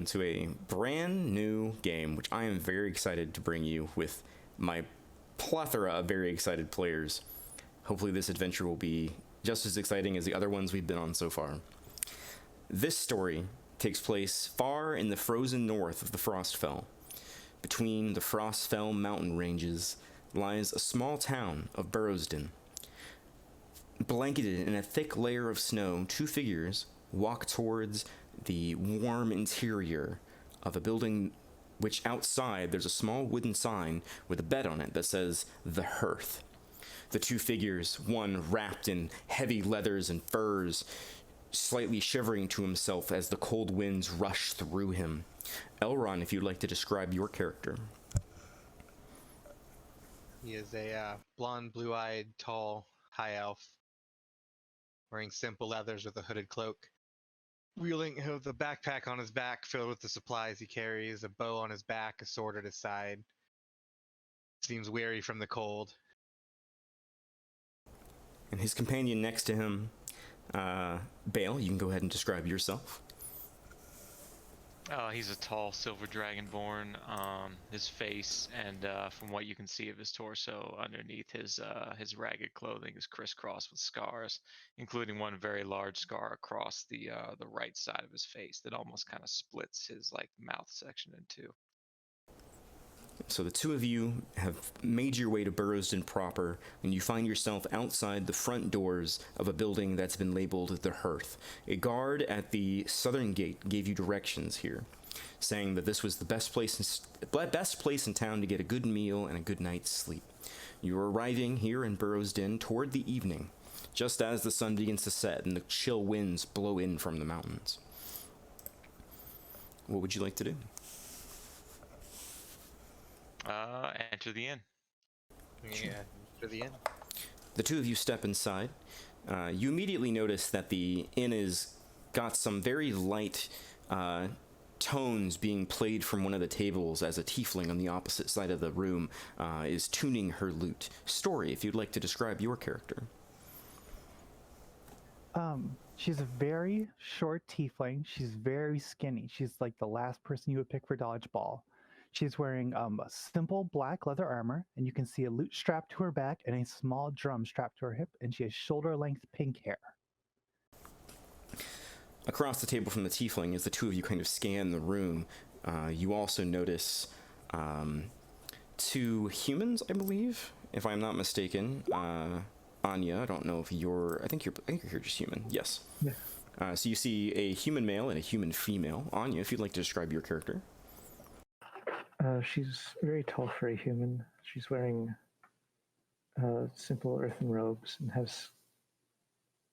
to a brand new game, which I am very excited to bring you with my plethora of very excited players. Hopefully this adventure will be just as exciting as the other ones we've been on so far. This story takes place far in the frozen north of the Frostfell. Between the Frostfell mountain ranges lies a small town of Burrowsden. Blanketed in a thick layer of snow, two figures walk towards the warm interior of a building which outside there's a small wooden sign with a bed on it that says The Hearth. The two figures, one wrapped in heavy leathers and furs, slightly shivering to himself as the cold winds rush through him. Elron, if you'd like to describe your character. He is a blonde, blue-eyed, tall, high elf, wearing simple leathers with a hooded cloak, wielding the backpack on his back filled with the supplies he carries, a bow on his back, a sword at his side. Seems weary from the cold. And his companion next to him, Bale, you can go ahead and describe yourself. He's a tall silver dragonborn. His face and from what you can see of his torso underneath his ragged clothing is crisscrossed with scars, including one very large scar across the right side of his face that almost kind of splits his mouth section in two. So the two of you have made your way to Burrowsden proper, and you find yourself outside the front doors of a building that's been labeled The Hearth. A guard at the southern gate gave you directions here, saying that this was the best place in town to get a good meal and a good night's sleep. You are arriving here in Burrowsden toward the evening, just as the sun begins to set and the chill winds blow in from the mountains. What would you like to do? Enter the inn. Yeah, enter the inn. The two of you step inside. You immediately notice that the inn is got some very light tones being played from one of the tables as a tiefling on the opposite side of the room is tuning her lute. Story, if you'd like to describe your character. She's a very short tiefling. She's very skinny. She's like the last person you would pick for dodgeball. She's wearing a simple black leather armor, and you can see a lute strapped to her back and a small drum strapped to her hip, and she has shoulder-length pink hair. Across the table from the tiefling, as the two of you kind of scan the room, you also notice two humans, I believe, if I'm not mistaken. Anya, I don't know if you're... I think you're here just human. Yes. Yeah. So you see a human male and a human female. Anya, if you'd like to describe your character. She's very tall for a human. She's wearing simple earthen robes and has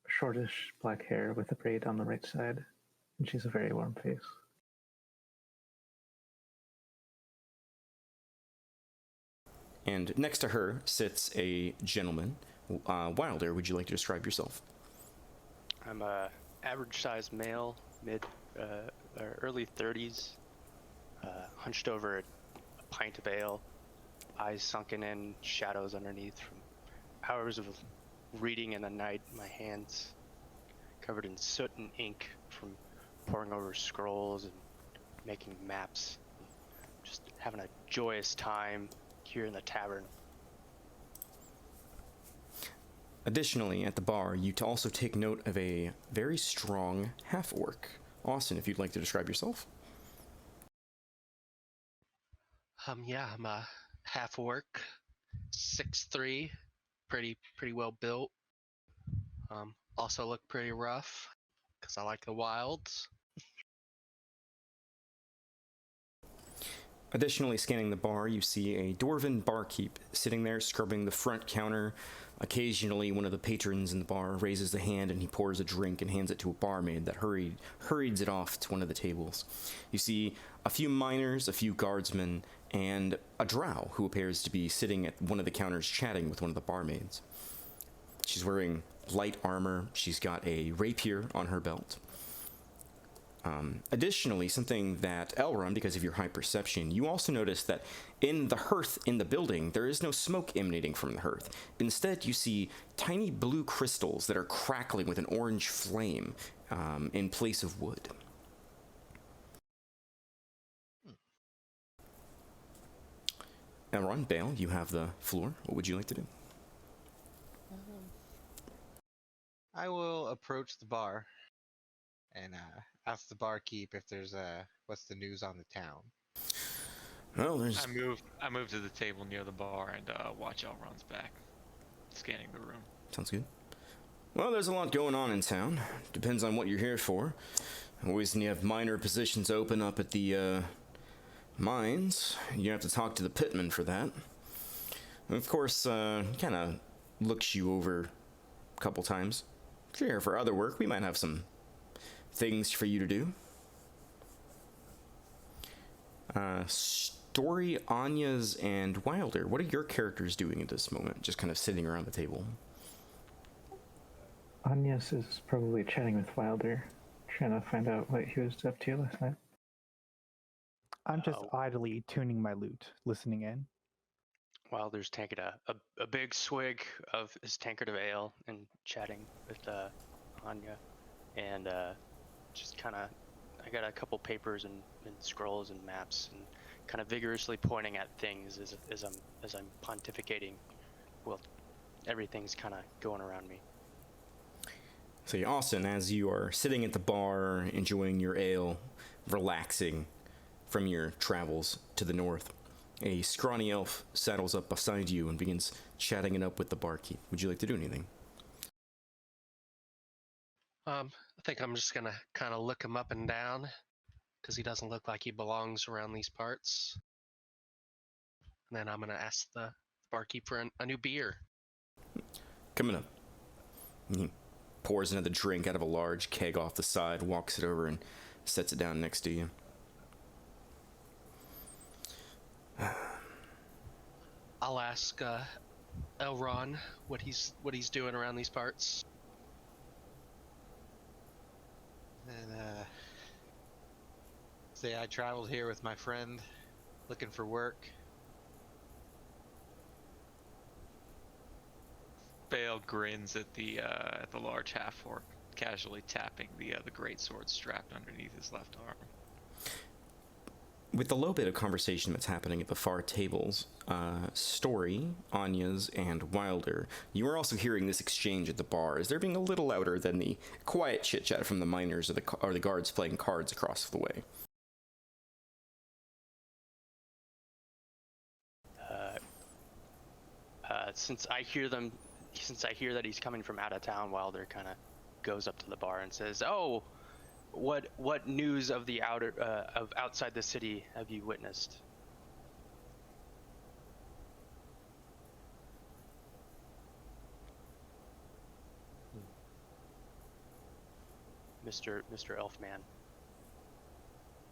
shortish black hair with a braid on the right side. And she's a very warm face. And next to her sits a gentleman. Wilder, would you like to describe yourself? I'm a average-sized male, early 30s, hunched over a pint of ale, eyes sunken in, shadows underneath from hours of reading in the night, my hands covered in soot and ink from poring over scrolls and making maps, just having a joyous time here in the tavern. Additionally, at the bar, you also take note of a very strong half-orc. Austin, if you'd like to describe yourself. Yeah, I'm a half orc, 6'3", pretty well built. Also look pretty rough, because I like the wilds. Additionally, scanning the bar, you see a dwarven barkeep sitting there scrubbing the front counter. Occasionally, one of the patrons in the bar raises a hand and he pours a drink and hands it to a barmaid that hurries it off to one of the tables. You see a few miners, a few guardsmen, and a drow who appears to be sitting at one of the counters chatting with one of the barmaids. She's wearing light armor. She's got a rapier on her belt. Additionally, something that Elrond, because of your high perception, you also notice that in the hearth in the building, there is no smoke emanating from the hearth. Instead, you see tiny blue crystals that are crackling with an orange flame in place of wood. Elron, Bale, you have the floor. What would you like to do? I will approach the bar and ask the barkeep if there's what's the news on the town. Well, there's... I moved to the table near the bar and watch Elron's back, scanning the room. Sounds good. Well, there's a lot going on in town. Depends on what you're here for. Always when you have minor positions open up at the mines, you have to talk to the pitman for that. And of course, kind of looks you over a couple times. If you're here for other work, we might have some things for you to do. Story, Anya's, and Wilder. What are your characters doing at this moment? Just kind of sitting around the table. Agnes is probably chatting with Wilder, trying to find out what he was up to last night. I'm just idly tuning my lute, listening in. Wilder's taking a big swig of his tankard of ale and chatting with Anya, and just kind of, I got a couple papers and scrolls and maps, and kind of vigorously pointing at things as I'm pontificating. Well, everything's kind of going around me. So, Austin, as you are sitting at the bar, enjoying your ale, relaxing from your travels to the north, a scrawny elf saddles up beside you and begins chatting it up with the barkeep. Would you like to do anything? I think I'm just gonna kind of look him up and down, because he doesn't look like he belongs around these parts. And then I'm gonna ask the barkeep for a new beer. Coming up. He pours another drink out of a large keg off the side, walks it over, and sets it down next to you. I'll ask Elron what he's doing around these parts. And say I traveled here with my friend, looking for work. Bale grins at the large half orc, casually tapping the greatsword strapped underneath his left arm. With the low bit of conversation that's happening at the far tables, Story, Anya's, and Wilder, you are also hearing this exchange at the bar as they're being a little louder than the quiet chit-chat from the miners or the guards playing cards across the way. Since I hear that he's coming from out of town, Wilder kind of goes up to the bar and says, "Oh, what news of the outside the city have you witnessed?" Mr. Elfman.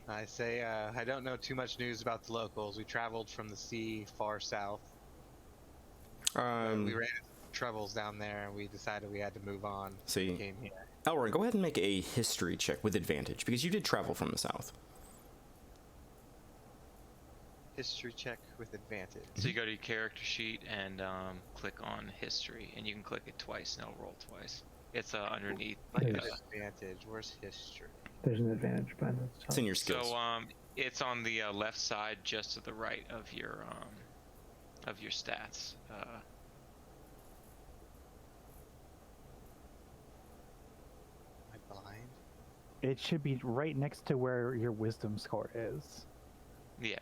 I say I don't know too much news about the locals. We traveled from the sea far south. We ran into troubles down there, and we decided we had to move on. See, We came here. Elroy, go ahead and make a history check with advantage, because you did travel from the south. History check with advantage. So you go to your character sheet and click on history, and you can click it twice, and it'll roll twice. It's underneath. Advantage. Where's history? There's an advantage by the It's in your skills. So it's on the left side, just to the right of your stats. Am I blind? It should be right next to where your wisdom score is. Yeah.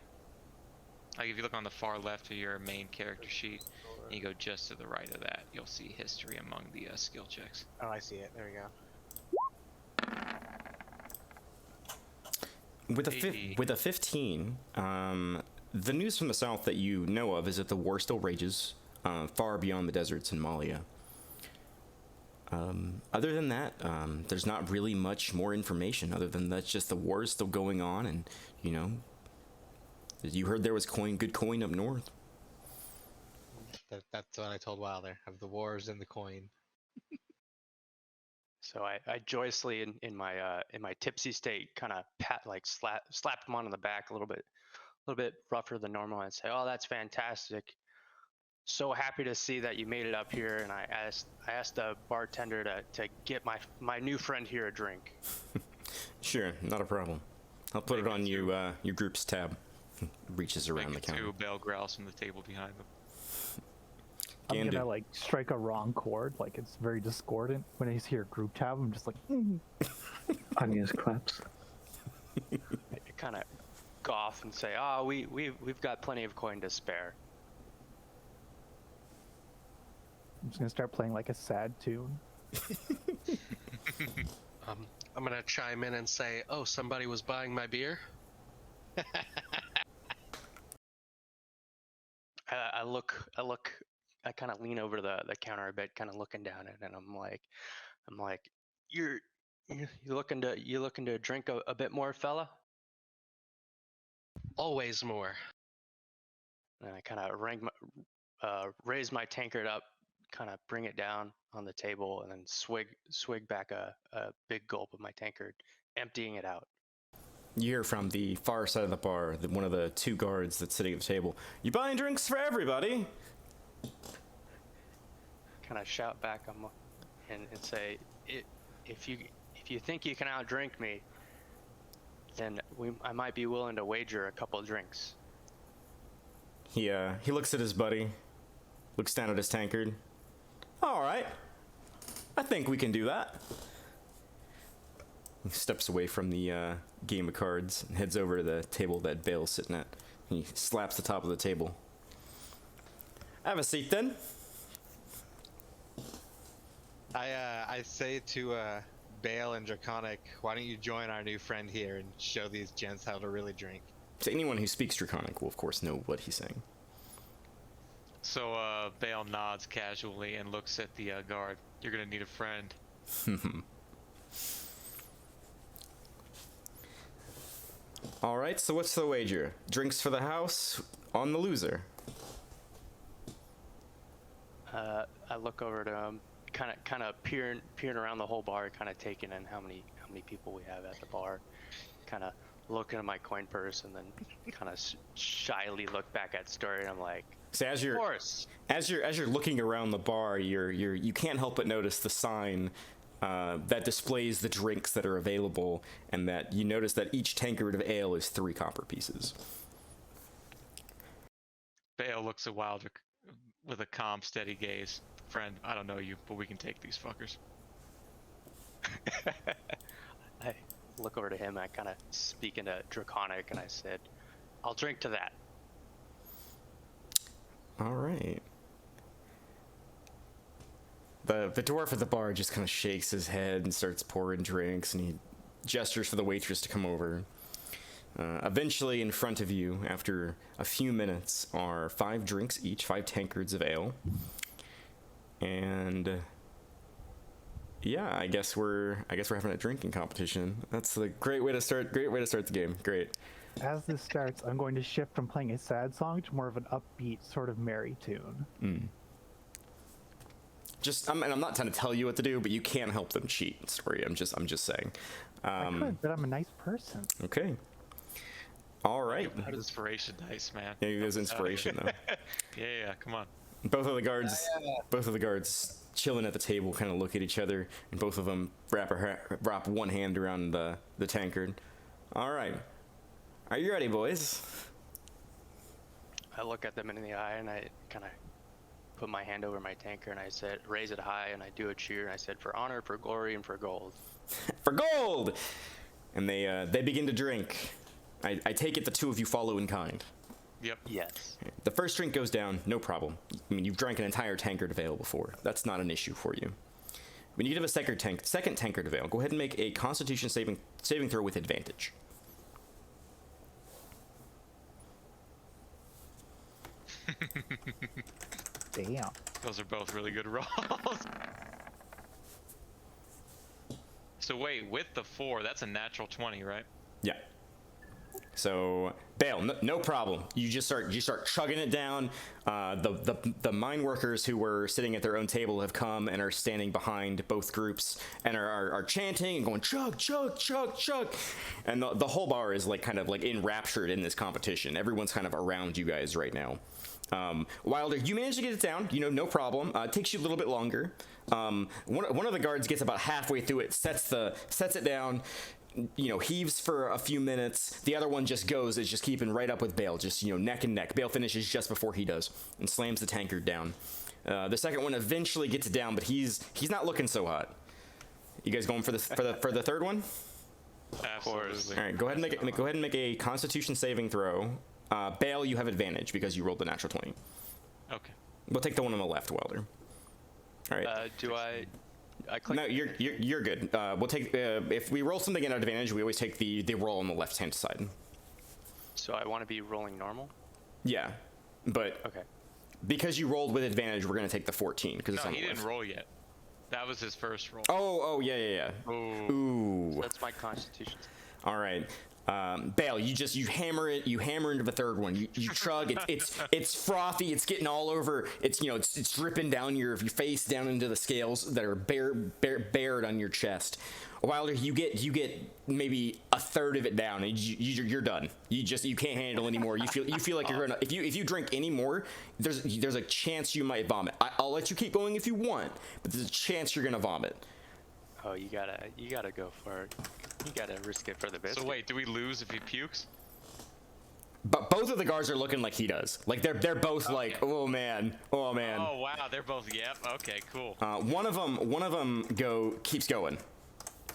Like if you look on the far left of your main character sheet, and you go just to the right of that, you'll see history among the skill checks. Oh, I see it. There we go. With a 15, the news from the south that you know of is that the war still rages far beyond the deserts in Malia. Other than that, there's not really much more information other than that's just the war is still going on, and you heard there was good coin up north. That's what I told Wilder. Of the wars and the coin. So I joyously, in my tipsy state, kind of slapped him on the back a little bit rougher than normal, and say, "Oh, that's fantastic! So happy to see that you made it up here." And I asked the bartender to get my new friend here a drink. Sure, not a problem. I'll put it on your group's tab. Reaches around the Make it counter. two Bale growls from the table behind them. I'm Gandu. gonna like strike a wrong chord, like it's very discordant. When I hear group tab, I'm just like, Anya's claps. Kind of scoff and say, "Oh, we've got plenty of coin to spare." I'm just gonna start playing like a sad tune. I'm gonna chime in and say, "Oh, somebody was buying my beer." I kind of lean over the counter a bit, kind of looking down at it, and I'm like, you looking to drink a bit more, fella? Always more. And I kind of raise my tankard up, kind of bring it down on the table, and then swig back a big gulp of my tankard, emptying it out. You hear from the far side of the bar, one of the two guards that's sitting at the table. You buying drinks for everybody? Kind of shout back and say, if you think you can outdrink me, then I might be willing to wager a couple drinks. He looks at his buddy, looks down at his tankard. All right, I think we can do that. He steps away from the game of cards and heads over to the table that Bale's sitting at. He slaps the top of the table. Have a seat then. I say to Bale and Draconic, why don't you join our new friend here and show these gents how to really drink? So anyone who speaks Draconic will, of course, know what he's saying. So Bale nods casually and looks at the guard. You're gonna need a friend. All right, so what's the wager? Drinks for the house on the loser. I look over to him, kind of peering around the whole bar, kind of taking in how many people we have at the bar, kind of looking at my coin purse, and then kind of shyly look back at Story, and I'm like, So as you're of course. as you're looking around the bar, you can't help but notice the sign that displays the drinks that are available, and that you notice that each tankard of ale is 3 copper pieces. Bale looks at Wilder with a calm, steady gaze. Friend, I don't know you, but we can take these fuckers. I look over to him, I kind of speak into Draconic, and I said, I'll drink to that. All right. The dwarf at the bar just kind of shakes his head and starts pouring drinks, and he gestures for the waitress to come over. Eventually, in front of you, after a few minutes, are 5 drinks each, 5 tankards of ale. And yeah, I guess we're having a drinking competition. That's a great way to start the game. Great. As this starts, I'm going to shift from playing a sad song to more of an upbeat, sort of merry tune. I'm not trying to tell you what to do, but you can't help them cheat. Story. I'm just saying. I could, but I'm a nice person. Okay. All right. That inspiration dice, man. Yeah, there's inspiration though. Yeah, come on. Both of the guards chilling at the table kind of look at each other, and both of them wrap one hand around the tankard. All right. Are you ready, boys? I look at them in the eye, and I kind of put my hand over my tankard, and I said, raise it high, and I do a cheer, and I said, for honor, for glory, and for gold. For gold! And they begin to drink. I take it the two of you follow in kind. Yep. Yes. The first drink goes down, no problem. I mean, you've drank an entire tankard of ale before. That's not an issue for you. When you get a second tankard of ale, go ahead and make a Constitution saving throw with advantage. Damn. Those are both really good rolls. So wait, with the 4, that's a natural 20, right? Yeah. So, Bale, no problem. You just start chugging it down. The mine workers who were sitting at their own table have come and are standing behind both groups and are chanting and going chug, chug, chug, chug. And the whole bar is kind of enraptured in this competition. Everyone's kind of around you guys right now. Wilder, you manage to get it down, no problem. It takes you a little bit longer. One of the guards gets about halfway through it, sets it down, heaves for a few minutes. The other one just goes, is just keeping right up with Bale, just, neck and neck. Bale finishes just before he does and slams the tankard down. The second one eventually gets it down, but he's not looking so hot. You guys going for the third one? Absolutely. All right, go ahead and make a Constitution saving throw. Bale, you have advantage because you rolled the natural 20. Okay. We'll take the one on the left, Welder. All right. Do I click? No, you're good. We'll take if we roll something at advantage, we always take the roll on the left hand side. So I want to be rolling normal. Yeah, but Okay. because you rolled with advantage, we're gonna take the 14 because it's No, on the he didn't left. roll yet. That was his first roll. Oh, yeah. Ooh. Ooh. So that's my Constitution. All right. Bale, you hammer into the third one. You chug. It's frothy. It's getting all over. It's dripping down your face down into the scales that are bared on your chest. Wilder, you get maybe a third of it down, and you're done. You can't handle anymore. You feel like you're gonna if you drink any more, there's a chance you might vomit. I'll let you keep going if you want, but there's a chance you're gonna vomit. Oh, you gotta go for it. You gotta risk it for the biscuit. So wait, do we lose if he pukes? But both of the guards are looking like he does. Like they're both like, oh man. Oh wow, they're both. Yep. Okay. Cool. One of them keeps going.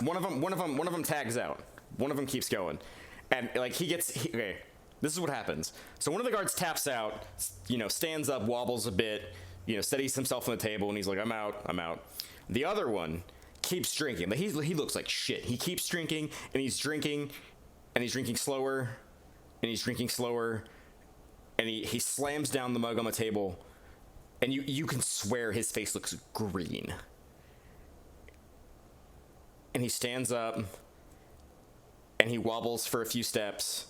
One of them tags out. One of them keeps going, and like okay. This is what happens. So one of the guards taps out, stands up, wobbles a bit, steadies himself on the table, and he's like, I'm out. The other one keeps drinking. He looks like shit. He keeps drinking, and he's drinking slower, and he's drinking slower, and he slams down the mug on the table, and you can swear his face looks green. And he stands up, and he wobbles for a few steps,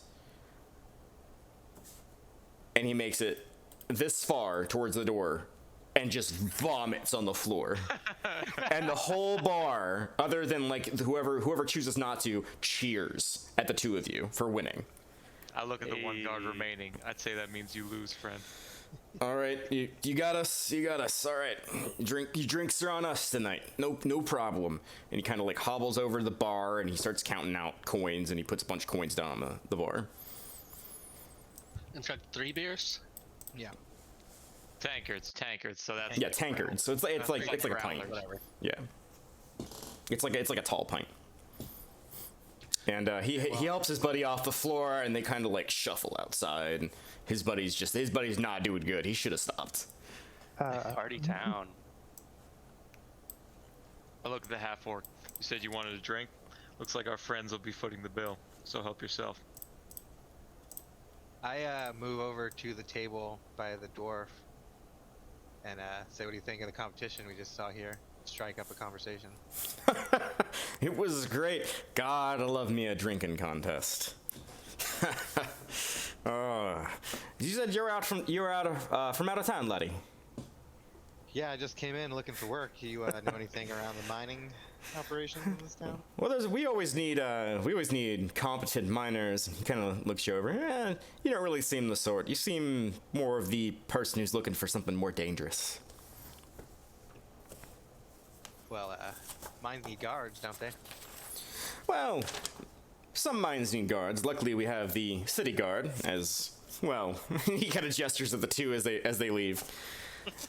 and he makes it this far towards the door, and just vomits on the floor. And the whole bar, other than like whoever chooses not to, cheers at the two of you for winning. I look at the one guard remaining. I'd say that means you lose, friend. All right, you got us. All right, your drinks are on us tonight. No problem. And he kind of like hobbles over to the bar and he starts counting out coins, and he puts a bunch of coins down on the bar. In fact, 3 beers. Yeah. Tankards. So that's Yeah, tankard. So it's like a pint. or whatever. Yeah, it's like a tall pint. And he helps his buddy off the floor, and they kind of like shuffle outside. And his buddy's not doing good. He should have stopped. Party town. I look at the half orc. You said you wanted a drink. Looks like our friends will be footing the bill. So help yourself. I move over to the table by the dwarf and say, what do you think of the competition we just saw here? Strike up a conversation. It was great. God, I love me a drinking contest. You said you're out from out of town, laddie. Yeah, I just came in looking for work. You know anything around the mining operations in this town? Well, we always need competent miners. He kind of looks you over. You don't really seem the sort. You seem more of the person who's looking for something more dangerous. Well, mines need guards, don't they? Well, some mines need guards. Luckily, we have the city guard as well. He kind of gestures at the two as they leave.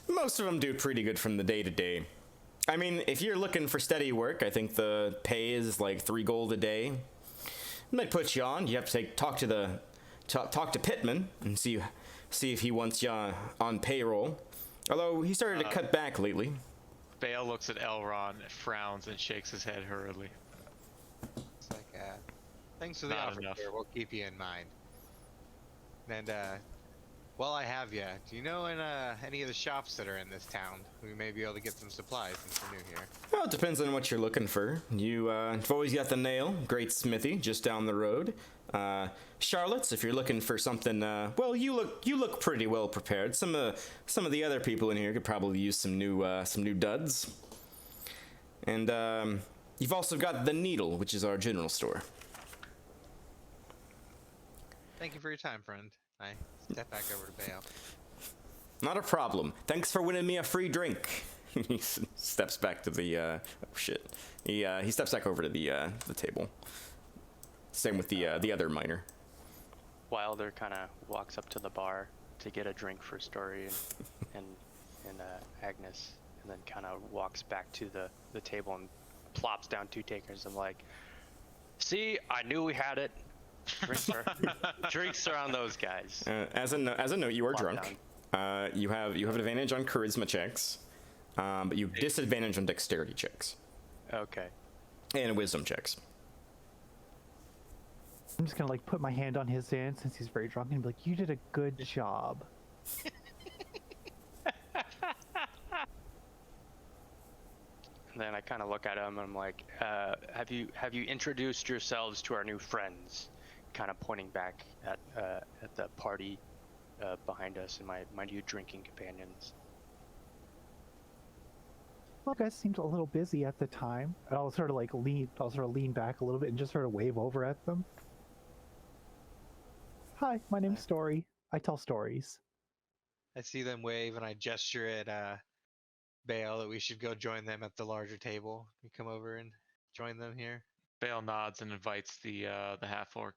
Most of them do pretty good from the day to day. I mean, if you're looking for steady work, I think the pay is like 3 gold a day. Might put you on. You have to talk to Pittman and see if he wants you on payroll. Although he started to cut back lately. Bale looks at Elrond, frowns, and shakes his head hurriedly. It's like, thanks for the Not offer, enough. sir. We'll keep you in mind. And while I have you, do you know any of the shops that are in this town? We may be able to get some supplies since we're new here. Well, it depends on what you're looking for. You've always got the Nail, great smithy, just down the road. Charlotte's, if you're looking for something. Well, you look pretty well prepared. Some of the other people in here could probably use some new duds. And you've also got the Needle, which is our general store. Thank you for your time, friend. I step back over to Bale. Not a problem. Thanks for winning me a free drink. He steps back to the. Oh shit. He steps back over to the table. Same with the other miner. Wilder kind of walks up to the bar to get a drink for Story and Agnes, and then kind of walks back to the table and plops down 2 takers. I'm like, see, I knew we had it. Drinks are on those guys. As a note, you are Plop drunk. You have an advantage on charisma checks, but you have disadvantage on dexterity checks Okay. and wisdom checks. I'm just gonna like put my hand on his hand since he's very drunk and be like, "You did a good job." And then I kind of look at him and I'm like, have you introduced yourselves to our new friends? Kind of pointing back at the party behind us and my new drinking companions. Well, you guys seemed a little busy at the time. I'll sort of lean back a little bit and just sort of wave over at them. Hi, my name's Story. I tell stories. I see them wave and I gesture at Bale that we should go join them at the larger table. We come over and join them here. Bale nods and invites the half orc.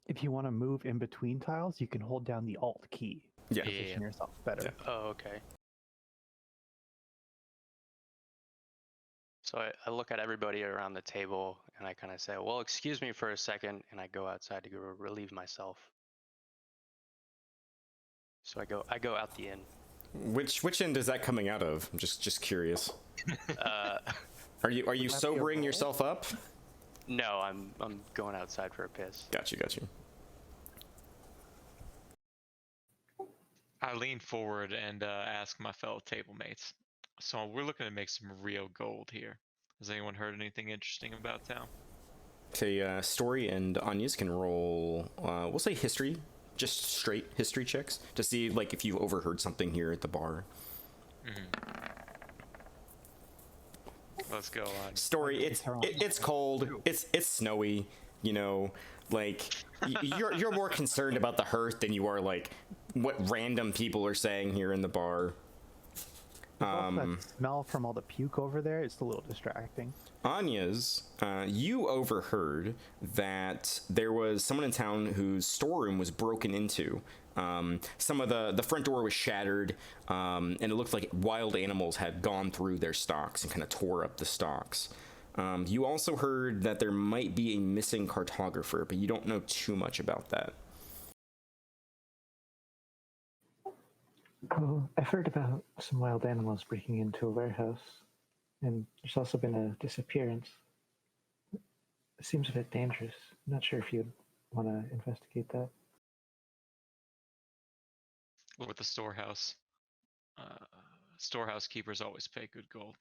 If you want to move in between tiles, you can hold down the Alt key. Yeah. Yeah. Position yourself better. Yeah. Oh, okay. So I look at everybody around the table and I kind of say, well, excuse me for a second, and I go outside to go relieve myself. So I go out the inn. Which end is that coming out of? I'm just curious. Are you Would that be a sobering roll? yourself up? No, I'm going outside for a piss. Got you. I lean forward and ask my fellow table mates. So we're looking to make some real gold here. Has anyone heard anything interesting about town? Okay, Story and Anya's can roll, we'll say history, just straight history checks to see like if you've overheard something here at the bar. Let's go on. Story, it's cold, it's snowy, you know, like you're more concerned about the hearth than you are like what random people are saying here in the bar. Also, that smell from all the puke over there, it's a little distracting. Anya's, you overheard that there was someone in town whose storeroom was broken into. Some of the front door was shattered, and it looked like wild animals had gone through their stocks and kind of tore up the stocks. You also heard that there might be a missing cartographer, but you don't know too much about that. Oh, I've heard about some wild animals breaking into a warehouse, and there's also been a disappearance. It seems a bit dangerous. I'm not sure if you'd want to investigate that. With the storehouse. Storehouse keepers always pay good gold.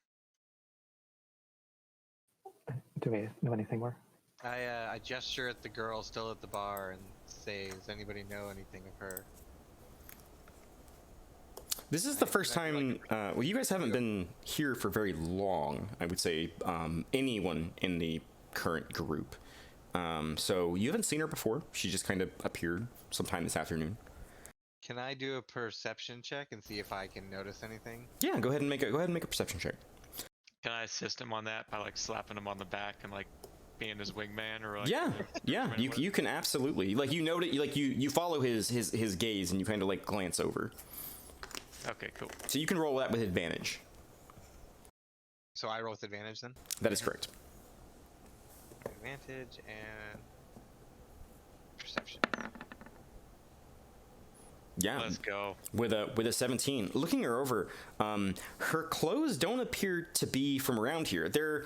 Do we know anything more? I gesture at the girl still at the bar and say, does anybody know anything of her? This is the first time, well, you guys haven't been here for very long, I would say, anyone in the current group. So you haven't seen her before. She just kind of appeared sometime this afternoon. Can I do a perception check and see if I can notice anything? Yeah, go ahead and make a perception check. Can I assist him on that by like slapping him on the back and like being his wingman or like? Yeah, you can absolutely, like, you note it, like you follow his gaze and you kind of like glance over. Okay, cool. So you can roll that with advantage. So I roll with advantage then? That is correct. Advantage and perception. Yeah. Let's go. With a 17. Looking her over, her clothes don't appear to be from around here. They're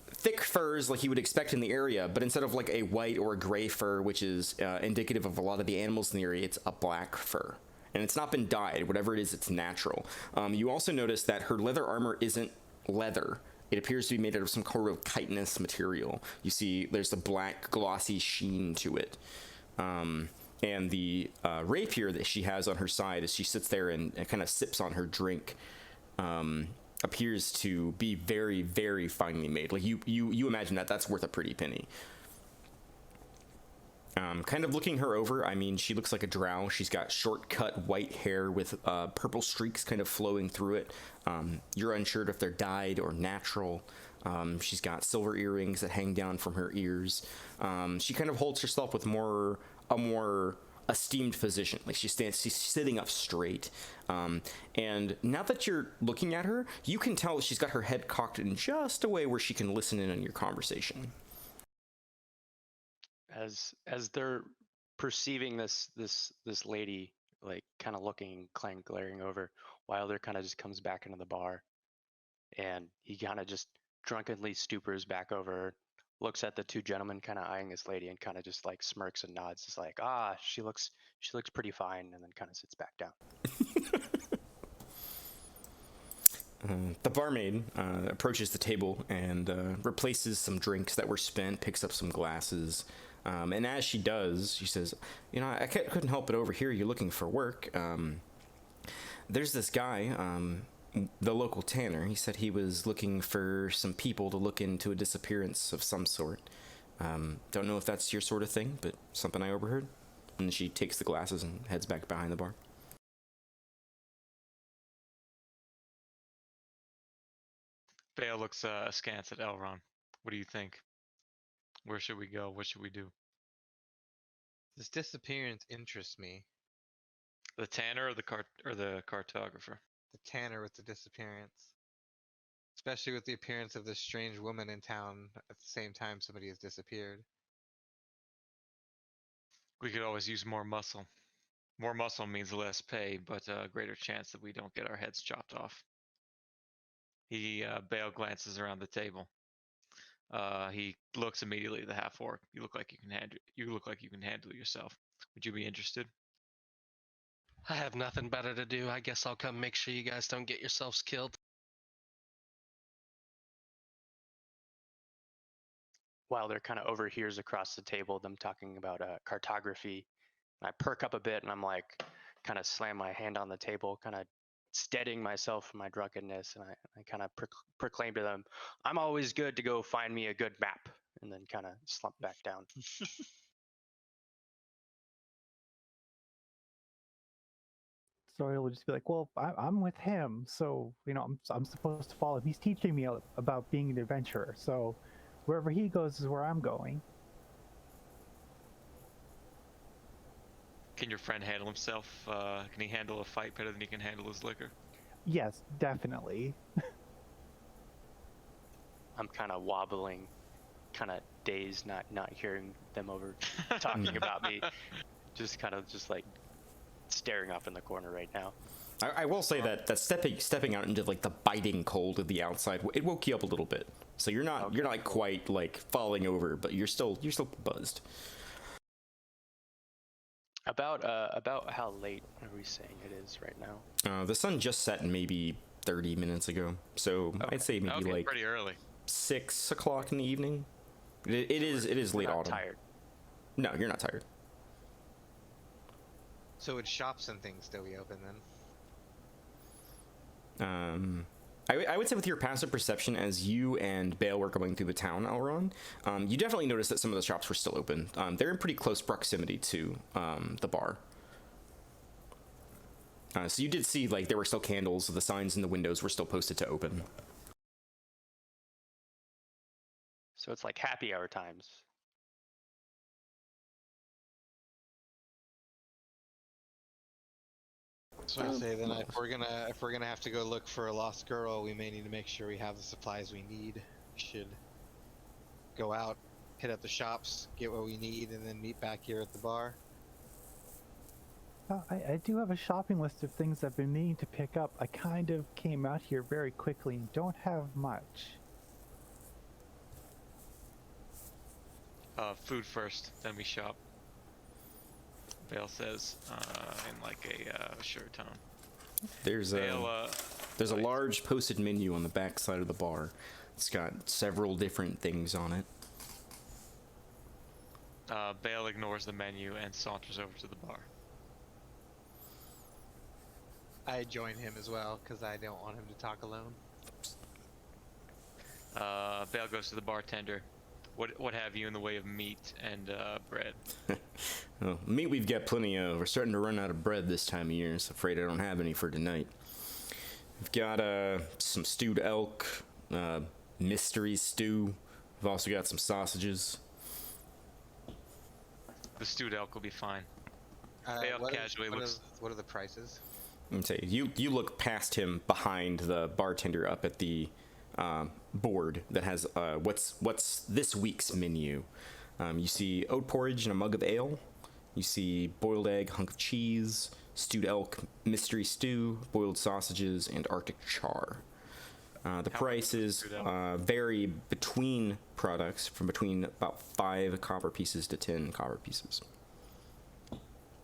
thick furs like you would expect in the area, but instead of like a white or a gray fur, which is indicative of a lot of the animals in the area, it's a black fur. And it's not been dyed. Whatever it is, it's natural. You also notice that her leather armor isn't leather. It appears to be made out of some kind of chitinous material. You see there's a black glossy sheen to it. And the rapier that she has on her side as she sits there and kind of sips on her drink appears to be very, very finely made. Like you imagine that's worth a pretty penny. Kind of looking her over, I mean, she looks like a drow. She's got short-cut white hair with purple streaks kind of flowing through it. You're unsure if they're dyed or natural. She's got silver earrings that hang down from her ears. She kind of holds herself with a more esteemed position. Like she's sitting up straight. And now that you're looking at her, you can tell she's got her head cocked in just a way where she can listen in on your conversation. As they're perceiving this lady, like kind of looking, glaring over, Wilder kind of just comes back into the bar, and he kind of just drunkenly stupors back over, looks at the two gentlemen kind of eyeing this lady, and kind of just like smirks and nods. It's like, she looks pretty fine, and then kind of sits back down. The barmaid approaches the table and replaces some drinks that were spent, picks up some glasses. And as she does, she says, I couldn't help but overhear you looking for work. There's this guy, the local tanner. He said he was looking for some people to look into a disappearance of some sort. Don't know if that's your sort of thing, but something I overheard. And she takes the glasses and heads back behind the bar. Bale looks askance at Elron. What do you think? Where should we go? What should we do? This disappearance interests me. The tanner or the cartographer? The tanner with the disappearance. Especially with the appearance of this strange woman in town at the same time somebody has disappeared. We could always use more muscle. More muscle means less pay, but a greater chance that we don't get our heads chopped off. Bale glances around the table. He looks immediately at the half orc. You look like you can handle yourself. Would you be interested? I have nothing better to do. I guess I'll come make sure you guys don't get yourselves killed. Wilder kind of overhears across the table them talking about cartography. And I perk up a bit, and I'm like, kind of slam my hand on the table, kind of steadying myself from my drunkenness, and I kind of proclaim to them, I'm always good to go find me a good map, and then kind of slump back down. So he'll just be like, well, I'm with him, so I'm supposed to follow him. He's teaching me about being an adventurer, so wherever he goes is where I'm going. Can your friend handle himself? Can he handle a fight better than he can handle his liquor? Yes, definitely. I'm kind of wobbling, kind of dazed, not hearing them over talking about me. Just like staring off in the corner right now. I will say that stepping out into like the biting cold of the outside, it woke you up a little bit. So you're not quite like falling over, but you're still buzzed. About how late are we saying it is right now? The sun just set maybe 30 minutes ago, so Okay. I'd say maybe like pretty early. 6 o'clock in the evening. It is late Not autumn. tired. No, you're not tired. So would shops and things still be open then? I would say with your passive perception, as you and Bale were going through the town, Elron, you definitely noticed that some of the shops were still open. They're in pretty close proximity to the bar. So you did see, like, there were still candles, the signs in the windows were still posted to open. So it's like happy hour times. So I say then if we're gonna have to go look for a lost girl, we may need to make sure we have the supplies we need. We should go out, hit up the shops, get what we need, and then meet back here at the bar. I do have a shopping list of things I've been needing to pick up. I kind of came out here very quickly and don't have much. Food first, then we shop. Bale says, in like a sure tone. There's a large posted menu on the back side of the bar. It's got several different things on it. Bale ignores the menu and saunters over to the bar. I join him as well because I don't want him to talk alone. Bale goes to the bartender. What have you in the way of meat and bread? Well, meat we've got plenty of. We're starting to run out of bread this time of year, so afraid I don't have any for tonight. We've got some stewed elk, mystery stew. We've also got some sausages. The stewed elk will be fine. Bale casually looks. What are the prices? Let me tell you, you look past him behind the bartender up at the board that has what's this week's menu. You see oat porridge and a mug of ale. You see boiled egg, hunk of cheese, stewed elk, mystery stew, boiled sausages, and Arctic char. The prices vary between products from between about 5 copper pieces to 10 copper pieces.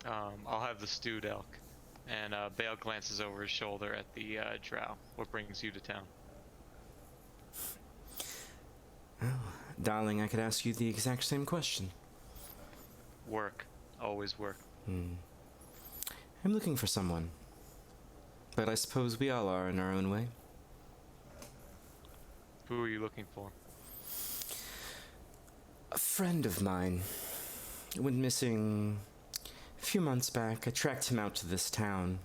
I'll have the stewed elk. And Bale glances over his shoulder at the drow. What brings you to town? Oh, darling, I could ask you the exact same question. Work. Always work. I'm looking for someone. But I suppose we all are in our own way. Who are you looking for? A friend of mine went missing a few months back. I tracked him out to this town.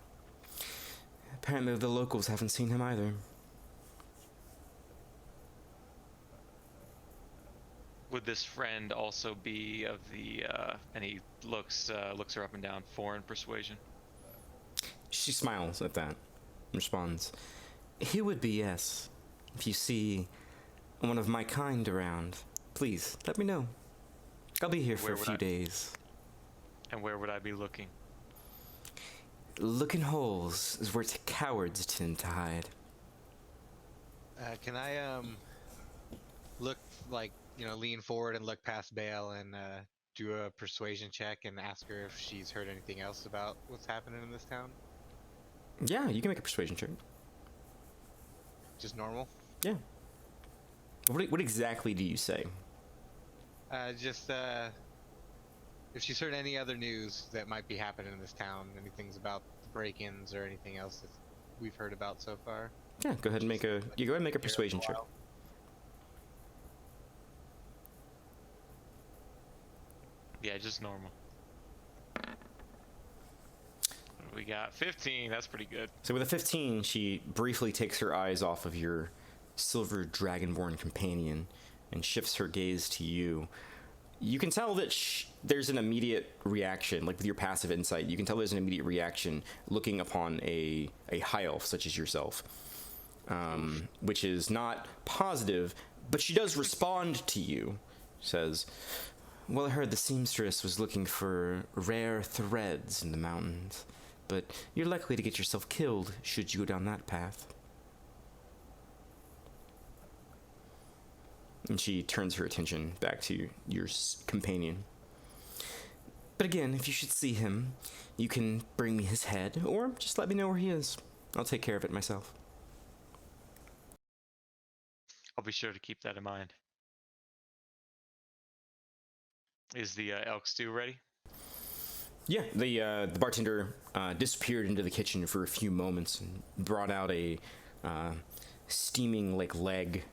Apparently the locals haven't seen him either. Would this friend also be of the, and he looks her up and down, foreign persuasion? She smiles at that and responds, "He would be, yes. If you see one of my kind around, please let me know. I'll be here for a few days." And where would I be looking? Look in holes is where cowards tend to hide. Can I look lean forward and look past Bale and do a persuasion check and ask her if she's heard anything else about what's happening in this town? Yeah, you can make a persuasion check. Just normal? Yeah. What exactly do you say? If she's heard any other news that might be happening in this town, anything's about break-ins or anything else that we've heard about so far. Yeah, go ahead and make a persuasion check. Yeah, just normal. We got 15. That's pretty good. So with a 15, she briefly takes her eyes off of your silver dragonborn companion and shifts her gaze to you. You can tell that there's an immediate reaction, like with your passive insight. You can tell there's an immediate reaction looking upon a high elf such as yourself, which is not positive, but she does respond to you. Says, "Well, I heard the seamstress was looking for rare threads in the mountains, but you're likely to get yourself killed should you go down that path." And she turns her attention back to your companion. "But again, if you should see him, you can bring me his head, or just let me know where he is. I'll take care of it myself." I'll be sure to keep that in mind. Is the elk stew ready? Yeah, the bartender disappeared into the kitchen for a few moments and brought out a steaming leg.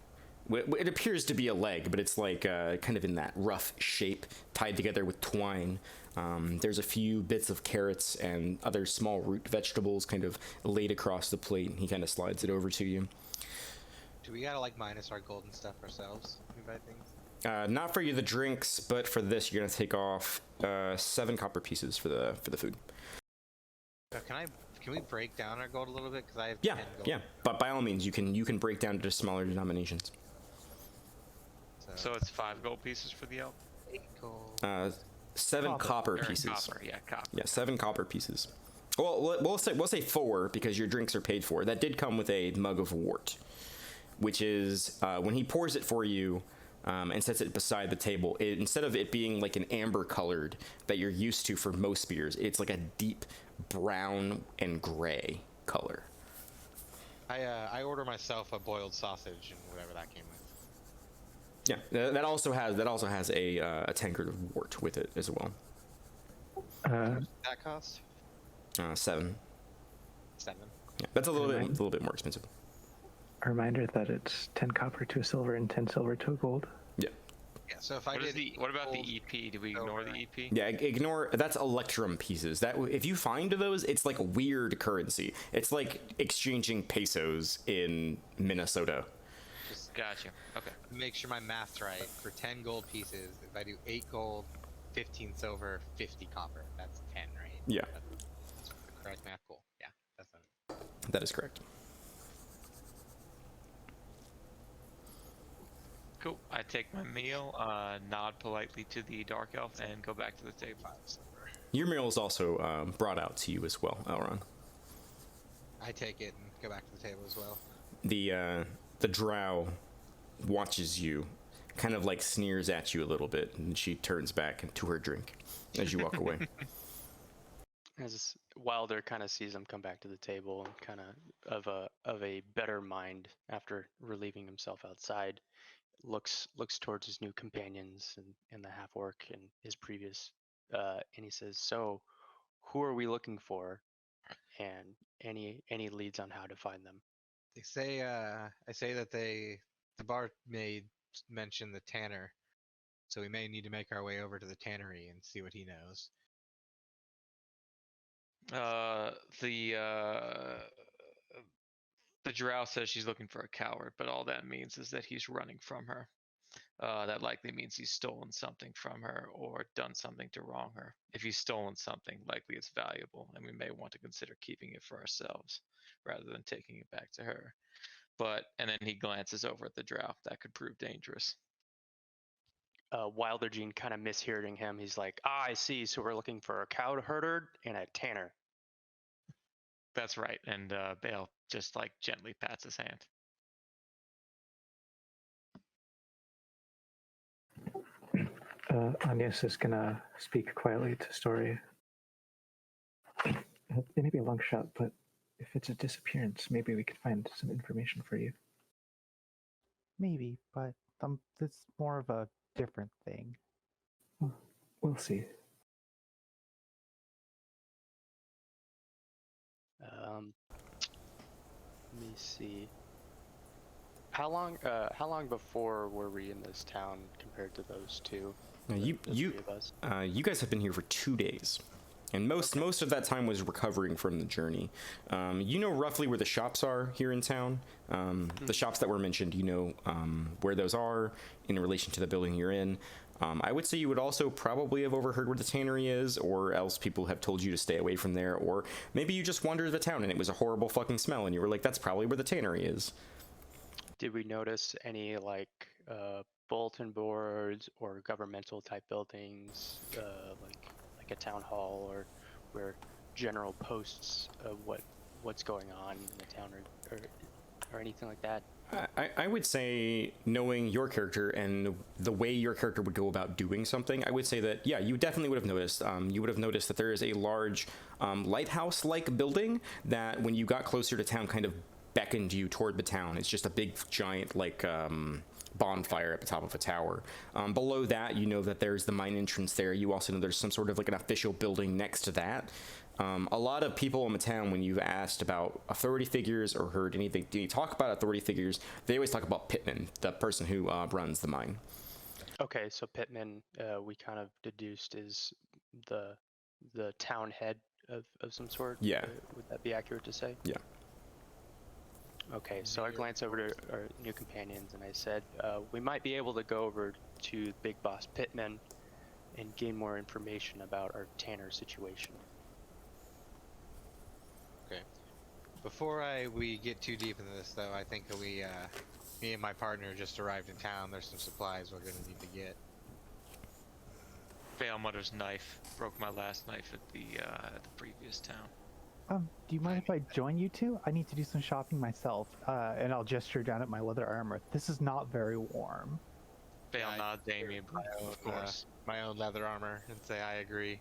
It appears to be a leg, but it's like kind of in that rough shape, tied together with twine. There's a few bits of carrots and other small root vegetables kind of laid across the plate. He kind of slides it over to you. Do we gotta minus our golden stuff ourselves? When we buy things? Not for you the drinks, but for this you're gonna take off 7 copper pieces for the food. Can we break down our gold a little bit? Because I have 10 gold. Yeah. But by all means, you can break down to smaller denominations. So it's 5 gold pieces for the elk. 8 gold. 7 copper pieces. Copper, yeah, copper. Yeah, 7 copper pieces. Well, we'll say 4 because your drinks are paid for. That did come with a mug of wort, which is when he pours it for you and sets it beside the table. Instead of it being like an amber colored that you're used to for most beers, it's like a deep brown and gray color. I order myself a boiled sausage and whatever that came with. Yeah, that also has a tankard of wort with it as well. That cost? 7. 7. Yeah, that's a little bit more expensive. A reminder that it's 10 copper to a silver and 10 silver to a gold. Yeah. Yeah. So if I What, did is the, what about the gold, EP? Do we ignore the EP? Yeah, ignore that's electrum pieces. That if you find those, it's like weird currency. It's like exchanging pesos in Minnesota. Gotcha. Okay. make sure my math's right. For 10 gold pieces, if I do 8 gold, 15 silver, 50 copper, that's 10, right? Yeah, That's the correct math. Cool. Yeah, that's not. that is correct. Cool. I take my meal, nod politely to the dark elf, and go back to the table. 5 silver. Your meal is also brought out to you as well, Elron. I take it and go back to the table as well. The drow watches you, kind of like sneers at you a little bit, and she turns back to her drink as you walk away. As Wilder kind of sees him come back to the table and kind of a better mind after relieving himself outside, looks towards his new companions and the half orc and his previous, and he says, "So, who are we looking for? And any leads on how to find them?" They say, I say that the barmaid mentioned the tanner, so we may need to make our way over to the tannery and see what he knows. The drow says she's looking for a coward, but all that means is that he's running from her. That likely means he's stolen something from her or done something to wrong her. If he's stolen something, likely it's valuable, and we may want to consider keeping it for ourselves rather than taking it back to her. And then he glances over at the drow. That could prove dangerous. Wilder Gene kind of mishearing him. He's like, "Ah, I see. So we're looking for a cow herder and a tanner." That's right. And Bale just like gently pats his hand. Agnes is gonna speak quietly to Story. It may be a long shot, but if it's a disappearance, maybe we could find some information for you. Maybe, but it's more of a different thing. We'll see. Let me see. How long before were we in this town compared to those two? Now, The three of us? you guys have been here for 2 days, and most of that time was recovering from the journey. You know roughly where the shops are here in town. The shops that were mentioned, you know where those are in relation to the building you're in. I would say you would also probably have overheard where the tannery is, or else people have told you to stay away from there, or maybe you just wandered the town and it was a horrible fucking smell, and you were like, that's probably where the tannery is. Did we notice any bulletin boards or governmental type buildings, like a town hall, or where general posts of what's going on in the town, or anything like that? I would say, knowing your character and the way your character would go about doing something, I would say that, yeah, you definitely would have noticed. You would have noticed that there is a large lighthouse-like building that, when you got closer to town, kind of beckoned you toward the town. It's just a big, giant, bonfire at the top of a tower. Below that, you know that there's the mine entrance there. You also know there's some sort of an official building next to that. A lot of people in the town, when you've asked about authority figures or heard anything talk about authority figures, they always talk about Pittman, the person who runs the mine. Okay, so Pittman, we kind of deduced is the town head of some sort. Yeah. Would that be accurate to say? Yeah. Okay, so I glance over to our new companions and I said, we might be able to go over to Big Boss Pittman and gain more information about our tanner situation. Okay. Before we get too deep into this, though, I think that me and my partner just arrived in town. There's some supplies we're gonna need to get. Bale mutters knife. Broke my last knife at the previous town. Do you mind if I join you two? I need to do some shopping myself, and I'll gesture down at my leather armor. This is not very warm. Bale I nods amiably, of course. My own leather armor, and say I agree.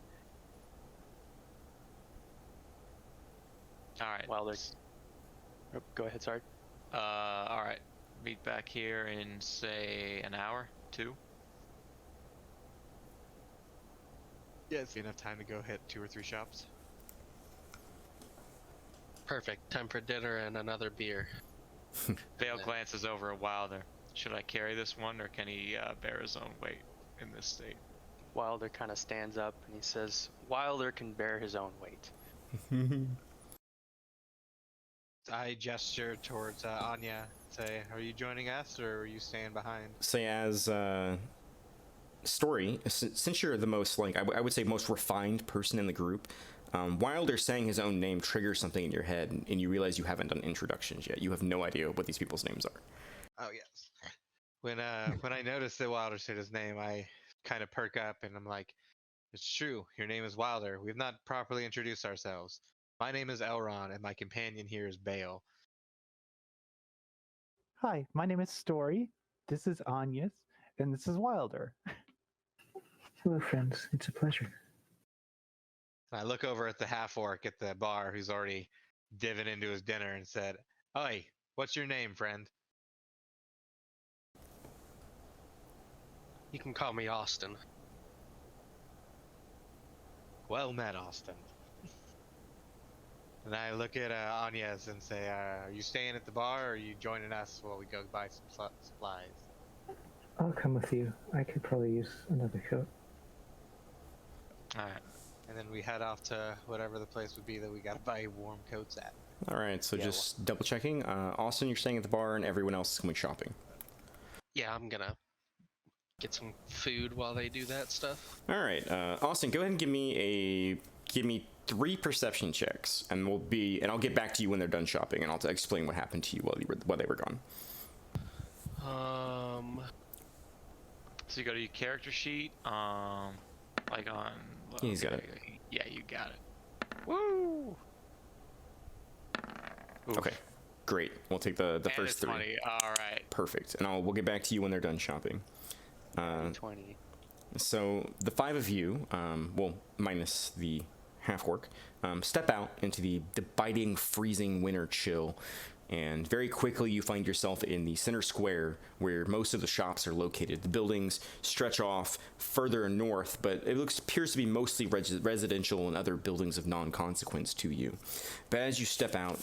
All right. Well, there's... Oh, go ahead, sorry. All right. Meet back here in, say, an hour, 2. Yeah, it's enough time to go hit 2 or 3 shops. Perfect. Time for dinner and another beer. Bale glances over at Wilder. Should I carry this one, or can he bear his own weight in this state? Wilder kind of stands up and he says, Wilder can bear his own weight. I gesture towards Anya. Say, are you joining us, or are you staying behind? Say, as Story, since you're the most, like, I would say most refined person in the group, Wilder saying his own name triggers something in your head, and you realize you haven't done introductions yet. You have no idea what these people's names are. Oh yes. When I notice that Wilder said his name, I kind of perk up, and I'm like, "It's true. Your name is Wilder. We've not properly introduced ourselves. My name is Elron, and my companion here is Bale." Hi, my name is Story. This is Anyas, and this is Wilder. Hello, friends. It's a pleasure. And I look over at the half-orc at the bar who's already diving into his dinner and said, "Oi, what's your name, friend?" You can call me Austin. Well met, Austin. And I look at Anyas and say, "Are you staying at the bar, or are you joining us while we go buy some supplies?" I'll come with you. I could probably use another coat. All right. And then we head off to whatever the place would be that we gotta buy warm coats at. All right, so Yeah, just double checking. Austin, you're staying at the bar, and everyone else is going shopping. Yeah, I'm gonna get some food while they do that stuff. All right, Austin, go ahead and give me 3 perception checks, and I'll get back to you when they're done shopping, and I'll explain what happened to you while they were gone. So you go to your character sheet, like on. Yeah, he's got it. Yeah, you got it. Woo! Oof. Okay, great. We'll take the And first it's 3. funny. All right. Perfect, and we'll get back to you when they're done shopping. 20. So the 5 of you, well, minus the half-orc, step out into the biting, freezing winter chill, and very quickly you find yourself in the center square where most of the shops are located. The buildings stretch off further north, but it appears to be mostly residential and other buildings of non-consequence to you. But as you step out,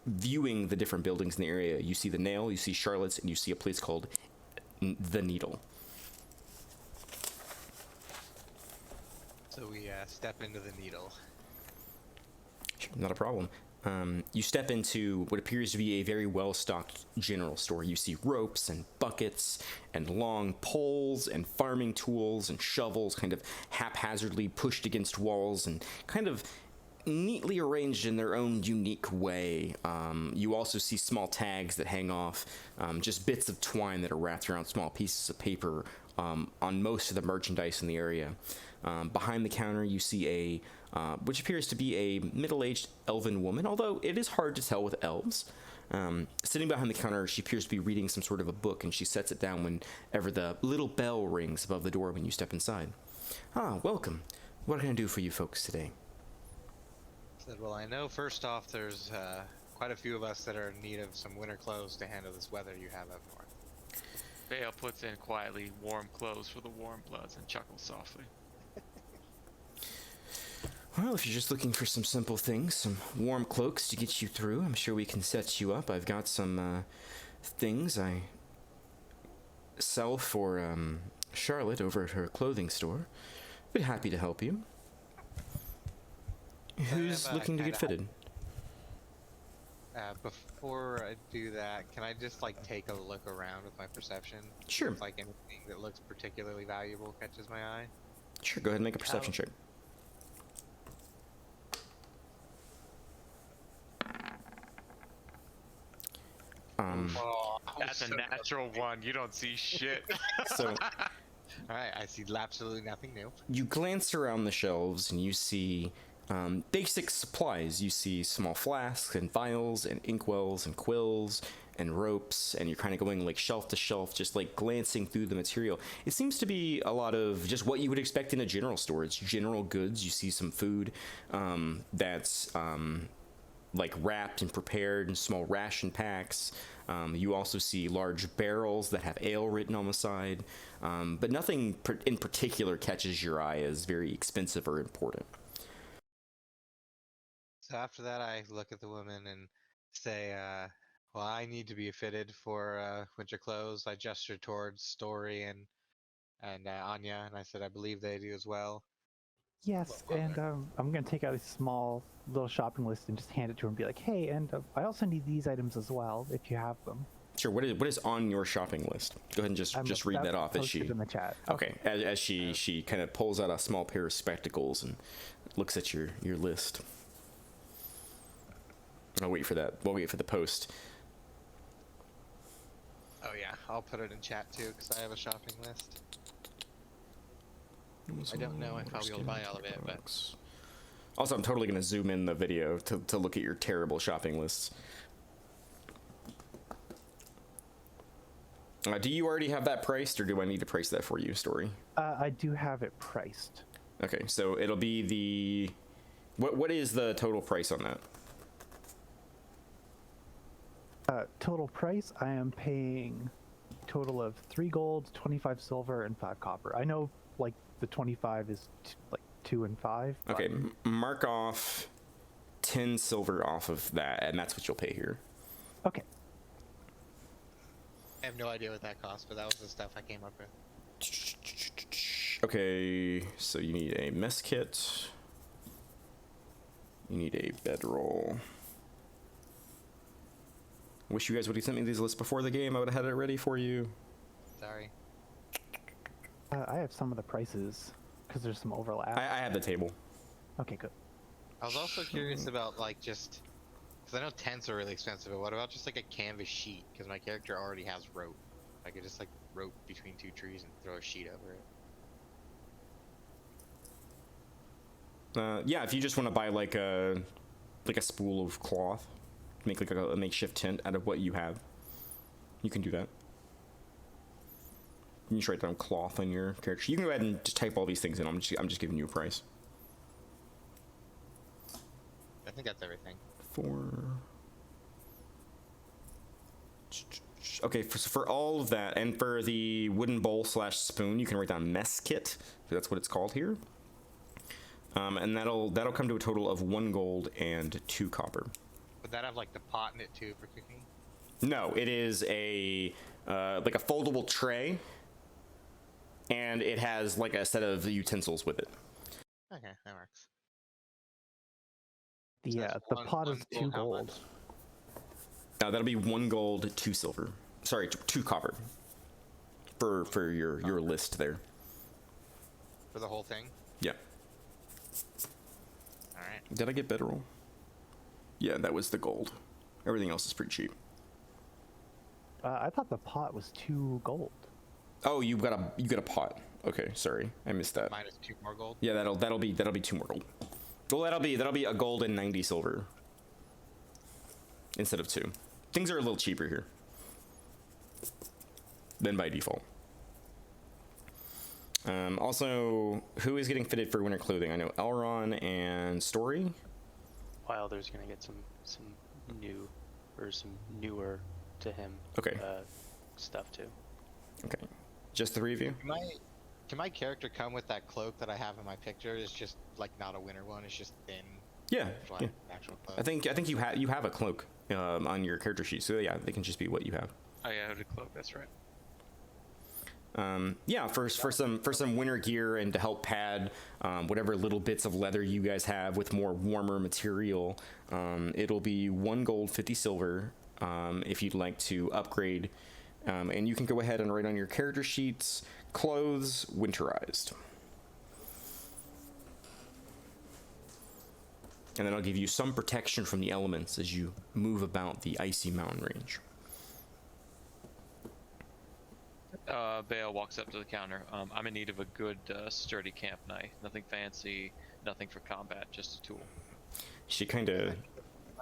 viewing the different buildings in the area, you see the Nail, you see Charlotte's, and you see a place called The Needle. So we step into the Needle. Not a problem. You step into what appears to be a very well-stocked general store. You see ropes and buckets and long poles and farming tools and shovels kind of haphazardly pushed against walls and kind of neatly arranged in their own unique way. You also see small tags that hang off, just bits of twine that are wrapped around small pieces of paper on most of the merchandise in the area. Behind the counter, you see which appears to be a middle-aged elven woman, although it is hard to tell with elves. Sitting behind the counter, she appears to be reading some sort of a book, and she sets it down whenever the little bell rings above the door when you step inside. Ah, welcome. What can I do for you folks today? Said, well, I know first off there's quite a few of us that are in need of some winter clothes to handle this weather you have up north. Bale puts in quietly warm clothes for the warm bloods and chuckles softly. Well, if you're just looking for some simple things, some warm cloaks to get you through, I'm sure we can set you up. I've got some things I sell for Charlotte over at her clothing store. Be happy to help you. Who's looking to get fitted? Before I do that, can I just take a look around with my perception? Sure. If anything that looks particularly valuable catches my eye? Sure, go ahead and make a perception check. That's a natural 1. You don't see shit. So Alright, I see absolutely nothing new. you glance around the shelves and you see basic supplies. You see small flasks and vials and inkwells and quills and ropes, and you're kind of going shelf to shelf, just glancing through the material. It seems to be a lot of just what you would expect in a general store. It's general goods. You see some food that's wrapped and prepared in small ration packs. You also see large barrels that have ale written on the side, but nothing in particular catches your eye as very expensive or important. So after that, I look at the woman and say, Well, I need to be fitted for winter clothes. I gestured towards Story and Anya, and I said I believe they do as well. Yes, Well, and I'm gonna take out a small little shopping list and just hand it to her and be like, "Hey, and I also need these items as well if you have them." Sure. What is on your shopping list? Go ahead and just read that off as she. Posted in the chat. Okay, as she kind of pulls out a small pair of spectacles and looks at your list. I'll wait for that. We'll wait for the post. Oh yeah, I'll put it in chat too because I have a shopping list. I don't know if I'll be able to buy all of it, but Also, I'm totally going to zoom in the video to look at your terrible shopping lists. Do you already have that priced, or do I need to price that for you, Story? I do have it priced. Okay, so it'll be the... What is the total price on that? Total price, I am paying a total of 3 gold, 25 silver, and 5 copper. I know, like, the 25 is like 2 and 5. Okay, mark off 10 silver off of that, and that's what you'll pay here. Okay. I have no idea what that costs, but that was the stuff I came up with. Okay, so you need a mess kit. You need a bedroll. Wish you guys would have sent me these lists before the game. I would have had it ready for you. Sorry. I have some of the prices because there's some overlap. I have the table. Okay, good. I was also curious about like just because I know tents are really expensive, but what about just like a canvas sheet? Because my character already has rope. I could just like rope between 2 trees and throw a sheet over it. Yeah, if you just want to buy like a spool of cloth, make like a makeshift tent out of what you have, you can do that. You can just write down cloth on your character. You can go ahead and just type all these things in. I'm just giving you a price. I think that's everything. Okay, for all of that, and for the wooden bowl / spoon, you can write down mess kit. That's what it's called here. And that'll come to a total of 1 gold and 2 copper. Would that have like the pot in it too for cooking? No, it is a like a foldable tray, and it has like a set of utensils with it. Okay, that works. The pot is 2 gold. Now that'll be 1 gold, 2 silver. Sorry, 2 copper. For your list there. For the whole thing? Yeah. Alright. Did I get bedroll? Yeah, that was the gold. Everything else is pretty cheap. I thought the pot was 2 gold. Oh, you got a pot. Okay, sorry, I missed that. Minus 2 more gold? Yeah, that'll be 2 more gold. Well, that'll be a gold and 90 silver instead of 2. Things are a little cheaper here than by default. Also, who is getting fitted for winter clothing? I know Elron and Story. Wilder's gonna get some new or some newer to him. Okay. Stuff too. Okay. Just the 3 of you? Can my character come with that cloak that I have in my picture? It's just like not a winter one. It's just thin. Yeah. Flat, Yeah. actual cloak. I think you have a cloak on your character sheet, so yeah, they can just be what you have. Oh yeah, hooded cloak. That's right. Yeah, for some winter gear and to help pad whatever little bits of leather you guys have with more warmer material, it'll be 1 gold, 50 silver if you'd like to upgrade, and you can go ahead and write on your character sheets, clothes winterized. And then I'll give you some protection from the elements as you move about the icy mountain range. Bale walks up to the counter. I'm in need of a good, sturdy camp knife. Nothing fancy, nothing for combat, just a tool. She kind of...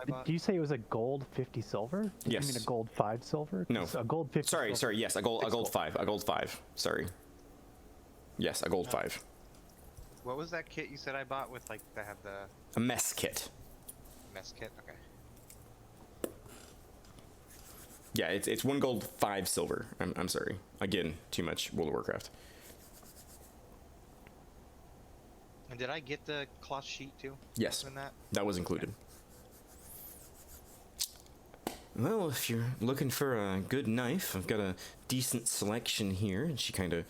Did you say it was a gold 50 silver? Did Yes. you mean a gold 5 silver? No. 'Cause a gold 50 Sorry, silver. yes, a gold 5. Sorry. Yes, a gold 5. What was that kit you said I bought with like that had the A mess kit. mess kit? Okay. Yeah, it's 1 gold, 5 silver. I'm sorry. Again, too much World of Warcraft. And did I get the cloth sheet too? Yes, In that? that was included. Well, if you're looking for a good knife, I've got a decent selection here. And she kind of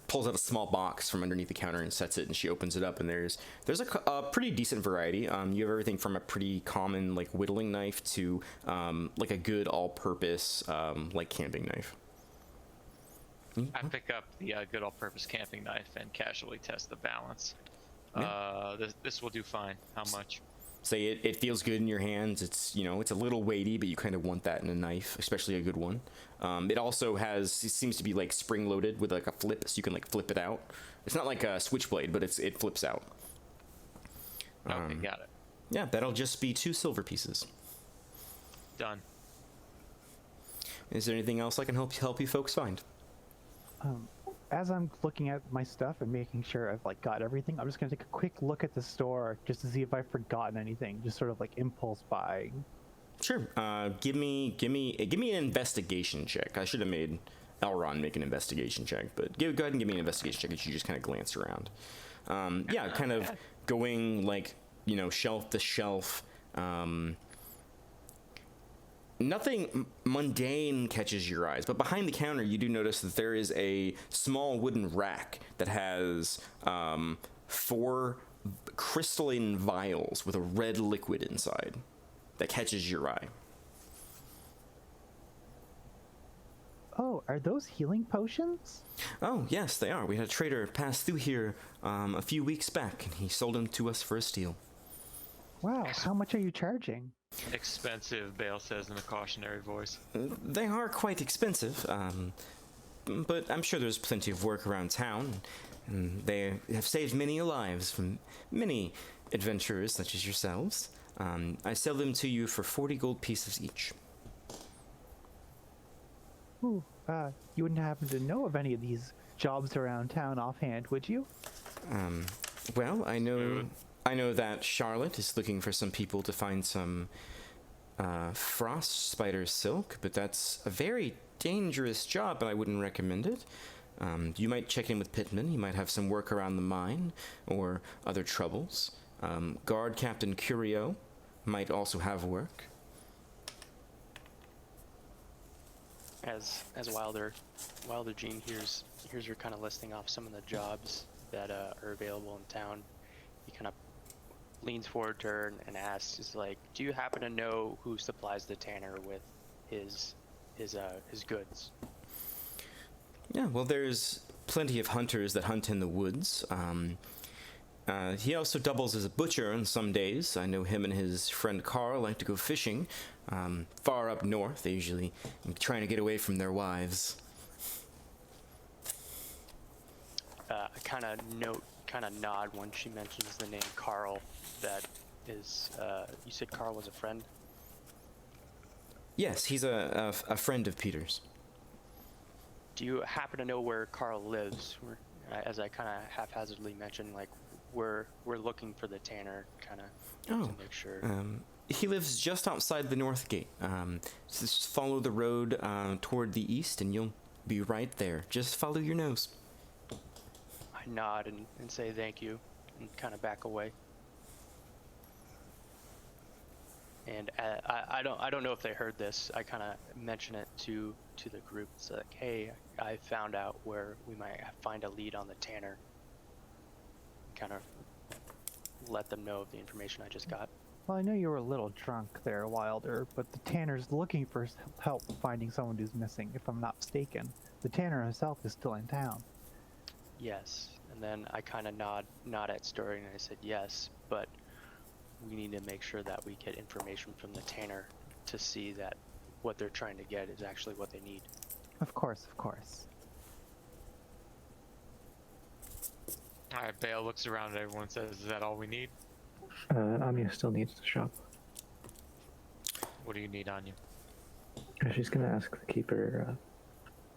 pulls out a small box from underneath the counter and sets it, and she opens it up, and there's a pretty decent variety. You have everything from a pretty common like whittling knife to like a good all-purpose like camping knife. I pick up the good all-purpose camping knife and casually test the balance. Yeah. This will do fine. How much? Say it feels good in your hands. It's it's a little weighty, but you kind of want that in a knife, especially a good one. It seems to be like spring loaded with like a flip, so you can like flip it out. It's not like a switchblade, but it flips out. Okay, got it. Yeah, that'll just be 2 silver pieces. Done. Is there anything else I can help you folks find? As I'm looking at my stuff and making sure I've like got everything, I'm just gonna take a quick look at the store just to see if I've forgotten anything. Just sort of like impulse buying. Sure. Give me an investigation check. I should have made Elron make an investigation check, but go ahead and give me an investigation check as you just kind of glance around. Yeah, kind of going like shelf to shelf. Nothing mundane catches your eyes, but behind the counter you do notice that there is a small wooden rack that has 4 crystalline vials with a red liquid inside that catches your eye. Oh, are those healing potions? Oh, yes, they are. We had a trader pass through here a few weeks back, and he sold them to us for a steal. Wow, how much are you charging? Expensive, Bale says in a cautionary voice. They are quite expensive, but I'm sure there's plenty of work around town, and they have saved many lives from many adventurers such as yourselves. I sell them to you for 40 gold pieces each. Ooh, you wouldn't happen to know of any of these jobs around town offhand, would you? Well, I know that Charlotte is looking for some people to find some frost spider silk, but that's a very dangerous job, and I wouldn't recommend it. You might check in with Pittman. He might have some work around the mine or other troubles. Guard Captain Curio might also have work. As Wilder Jean hears her kind of listing off some of the jobs that are available in town, he kind of leans forward to her and asks, "Is like, do you happen to know who supplies the tanner with his goods?" Yeah, well, there's plenty of hunters that hunt in the woods. He also doubles as a butcher on some days. I know him and his friend Carl like to go fishing far up north. They usually trying to get away from their wives. I kind of nod when she mentions the name Carl. That is, you said Carl was a friend? Yes, he's a friend of Peter's. Do you happen to know where Carl lives? As I kind of haphazardly mentioned, like we're looking for the tanner, kind of to make sure. He lives just outside the north gate. Just follow the road toward the east, and you'll be right there. Just follow your nose. I nod and say thank you, and kind of back away. And I don't know if they heard this. I kind of mention it to the group. It's like, hey, I found out where we might find a lead on the tanner. Kind of let them know of the information I just got. Well, I know you were a little drunk there, Wilder, but the tanner's looking for help finding someone who's missing, if I'm not mistaken. The tanner himself is still in town. Yes, and then I kind of nod at Stirring and I said yes, but we need to make sure that we get information from the tanner to see that what they're trying to get is actually what they need. Of course, of course. Alright, Bale looks around at everyone and says, "Is that all we need?" Anya still needs to shop. What do you need, Anya? She's gonna ask the keeper,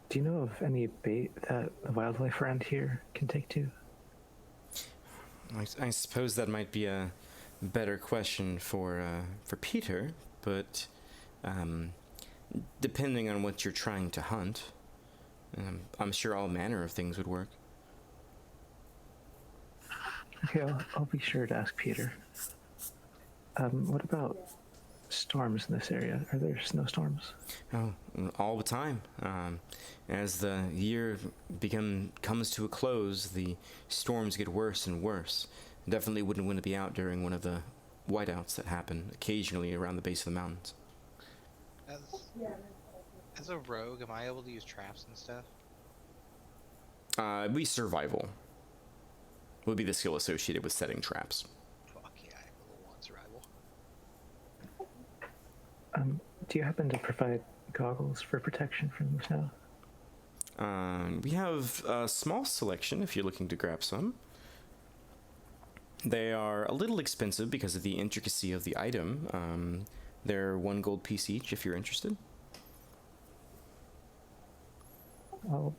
do you know of any bait that the wildlife around here can take to? I suppose that might be a better question for Peter, but depending on what you're trying to hunt, I'm sure all manner of things would work. Okay, I'll be sure to ask Peter. What about storms in this area? Are there snowstorms? Oh, all the time. As the year comes to a close, the storms get worse and worse. Definitely wouldn't want to be out during one of the whiteouts that happen occasionally around the base of the mountains. As a rogue, am I able to use traps and stuff? It'd be survival. Would be the skill associated with setting traps. Fuck yeah, I have level 1 survival. Do you happen to provide goggles for protection from the snow? We have a small selection if you're looking to grab some. They are a little expensive because of the intricacy of the item. They're 1 gold piece each if you're interested. Well,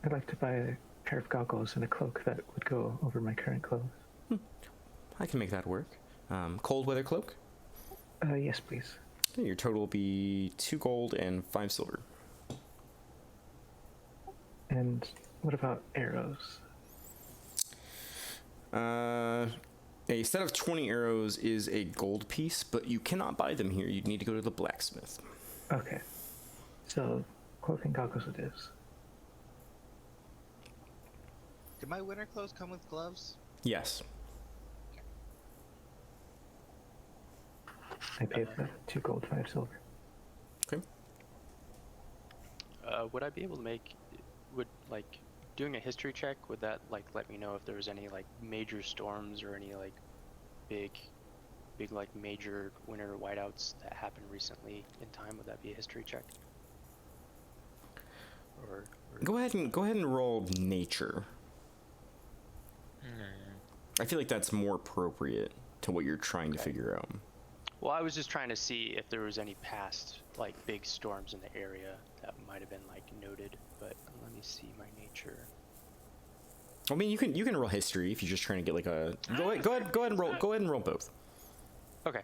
I'd like to buy a pair of goggles and a cloak that would go over my current clothes. I can make that work. Cold weather cloak? Yes, please. Your total will be 2 gold and 5 silver. And what about arrows? A set of 20 arrows is a gold piece, but you cannot buy them here. You'd need to go to the blacksmith. Okay. So, cloak and goggles it is. Do my winter clothes come with gloves? Yes. I paid the 2 gold, 5 silver. Okay. Would I be able to make, doing a history check, would that let me know if there was any major storms or any big major winter whiteouts that happened recently in time? Would that be a history check? Or Go ahead and roll nature. I feel like that's more appropriate to what you're trying to figure out. Well, I was just trying to see if there was any past big storms in the area that might have been noted, but let me see my nature. I mean, you can roll history if you're just trying to get go ahead and roll both. Okay.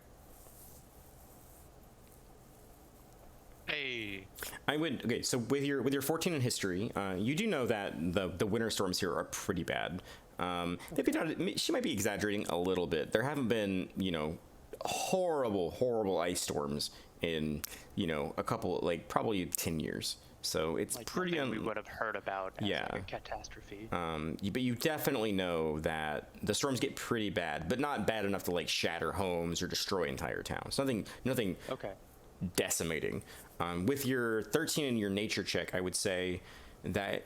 Hey. Okay. So with your 14 in history, you do know that the winter storms here are pretty bad. Maybe not. She might be exaggerating a little bit. There haven't been horrible ice storms in a couple probably 10 years. So it's pretty we would have heard about as a catastrophe. But you definitely know that the storms get pretty bad, but not bad enough to shatter homes or destroy entire towns. Nothing decimating. With your 13 in your nature check, I would say that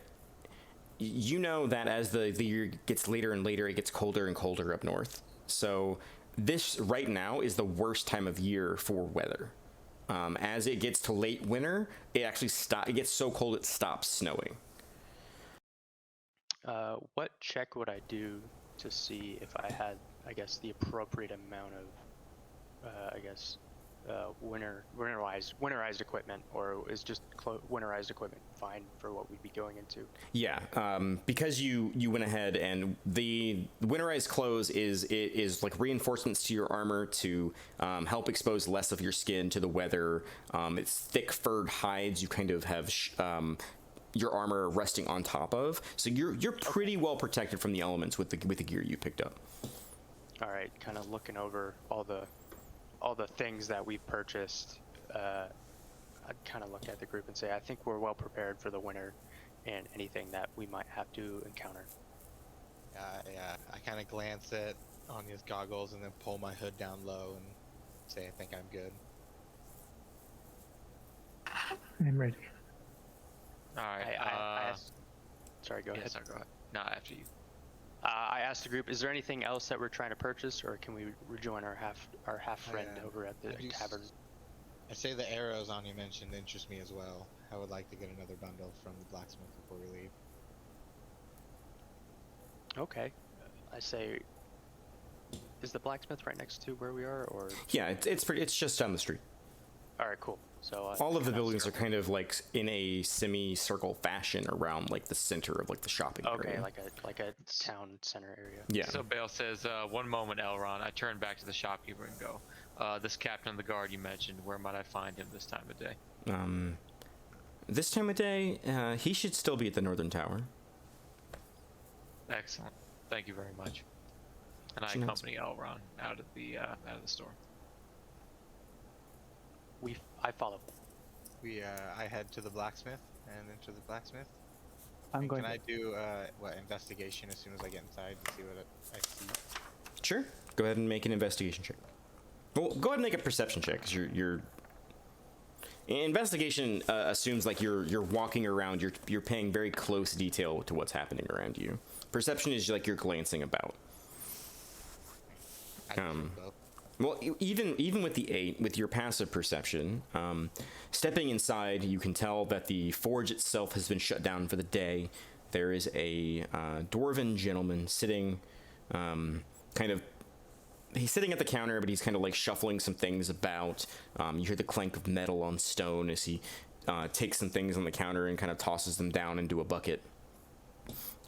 you know that as the year gets later and later, it gets colder and colder up north. So this right now is the worst time of year for weather. As it gets to late winter, it actually it gets so cold it stops snowing. What check would I do to see if I had, the appropriate amount of, winterized equipment, or is just winterized equipment fine for what we'd be going into? Yeah, because you went ahead and the winterized clothes is reinforcements to your armor to help expose less of your skin to the weather. It's thick furred hides you kind of have your armor resting on top of, so you're pretty well protected from the elements with the gear you picked up. All right, kind of looking over all the things that we've purchased, I'd kind of look at the group and say, I think we're well prepared for the winter and anything that we might have to encounter. Yeah, I kind of glance at Anya's goggles and then pull my hood down low and say, I think I'm good. I'm ready. All right. I asked, sorry, go ahead. Sorry, go ahead. No, after you. I asked the group, is there anything else that we're trying to purchase, or can we rejoin our half friend over at the tavern? I'd say the arrows Anya mentioned interest me as well. I would like to get another bundle from the blacksmith before we leave. Okay. I say, is the blacksmith right next to where we are, or? Yeah, it's just down the street. All right, cool. So all of the buildings are kind of in a semicircle fashion around the center of the shopping area. Okay, like a town center area. Yeah. So Bale says, one moment, Elron. I turn back to the shopkeeper and go, this captain of the guard you mentioned, where might I find him this time of day? This time of day, he should still be at the Northern Tower. Excellent. Thank you very much. And I accompany Elron out of the store. I follow. I head to the blacksmith and into the blacksmith. I'm And going can to. I do investigation as soon as I get inside to see what I see? Sure. Go ahead and make an investigation check. Well, go ahead and make a perception check, because you're investigation assumes like you're walking around, you're paying very close detail to what's happening around you. Perception is like you're glancing about. I can do both. Well, even with the 8, with your passive perception, stepping inside, you can tell that the forge itself has been shut down for the day. There is a dwarven gentleman sitting, he's sitting at the counter, but he's kind of like shuffling some things about. You hear the clank of metal on stone as he takes some things on the counter and kind of tosses them down into a bucket.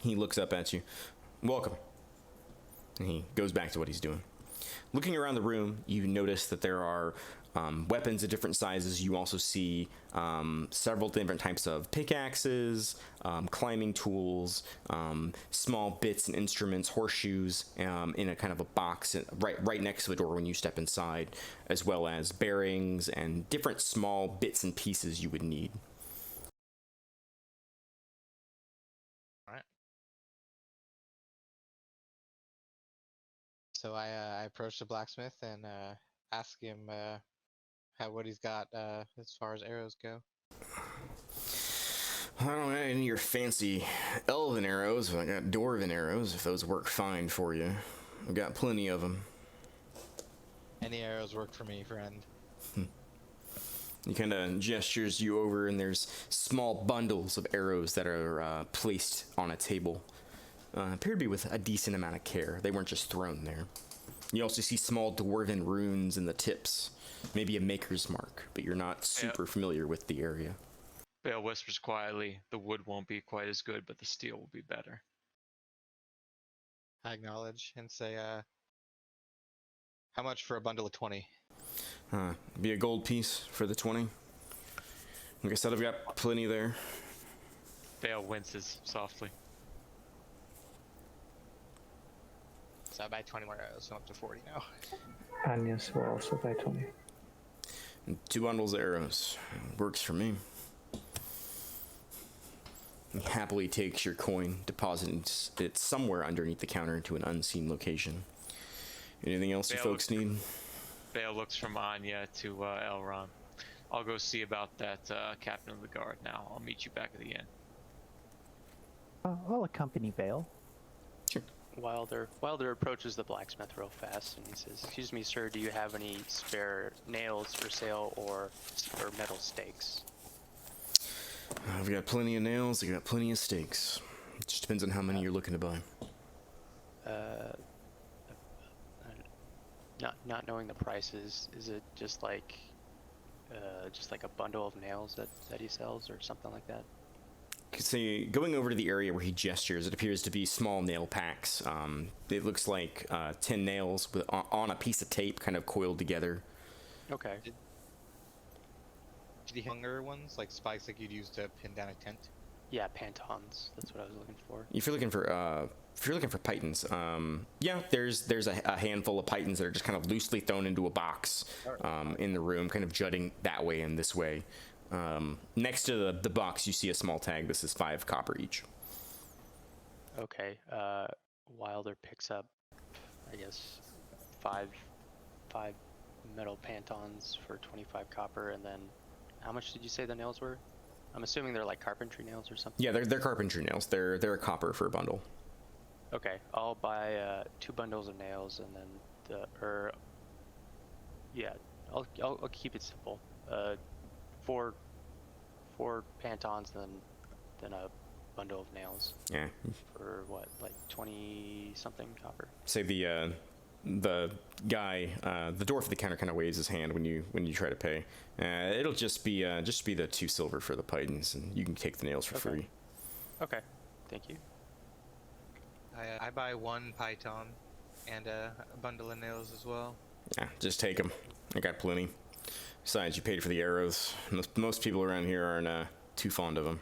He looks up at you. Welcome. And he goes back to what he's doing. Looking around the room, you notice that there are weapons of different sizes. You also see several different types of pickaxes, climbing tools, small bits and instruments, horseshoes in a kind of a box right next to the door when you step inside, as well as bearings and different small bits and pieces you would need. So I approach the blacksmith and ask him what he's got as far as arrows go. I don't have any of your fancy elven arrows, but I got dwarven arrows, if those work fine for you. I've got plenty of them. Any arrows work for me, friend. He kind of gestures you over, and there's small bundles of arrows that are placed on a table. Appear to be with a decent amount of care. They weren't just thrown there. You also see small dwarven runes in the tips. Maybe a maker's mark, but you're not super familiar with the area. Bale whispers quietly, the wood won't be quite as good, but the steel will be better. I acknowledge and say, how much for a bundle of 20? Be a gold piece for the 20. Like I said, I've got plenty there. Bale winces softly. So I buy 20 more arrows, so I'm up to 40 now. Agnes will also buy 20. And 2 bundles of arrows. Works for me. He happily takes your coin, depositing it somewhere underneath the counter into an unseen location. Anything else you folks need? Bale looks from Anya to Elron. I'll go see about that captain of the guard now. I'll meet you back at the inn. I'll accompany Vale. Sure. Wilder approaches the blacksmith real fast and he says, "Excuse me, sir, do you have any spare nails for sale or metal stakes?" I've got plenty of nails, I've got plenty of stakes. It just depends on how many you're looking to buy. Not knowing the prices, is it just like a bundle of nails that he sells or something like that? So going over to the area where he gestures, it appears to be small nail packs. It looks like 10 nails on a piece of tape kind of coiled together. Okay. Did he hunger ones, like spikes like you'd use to pin down a tent? Yeah, pantons. That's what I was looking for. If you're looking for pythons, yeah, there's a handful of pythons that are just kind of loosely thrown into a box in the room, kind of jutting that way and this way. Next to the box, you see a small tag. This is 5 copper each. Okay. Wilder picks up, I guess, five metal pantons for 25 copper, and then how much did you say the nails were? I'm assuming they're like carpentry nails or something. Yeah, they're carpentry nails. They're a copper for a bundle. Okay, I'll buy 2 bundles of nails, and then I'll keep it simple. 4 pantons, then a bundle of nails. Yeah. For what, like 20 something copper? Say the guy, the dwarf at the counter, kind of waves his hand when you try to pay. It'll just be the 2 silver for the pythons, and you can take the nails for free. Okay, thank you. I buy 1 python and a bundle of nails as well. Yeah, just take them. I got plenty. Besides, you paid for the arrows. Most people around here aren't too fond of them.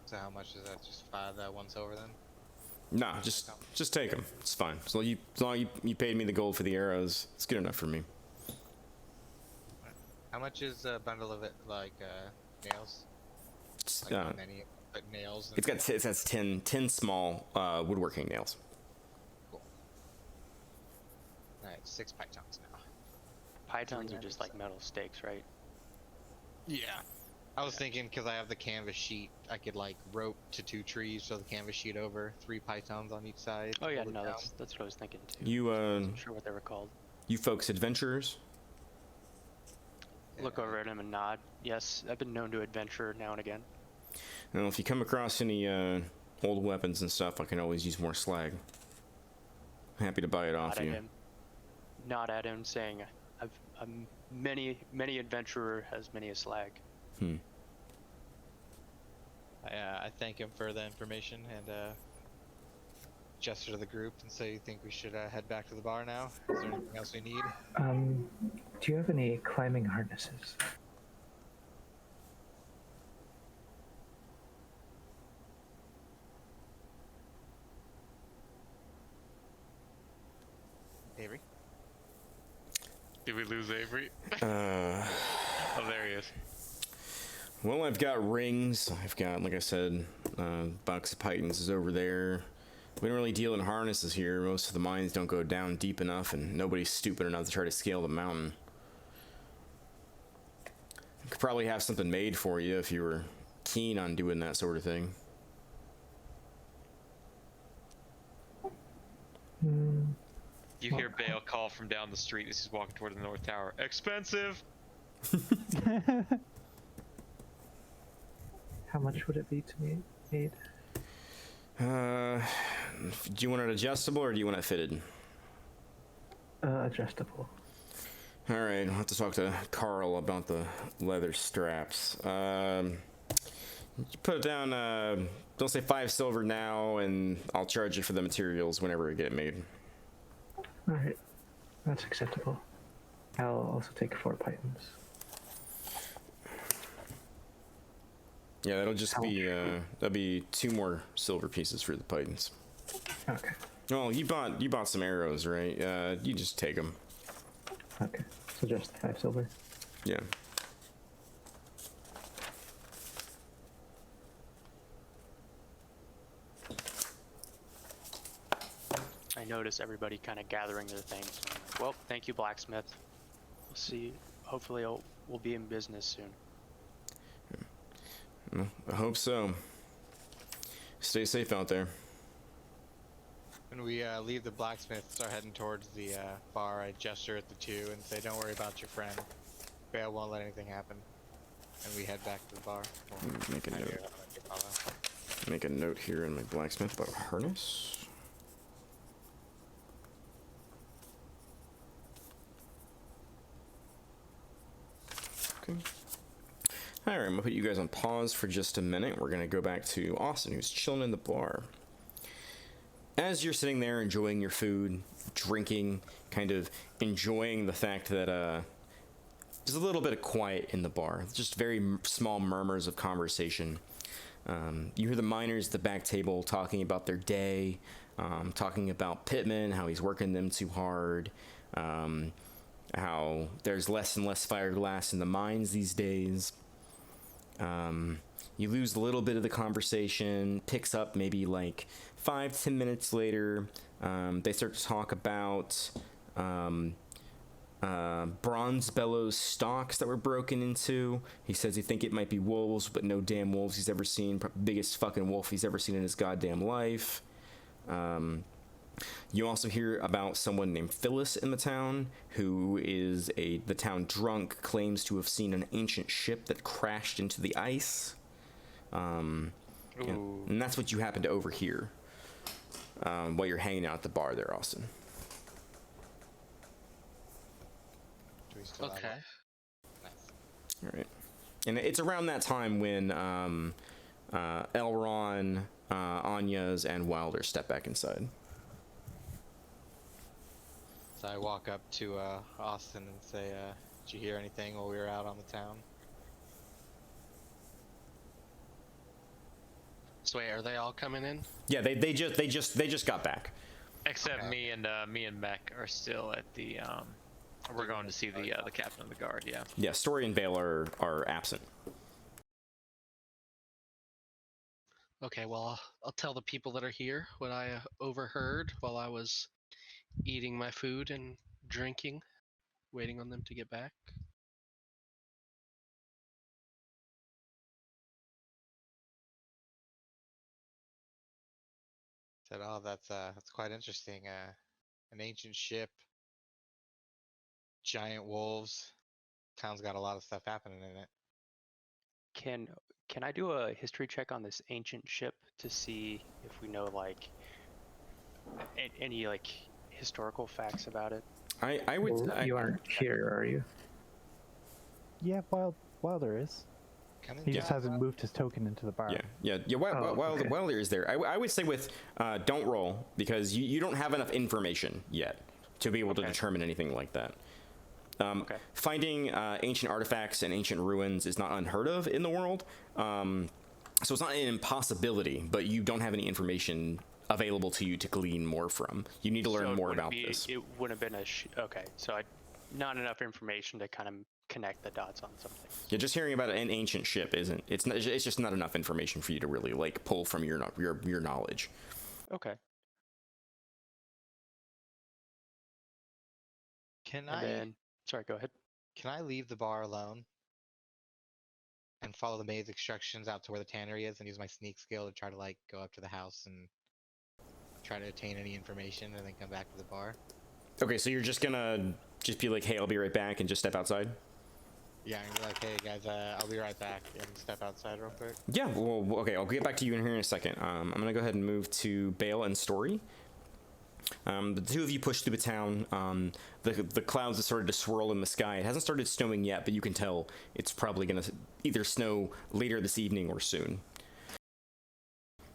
So how much is that? Just 5, 1 silver then? Nah, just take them. It's fine. As long as you paid me the gold for the arrows, it's good enough for me. How much is a bundle of it, like, nails? It's, Like, how many? But nails? it has 10 small woodworking nails. Cool. Alright, 6 pythons now. Pythons are just like metal stakes, right? Yeah. I was thinking, because I have the canvas sheet, I could, like, rope to 2 trees, so the canvas sheet over, 3 pythons on each side. Oh yeah, hold it no, down. that's what I was thinking too. You Wasn't sure what they were called. you folks adventurers? Look over at him and nod. Yes, I've been known to adventure now and again. Well, if you come across any old weapons and stuff, I can always use more slag. Happy to buy it off you. Nod at him, saying, "I'm many adventurer has many a slag." I thank him for the information and gesture to the group and say, you think we should head back to the bar now? Is there anything else we need? Do you have any climbing harnesses? Avery? Did we lose Avery? Uh, Oh, there he is. well, I've got rings. I've got, like I said, box of pythons is over there. We don't really deal in harnesses here. Most of the mines don't go down deep enough, and nobody's stupid enough to try to scale the mountain. I could probably have something made for you if you were keen on doing that sort of thing. You hear Bale call from down the street as he's walking toward the North Tower. Expensive! How much would it be to me made? Do you want it adjustable or do you want it fitted? Adjustable. All right, I'll have to talk to Carl about the leather straps. You put it down, don't say 5 silver now, and I'll charge you for the materials whenever I get it made. Alright, that's acceptable. I'll also take 4 pythons. Yeah, that'll just be, that'll be 2 more silver pieces for the pythons. Okay. Well, you bought some arrows, right? You just take them. Okay, so just 5 silver. Yeah. I notice everybody kind of gathering their things. I'm like, well, thank you, blacksmith. We'll see. Hopefully, we'll be in business soon. Well, I hope so. Stay safe out there. When we leave the blacksmith, start heading towards the bar, I gesture at the 2 and say, don't worry about your friend. Bale won't let anything happen. And we head back to the bar. Make a note. Make a note here in my blacksmith about a harness. Okay. Alright, I'm gonna put you guys on pause for just a minute. We're gonna go back to Austin, who's chilling in the bar. As you're sitting there enjoying your food, drinking, kind of enjoying the fact that there's a little bit of quiet in the bar, just very small murmurs of conversation. You hear the miners at the back table talking about their day, talking about Pittman, how he's working them too hard, how there's less and less fiberglass in the mines these days. You lose a little bit of the conversation, picks up maybe like 5-10 minutes later. They start to talk about bronze bellows stocks that were broken into. He says he think it might be wolves, but no damn wolves he's ever seen. Biggest fucking wolf he's ever seen in his goddamn life. You also hear about someone named Phyllis in the town, who is the town drunk, claims to have seen an ancient ship that crashed into the ice. And that's what you happen to overhear while you're hanging out at the bar there, Austin. Do we still have Okay. one? Nice. All right. And it's around that time when Elron, Anya's, and Wilder step back inside. So I walk up to Austin and say, did you hear anything while we were out on the town? So wait, are they all coming in? Yeah, they just got back. Except Okay. me and Mech are still at the We're going to see the captain of the guard. Yeah. Yeah, Story and Vale are absent. Okay, well, I'll tell the people that are here what I overheard while I was eating my food and drinking, waiting on them to get back. Said, oh, that's quite interesting. An ancient ship, giant wolves. Town's got a lot of stuff happening in it. Can I do a history check on this ancient ship to see if we know like any like historical facts about it? I would. Well, you aren't here, are you? Yeah, Wilder is. He just hasn't moved his token into the bar. Yeah. okay. Wilder is there. I would say with don't roll because you don't have enough information yet to be able to determine anything like that. Finding ancient artifacts and ancient ruins is not unheard of in the world, so it's not an impossibility. But you don't have any information available to you to glean more from. You need to learn more about this. It wouldn't have been okay. So not enough information to kind of connect the dots on something. Yeah, just hearing about an ancient ship isn't. It's just not enough information for you to really like pull from your knowledge. Okay. Sorry, go ahead. Can I leave the bar alone and follow the maid's instructions out to where the tannery is and use my sneak skill to try to like go up to the house and try to attain any information and then come back to the bar? Okay, so you're just gonna be like, hey, I'll be right back, and just step outside? Yeah, and be like, hey guys, I'll be right back, and step outside real quick. Yeah, well, okay, I'll get back to you in here in a second. I'm gonna go ahead and move to Bale and Story. The two of you push through the town. The clouds have started to swirl in the sky. It hasn't started snowing yet, but you can tell it's probably gonna either snow later this evening or soon.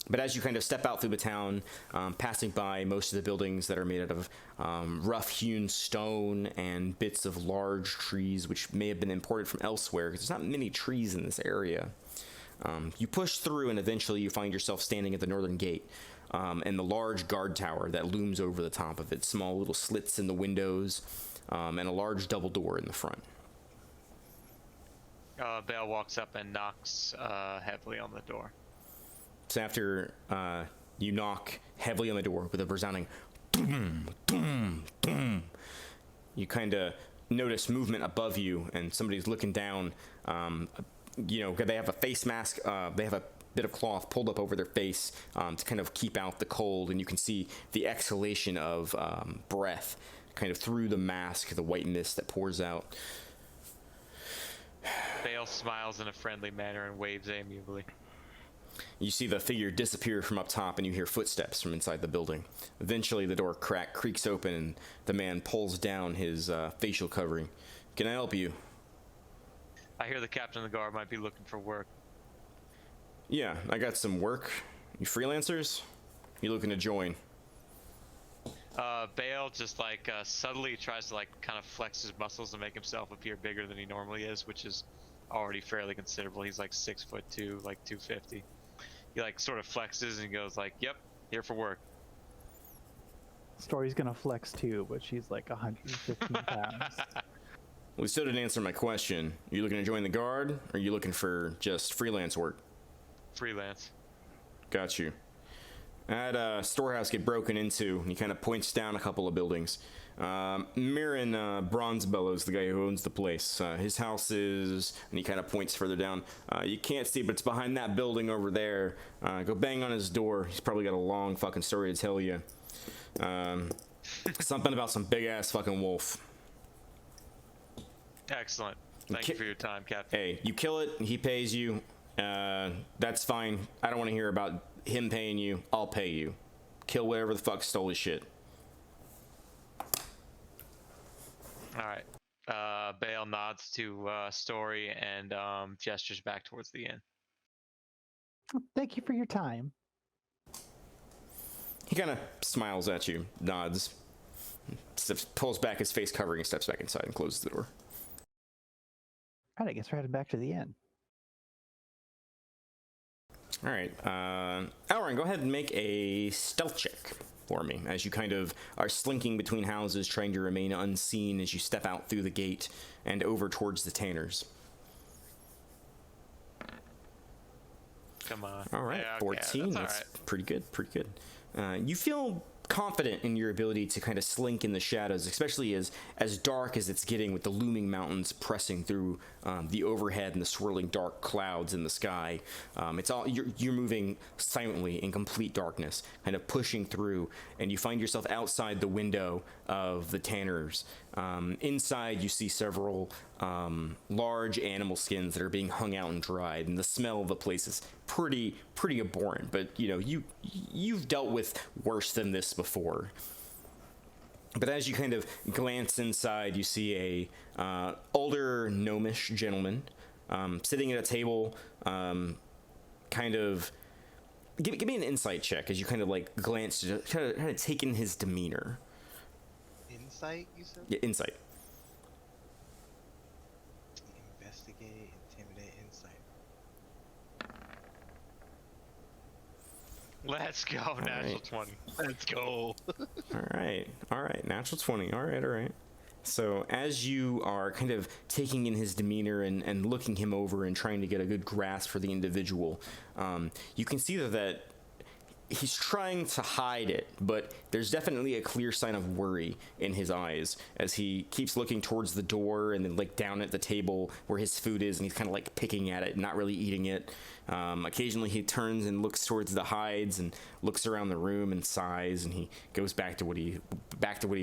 But as you kind of step out through the town, passing by most of the buildings that are made out of rough-hewn stone and bits of large trees, which may have been imported from elsewhere, because there's not many trees in this area. You push through, and eventually you find yourself standing at the northern gate, and the large guard tower that looms over the top of it, small little slits in the windows, and a large double door in the front. Bale walks up and knocks heavily on the door. So after you knock heavily on the door with a resounding doom, doom, doom, you kind of notice movement above you, and somebody's looking down. They have a face mask. They have a bit of cloth pulled up over their face to kind of keep out the cold, and you can see the exhalation of breath kind of through the mask, the white mist that pours out. Bale smiles in a friendly manner and waves amiably. You see the figure disappear from up top, and you hear footsteps from inside the building. Eventually, the door creaks open, and the man pulls down his facial covering. Can I help you? I hear the captain of the guard might be looking for work. Yeah, I got some work. You freelancers? You looking to join? Bale just subtly tries to kind of flex his muscles and make himself appear bigger than he normally is, which is already fairly considerable. He's 6'2", 250. He sort of flexes and goes yep, here for work. Story's gonna flex too, but she's 115 pounds. Well, you still didn't answer my question. Are you looking to join the guard, or are you looking for just freelance work? Freelance. Got you. I had a storehouse get broken into, and he kind of points down a couple of buildings. Mirren Bronzebellow's the guy who owns the place. His house is, and he kind of points further down. You can't see, but it's behind that building over there. Go bang on his door. He's probably got a long fucking story to tell you. Something about some big ass fucking wolf. Excellent. Thank you for your time, Captain. Hey, you kill it, he pays you. That's fine. I don't want to hear about him paying you. I'll pay you. Kill whatever the fuck stole his shit. All right. Bale nods to Story and gestures back towards the inn. Thank you for your time. He kind of smiles at you, nods, pulls back his face covering, and steps back inside and closes the door. All right, I guess we're headed back to the inn. All right, Alran, go ahead and make a stealth check. for me as you kind of are slinking between houses, trying to remain unseen as you step out through the gate and over towards the Tanners. Come on. All right, Yeah, okay, 14. that's all That's right. pretty good, pretty good. You feel confident in your ability to kind of slink in the shadows, especially as dark as it's getting with the looming mountains pressing through the overhead and the swirling dark clouds in the sky. It's all you're moving silently in complete darkness, kind of pushing through, and you find yourself outside the window of the Tanners. Inside, you see several large animal skins that are being hung out and dried, and the smell of the place is pretty abhorrent. But you know, you've dealt with worse than this before. But as you kind of glance inside, you see a older gnomish gentleman sitting at a table, kind of. Give me an insight check as you kind of like glance to kind of take in his demeanor. Insight, you said? Yeah, insight. Investigate, intimidate, insight. Let's go, natural right. 20. Let's go. All right, natural 20. All right. So as you are kind of taking in his demeanor and looking him over and trying to get a good grasp for the individual, you can see that he's trying to hide it, but there's definitely a clear sign of worry in his eyes as he keeps looking towards the door and then like down at the table where his food is, and he's kind of like picking at it, not really eating it. Occasionally he turns and looks towards the hides and looks around the room and sighs, and he goes back to what he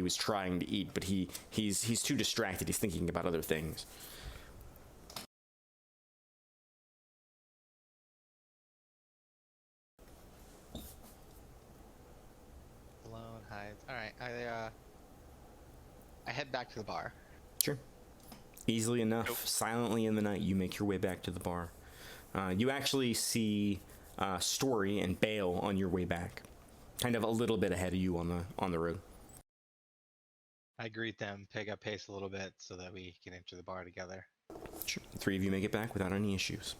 was trying to eat, but he's too distracted. He's thinking about other things. Alone hides. Alright, I head back to the bar. Sure. Easily enough, silently in the night, you make your way back to the bar. You actually see Story and Bale on your way back, kind of a little bit ahead of you on the road. I greet them, pick up pace a little bit so that we can enter the bar together. Sure. The three of you make it back without any issues.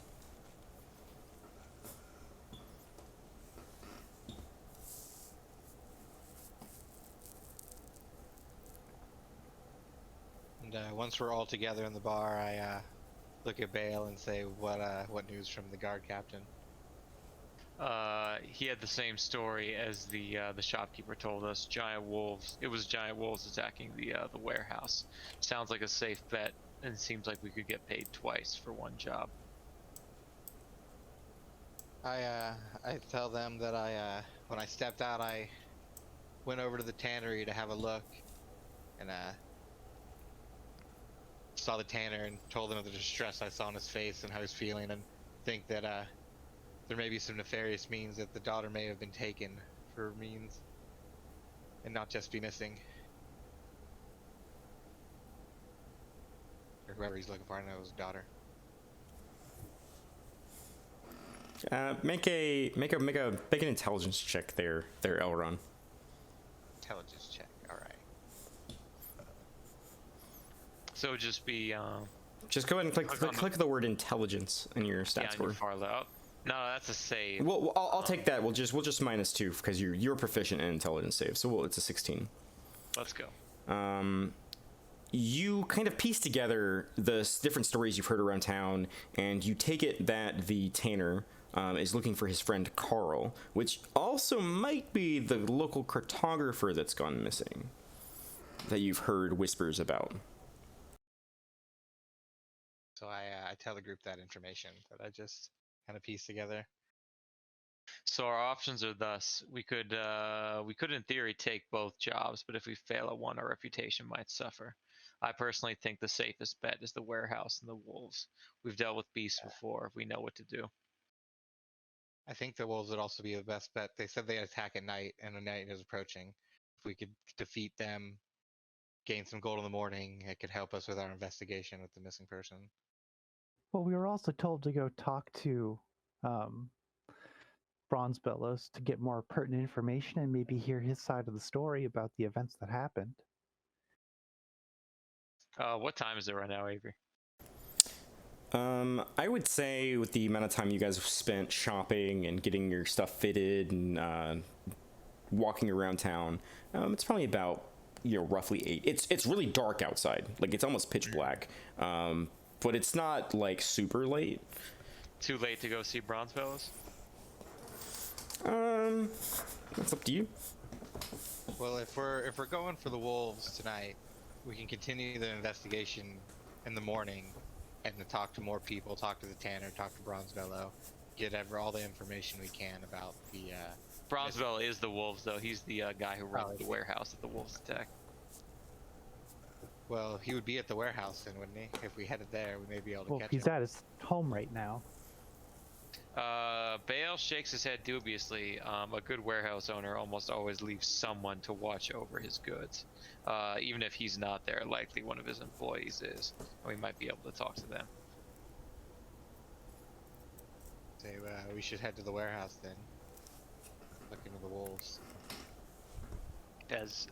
And once we're all together in the bar, I look at Bale and say, "What news from the guard captain?" He had the same story as the shopkeeper told us. Giant wolves. It was giant wolves attacking the warehouse. Sounds like a safe bet, and it seems like we could get paid twice for one job. I tell them that when I stepped out, I went over to the tannery to have a look, and saw the tanner and told him of the distress I saw on his face and how he was feeling, and think that there may be some nefarious means that the daughter may have been taken for means and not just be missing. Or whoever he's looking for, I know it was a daughter. Make an intelligence check there, Elron. Intelligence check, alright. So it would just be Just go ahead and click the word intelligence in your stats yeah, on score. your far left. No, that's a save. Well, I'll take that. We'll just -2 because you're proficient in intelligence save. So it's a 16. Let's go. You kind of piece together the different stories you've heard around town, and you take it that the tanner is looking for his friend Carl, which also might be the local cartographer that's gone missing, that you've heard whispers about. So I tell the group that information that I just kind of pieced together. So our options are thus: we could in theory take both jobs, but if we fail at one, our reputation might suffer. I personally think the safest bet is the warehouse and the wolves. We've dealt with beasts before. We know what to do. I think the wolves would also be the best bet. They said they attack at night, and the night is approaching. If we could defeat them, gain some gold in the morning, it could help us with our investigation with the missing person. Well, we were also told to go talk to Bronze Bellows to get more pertinent information and maybe hear his side of the story about the events that happened. What time is it right now, Avery? I would say with the amount of time you guys have spent shopping and getting your stuff fitted and walking around town. It's probably about roughly 8. It's really dark outside, like it's almost pitch black, but it's not like super late. Too late to go see Bronze Fellows? That's up to you. Well, if we're going for the wolves tonight, we can continue the investigation in the morning, and to talk to more people, talk to the tanner, talk to Bronzebello, get all the information we can about the. Bronzebello is the wolves, though. He's the guy who runs the warehouse that the wolves attack. Well, he would be at the warehouse then, wouldn't he? If we headed there, we may be able to Well, catch he's him. at his home right now. Bale shakes his head dubiously. A good warehouse owner almost always leaves someone to watch over his goods. Even if he's not there, likely one of his employees is. We might be able to talk to them. Say, we should head to the warehouse then. Look into the wolves. As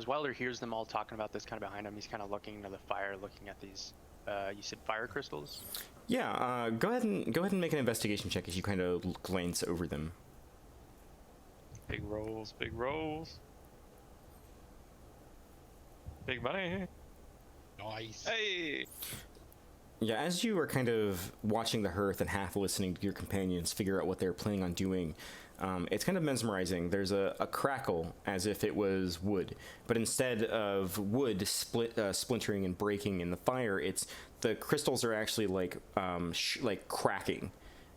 Wilder hears them all talking about this kind of behind him, he's kind of looking into the fire, looking at these. You said fire crystals? Yeah. Go ahead and make an investigation check as you kind of glance over them. Big rolls, big rolls. Big money. Nice. Hey! Yeah, as you are kind of watching the hearth and half listening to your companions figure out what they're planning on doing, it's kind of mesmerizing. There's a crackle as if it was wood, but instead of wood splintering and breaking in the fire, the crystals are actually like cracking,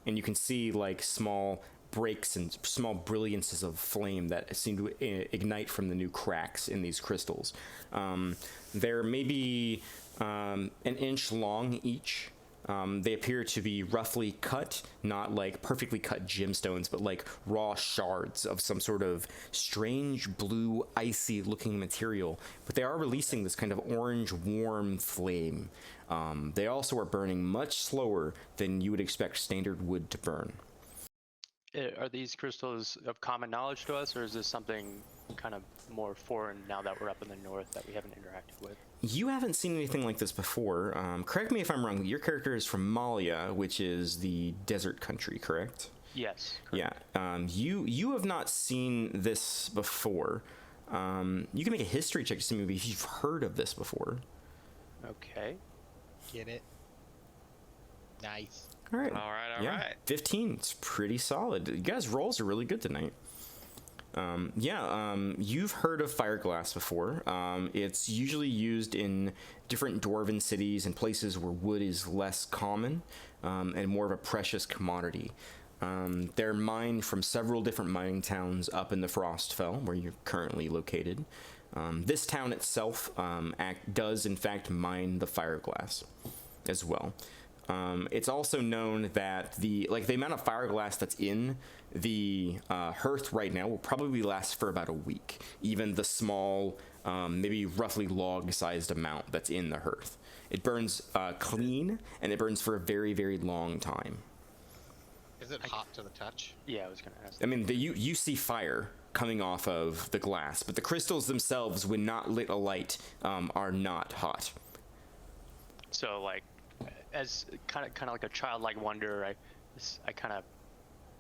and you can see like small breaks and small brilliances of flame that seem to ignite from the new cracks in these crystals. They're maybe an inch long each. They appear to be roughly cut, not like perfectly cut gemstones, but like raw shards of some sort of strange blue, icy looking material. But they are releasing this kind of orange, warm flame. They also are burning much slower than you would expect standard wood to burn. Are these crystals of common knowledge to us, or is this something kind of more foreign now that we're up in the north that we haven't interacted with? You haven't seen anything like this before. Correct me if I'm wrong. Your character is from Malia, which is the desert country, correct? Yes. Correct. Yeah. You have not seen this before. You can make a history check to see maybe if you've heard of this before. Okay. Get it? Nice. All right. All right. 15. It's pretty solid. You guys' rolls are really good tonight. You've heard of fireglass before. It's usually used in different dwarven cities and places where wood is less common and more of a precious commodity. They're mined from several different mining towns up in the Frostfell, where you're currently located. This town itself does, in fact, mine the fireglass as well. It's also known that the amount of fireglass that's in the hearth right now will probably last for about a week. Even the small, maybe roughly log-sized amount that's in the hearth. It burns clean, and it burns for a very, very long time. Is it hot to the touch? Yeah, I was gonna ask. I mean, you see fire coming off of the glass, but the crystals themselves, when not lit alight, are not hot. So, like, as kind of like a childlike wonder, I kind of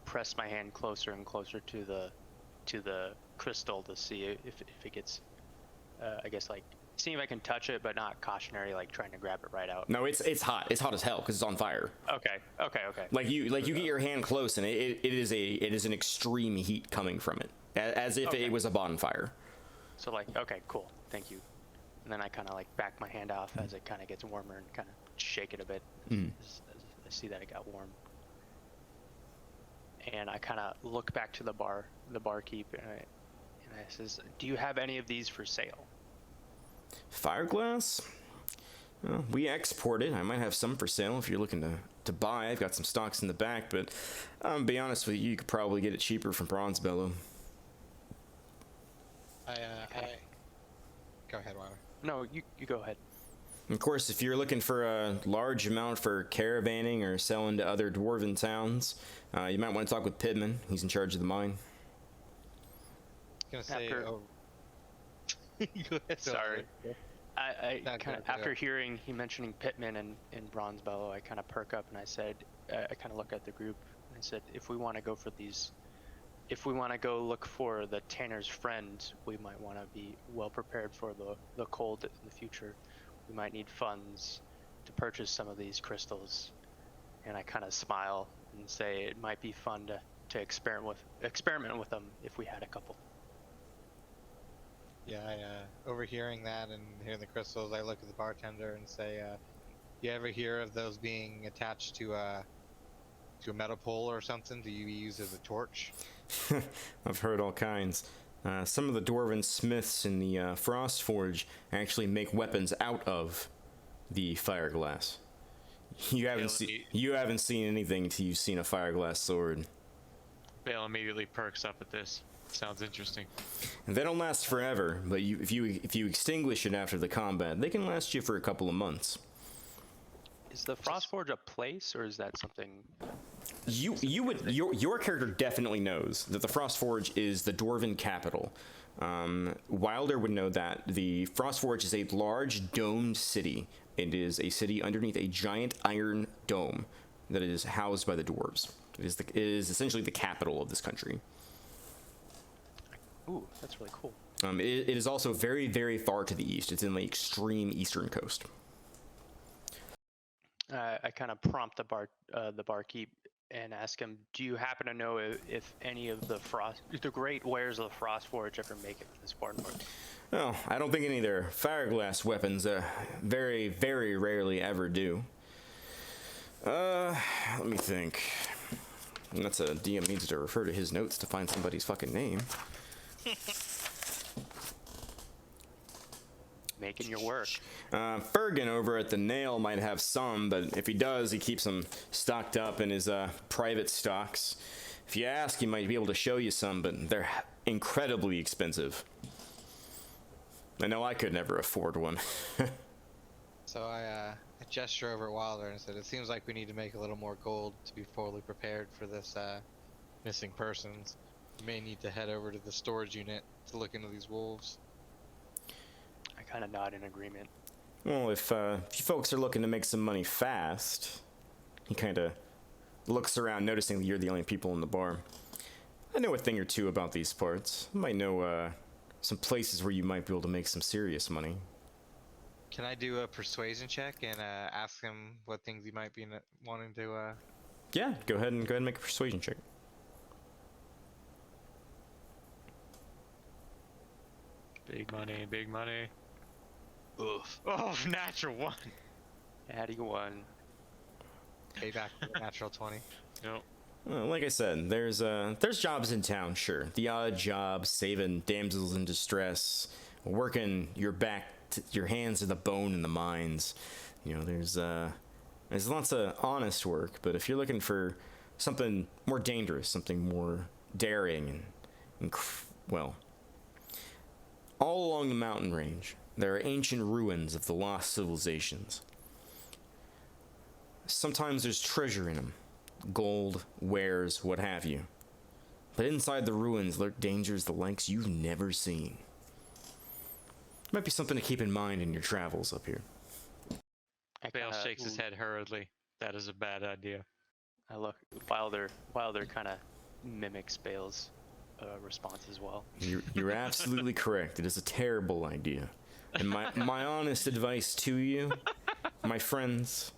press my hand closer and closer to the crystal to see if it gets, I guess, like, seeing if I can touch it, but not cautionary, like trying to grab it right out. No, it's hot. It's hot as hell because it's on fire. Okay. Like you get your hand close, and it is an extreme heat coming from it, as if it was a bonfire. So, like, okay, cool, thank you. And then I kind of like back my hand off as it kind of gets warmer and kind of shake it a bit as I see that it got warm. And I kind of look back to the barkeep, and I says, "Do you have any of these for sale?" Fireglass? Well, we export it. I might have some for sale if you're looking to buy. I've got some stocks in the back, but to be honest with you, you could probably get it cheaper from Bronzebello. Go ahead, Wilder. No, you go ahead. Of course, if you're looking for a large amount for caravanning or selling to other dwarven towns, you might want to talk with Pidman. He's in charge of the mine. I was gonna say, After- Go ahead. Sorry. I No, kind of, go. after hearing he mentioning Pittman and Bronzebello, I kind of perk up and I said, I kind of look at the group and I said, if we want to go for these if we want to go look for the Tanner's friend, we might want to be well prepared for the cold in the future. We might need funds to purchase some of these crystals. And I kind of smile and say it might be fun to experiment with them if we had a couple. Yeah, overhearing that and hearing the crystals, I look at the bartender and say, "You ever hear of those being attached to a metal pole or something? Do you use as a torch?" I've heard all kinds. Some of the dwarven smiths in the Frost Forge actually make weapons out of the fire glass. You haven't seen anything until you've seen a fire glass sword. Bale immediately perks up at this. Sounds interesting. And they don't last forever, but if you extinguish it after the combat, they can last you for a couple of months. Is the Frost Forge a place, or is that something? Your character definitely knows that the Frost Forge is the dwarven capital. Wilder would know that the Frost Forge is a large domed city. It is a city underneath a giant iron dome that is housed by the dwarves. It is essentially the capital of this country. Ooh, that's really cool. It is also very, very far to the east. It's in the extreme eastern coast. I kind of prompt the barkeep and ask him, "Do you happen to know if any of the great wares of the Frost Forge ever make it to this part north?" Oh, I don't think any of their fireglass weapons very, very rarely ever do. Let me think. That's a DM needs to refer to his notes to find somebody's fucking name. Making your work. Fergan over at the Nail might have some, but if he does, he keeps them stocked up in his private stocks. If you ask, he might be able to show you some, but they're incredibly expensive. I know I could never afford one. So I gesture over at Wilder and said, "It seems like we need to make a little more gold to be fully prepared for this missing persons. We may need to head over to the storage unit to look into these wolves." I kind of nod in agreement. Well, if you folks are looking to make some money fast, he kind of looks around, noticing that you're the only people in the bar. I know a thing or two about these parts. I might know some places where you might be able to make some serious money. Can I do a persuasion check and ask him what things he might be wanting to? Yeah, go ahead and make a persuasion check. Big money, big money. Oof. Oh, natural one. Adding one. Pay back the natural 20. Nope. Like I said, there's jobs in town, sure. The odd job, saving damsels in distress, working your hands to the bone in the mines. You know, there's lots of honest work, but if you're looking for something more dangerous, something more daring, and well, all along the mountain range, there are ancient ruins of the lost civilizations. Sometimes there's treasure in them. Gold, wares, what have you. But inside the ruins lurk dangers the likes you've never seen. Might be something to keep in mind in your travels up here. Bale shakes his head hurriedly. That is a bad idea. I look. Wilder kind of mimics Bale's response as well. You're absolutely correct. It is a terrible idea. And my honest advice to you, my friends,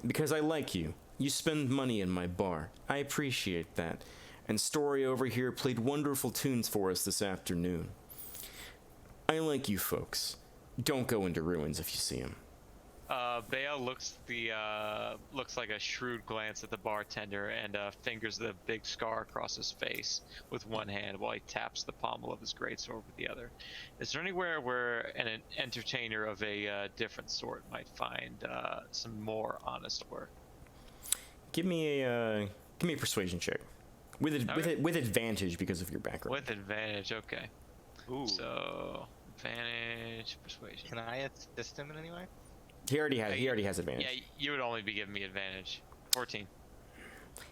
because I like you. You spend money in my bar. I appreciate that. And Story over here played wonderful tunes for us this afternoon. I like you folks. Don't go into ruins if you see them. Bale looks like a shrewd glance at the bartender and fingers the big scar across his face with one hand while he taps the pommel of his greatsword with the other. Is there anywhere where an entertainer of a different sort might find some more honest work? Give me a persuasion check with advantage because of your background. With advantage, okay. Ooh. So advantage, persuasion. Can I assist him in any way? He already has advantage. Yeah, you would only be giving me advantage. 14.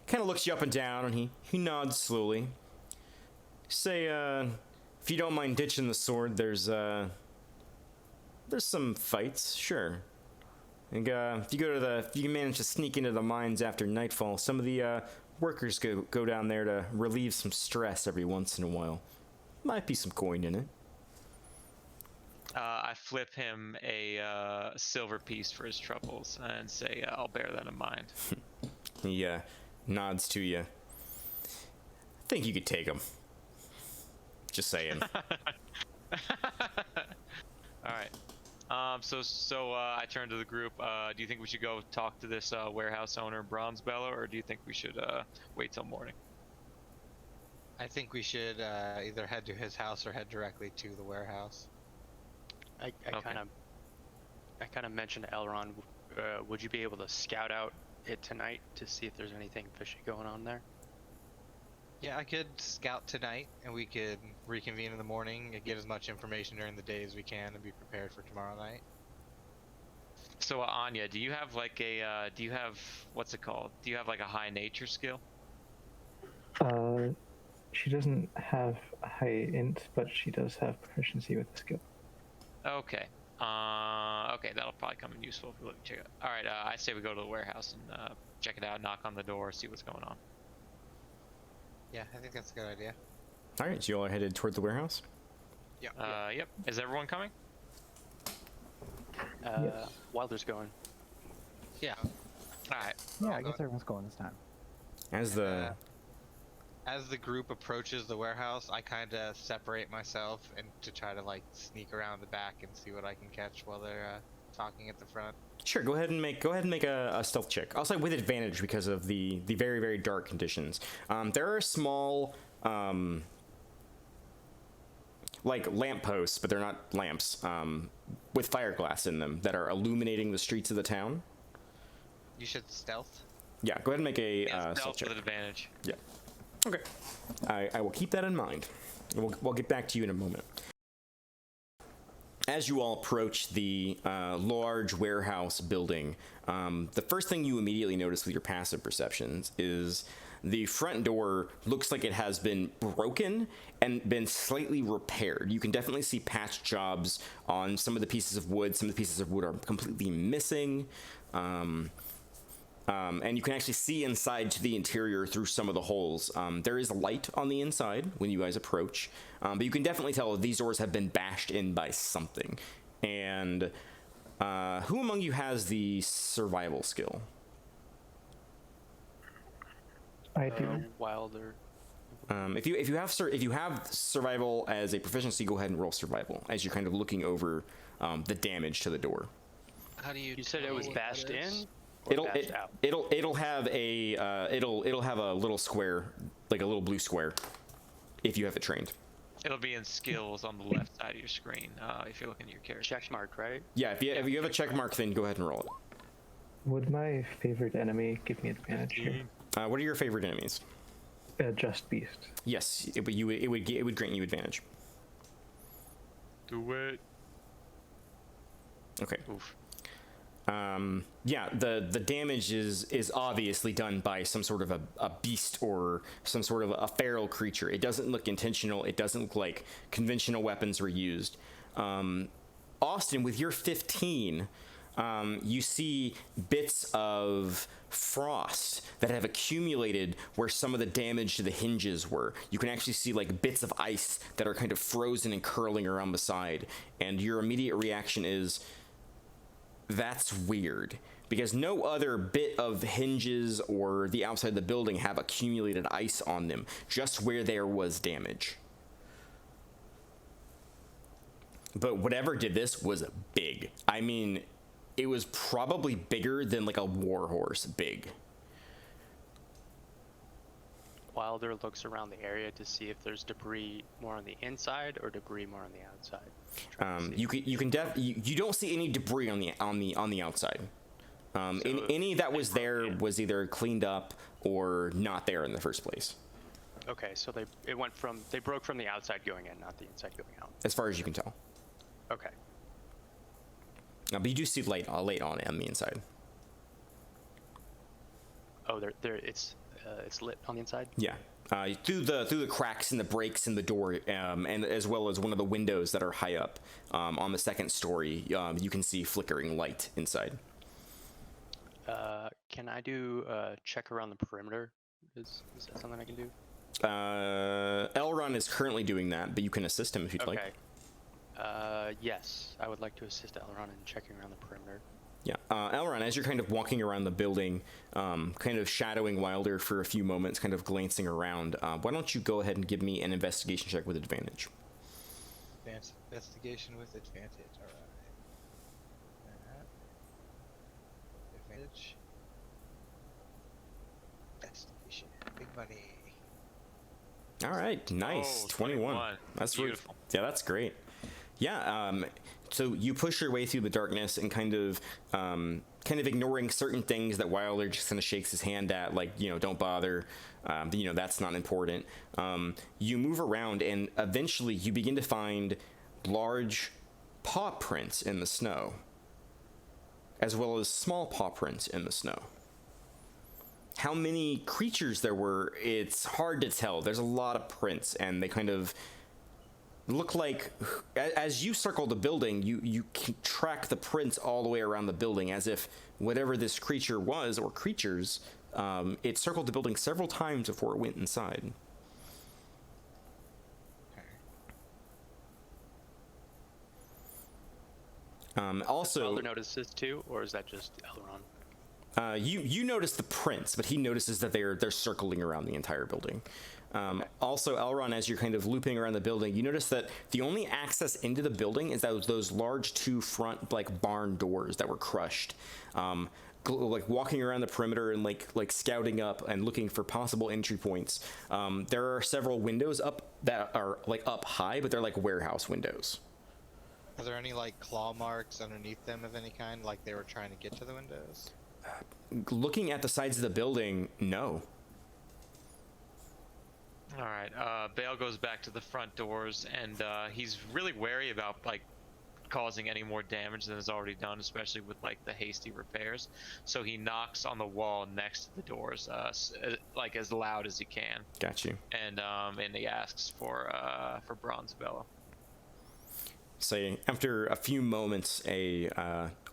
Kind of looks you up and down, and he nods slowly. Say, if you don't mind ditching the sword, there's some fights, sure. And if you manage to sneak into the mines after nightfall, some of the workers go down there to relieve some stress every once in a while. Might be some coin in it. I flip him a silver piece for his troubles and say, I'll bear that in mind. He nods to you. Think you could take him. Just saying. All right. So I turn to the group. Do you think we should go talk to this warehouse owner, Bronzebella, or do you think we should wait till morning? I think we should either head to his house or head directly to the warehouse. I kind of mentioned to Elron, would you be able to scout out it tonight to see if there's anything fishy going on there? Yeah, I could scout tonight, and we could reconvene in the morning and get as much information during the day as we can and be prepared for tomorrow night. So Anya, do you have like a what's it called? Do you have like a high nature skill? She doesn't have a high int, but she does have proficiency with the skill. Okay. Okay, that'll probably come in useful if we look check it. All right. I say we go to the warehouse and check it out, knock on the door, see what's going on. Yeah, I think that's a good idea. All right, so you all are headed toward the warehouse? Yep. Yep. Is everyone coming? Yes. Wilder's going. Yeah. All right. Yeah, I guess everyone's going this time. As the group approaches the warehouse, I kind of separate myself and to try to like sneak around the back and see what I can catch while they're talking at the front. Sure, go ahead and make a stealth check. I'll say with advantage because of the very, very dark conditions. There are small like lampposts, but they're not lamps, with fire glass in them that are illuminating the streets of the town. You should stealth. Yeah, go ahead and make a stealth Stealth check. with advantage. Yeah. Okay. I will keep that in mind. We'll get back to you in a moment. As you all approach the large warehouse building, the first thing you immediately notice with your passive perceptions is the front door looks like it has been broken and been slightly repaired. You can definitely see patch jobs on some of the pieces of wood. Some of the pieces of wood are completely missing. And you can actually see inside to the interior through some of the holes. There is light on the inside when you guys approach, but you can definitely tell these doors have been bashed in by something. And who among you has the survival skill? I do. Wilder. If you have survival as a proficiency, go ahead and roll survival as you're kind of looking over the damage to the door. How do you? You said it was tell what bashed that is? in? Or bashed out? It'll have a little square, like a little blue square, if you have it trained. It'll be in skills on the left side of your screen if you're looking at your character. Check mark, right? Yeah, if you have a check mark, then go ahead and roll it. Would my favorite enemy give me advantage here? What are your favorite enemies? Just Beast. Yes, it would grant you advantage. Do it. Okay. Oof. Yeah, the damage is obviously done by some sort of a beast or some sort of a feral creature. It doesn't look intentional. It doesn't look like conventional weapons were used. Austin, with your 15, you see bits of frost that have accumulated where some of the damage to the hinges were. You can actually see like bits of ice that are kind of frozen and curling around the side. And your immediate reaction is, that's weird, because no other bit of hinges or the outside of the building have accumulated ice on them, just where there was damage. But whatever did this was big. I mean, it was probably bigger than like a warhorse big. Wilder looks around the area to see if there's debris more on the inside or debris more on the outside. You don't see any debris on the outside. Any that was there was either cleaned up or not there in the first place. Okay, so they broke from the outside going in, not the inside going out. As far as you can tell. Okay. But you do see light on the inside. Oh, it's lit on the inside. Yeah, through the cracks and the breaks in the door, and as well as one of the windows that are high up on the second story, you can see flickering light inside. Can I do a check around the perimeter Is that something I can do? Elron is currently doing that, but you can assist him if you'd like. Yes, I would like to assist Elron in checking around the perimeter. Yeah, Elron, as you're kind of walking around the building, kind of shadowing Wilder for a few moments, kind of glancing around, why don't you go ahead and give me an investigation check with advantage? Investigation with advantage. All right. Advantage. Investigation. Big money. All right, nice. Oh, 21. That's beautiful. Yeah, that's great. Yeah, so you push your way through the darkness and kind of ignoring certain things that Wilder just kind of shakes his hand at, like, don't bother, that's not important. You move around and eventually you begin to find large paw prints in the snow, as well as small paw prints in the snow. How many creatures there were, it's hard to tell. There's a lot of prints, and they kind of look like, as you circle the building, you can track the prints all the way around the building, as if whatever this creature was, or creatures, it circled the building several times before it went inside. Also, Wilder noticed this too, or is that just Elron? You notice the prints, but he notices that they're circling around the entire building. Also, Elron, as you're kind of looping around the building, you notice that the only access into the building is those large two front barn doors that were crushed. Walking around the perimeter and like scouting up and looking for possible entry points. There are several windows up that are up high, but they're like warehouse windows. Are there any claw marks underneath them of any kind, like they were trying to get to the windows? Looking at the sides of the building, no. All right. Bale goes back to the front doors, and he's really wary about causing any more damage than is already done, especially with the hasty repairs. So he knocks on the wall next to the doors, as loud as he can. Got you. And he asks for Bronzebello. So after a few moments, a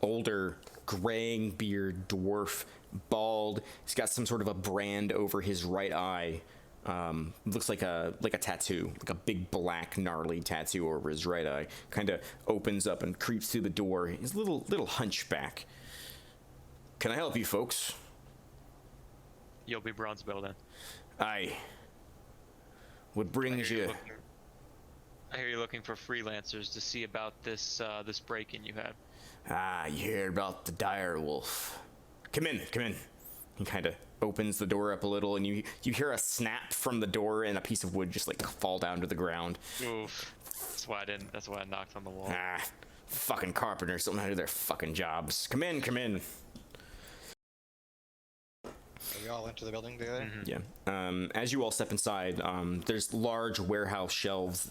older, graying beard dwarf, bald. He's got some sort of a brand over his right eye. Looks like a tattoo, like a big black gnarly tattoo over his right eye. Kind of opens up and creeps through the door. He's a little hunchback. Can I help you, folks? You'll be Bronzebello then. Aye. What brings you? I hear you're looking for freelancers to see about this break-in you had. Ah, you heard about the dire wolf. Come in. He kind of opens the door up a little, and you hear a snap from the door, and a piece of wood just fall down to the ground. Oof. That's why I knocked on the wall. Ah, fucking carpenters don't know how to do their fucking jobs. Come in. Are we all into the building together? Mm-hmm. Yeah. As you all step inside, there's large warehouse shelves.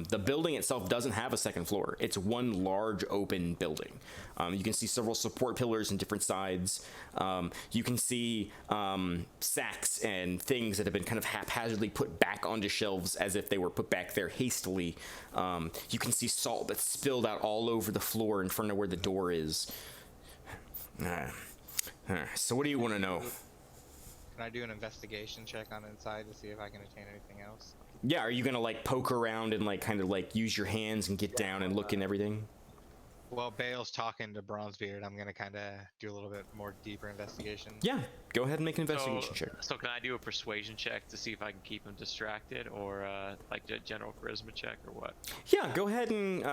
The building itself doesn't have a second floor. It's one large open building. You can see several support pillars in different sides. You can see sacks and things that have been kind of haphazardly put back onto shelves as if they were put back there hastily. You can see salt that's spilled out all over the floor in front of where the door is. So what do you want to know? Can I do an investigation check on inside to see if I can attain anything else? Yeah, are you gonna poke around and use your hands and get down and look in everything? Well, Bale's talking to Bronzebeard. I'm gonna kind of do a little bit more deeper investigation. Yeah, go ahead and make an investigation check. So can I do a persuasion check to see if I can keep him distracted, or a general charisma check, or what? Yeah, go ahead and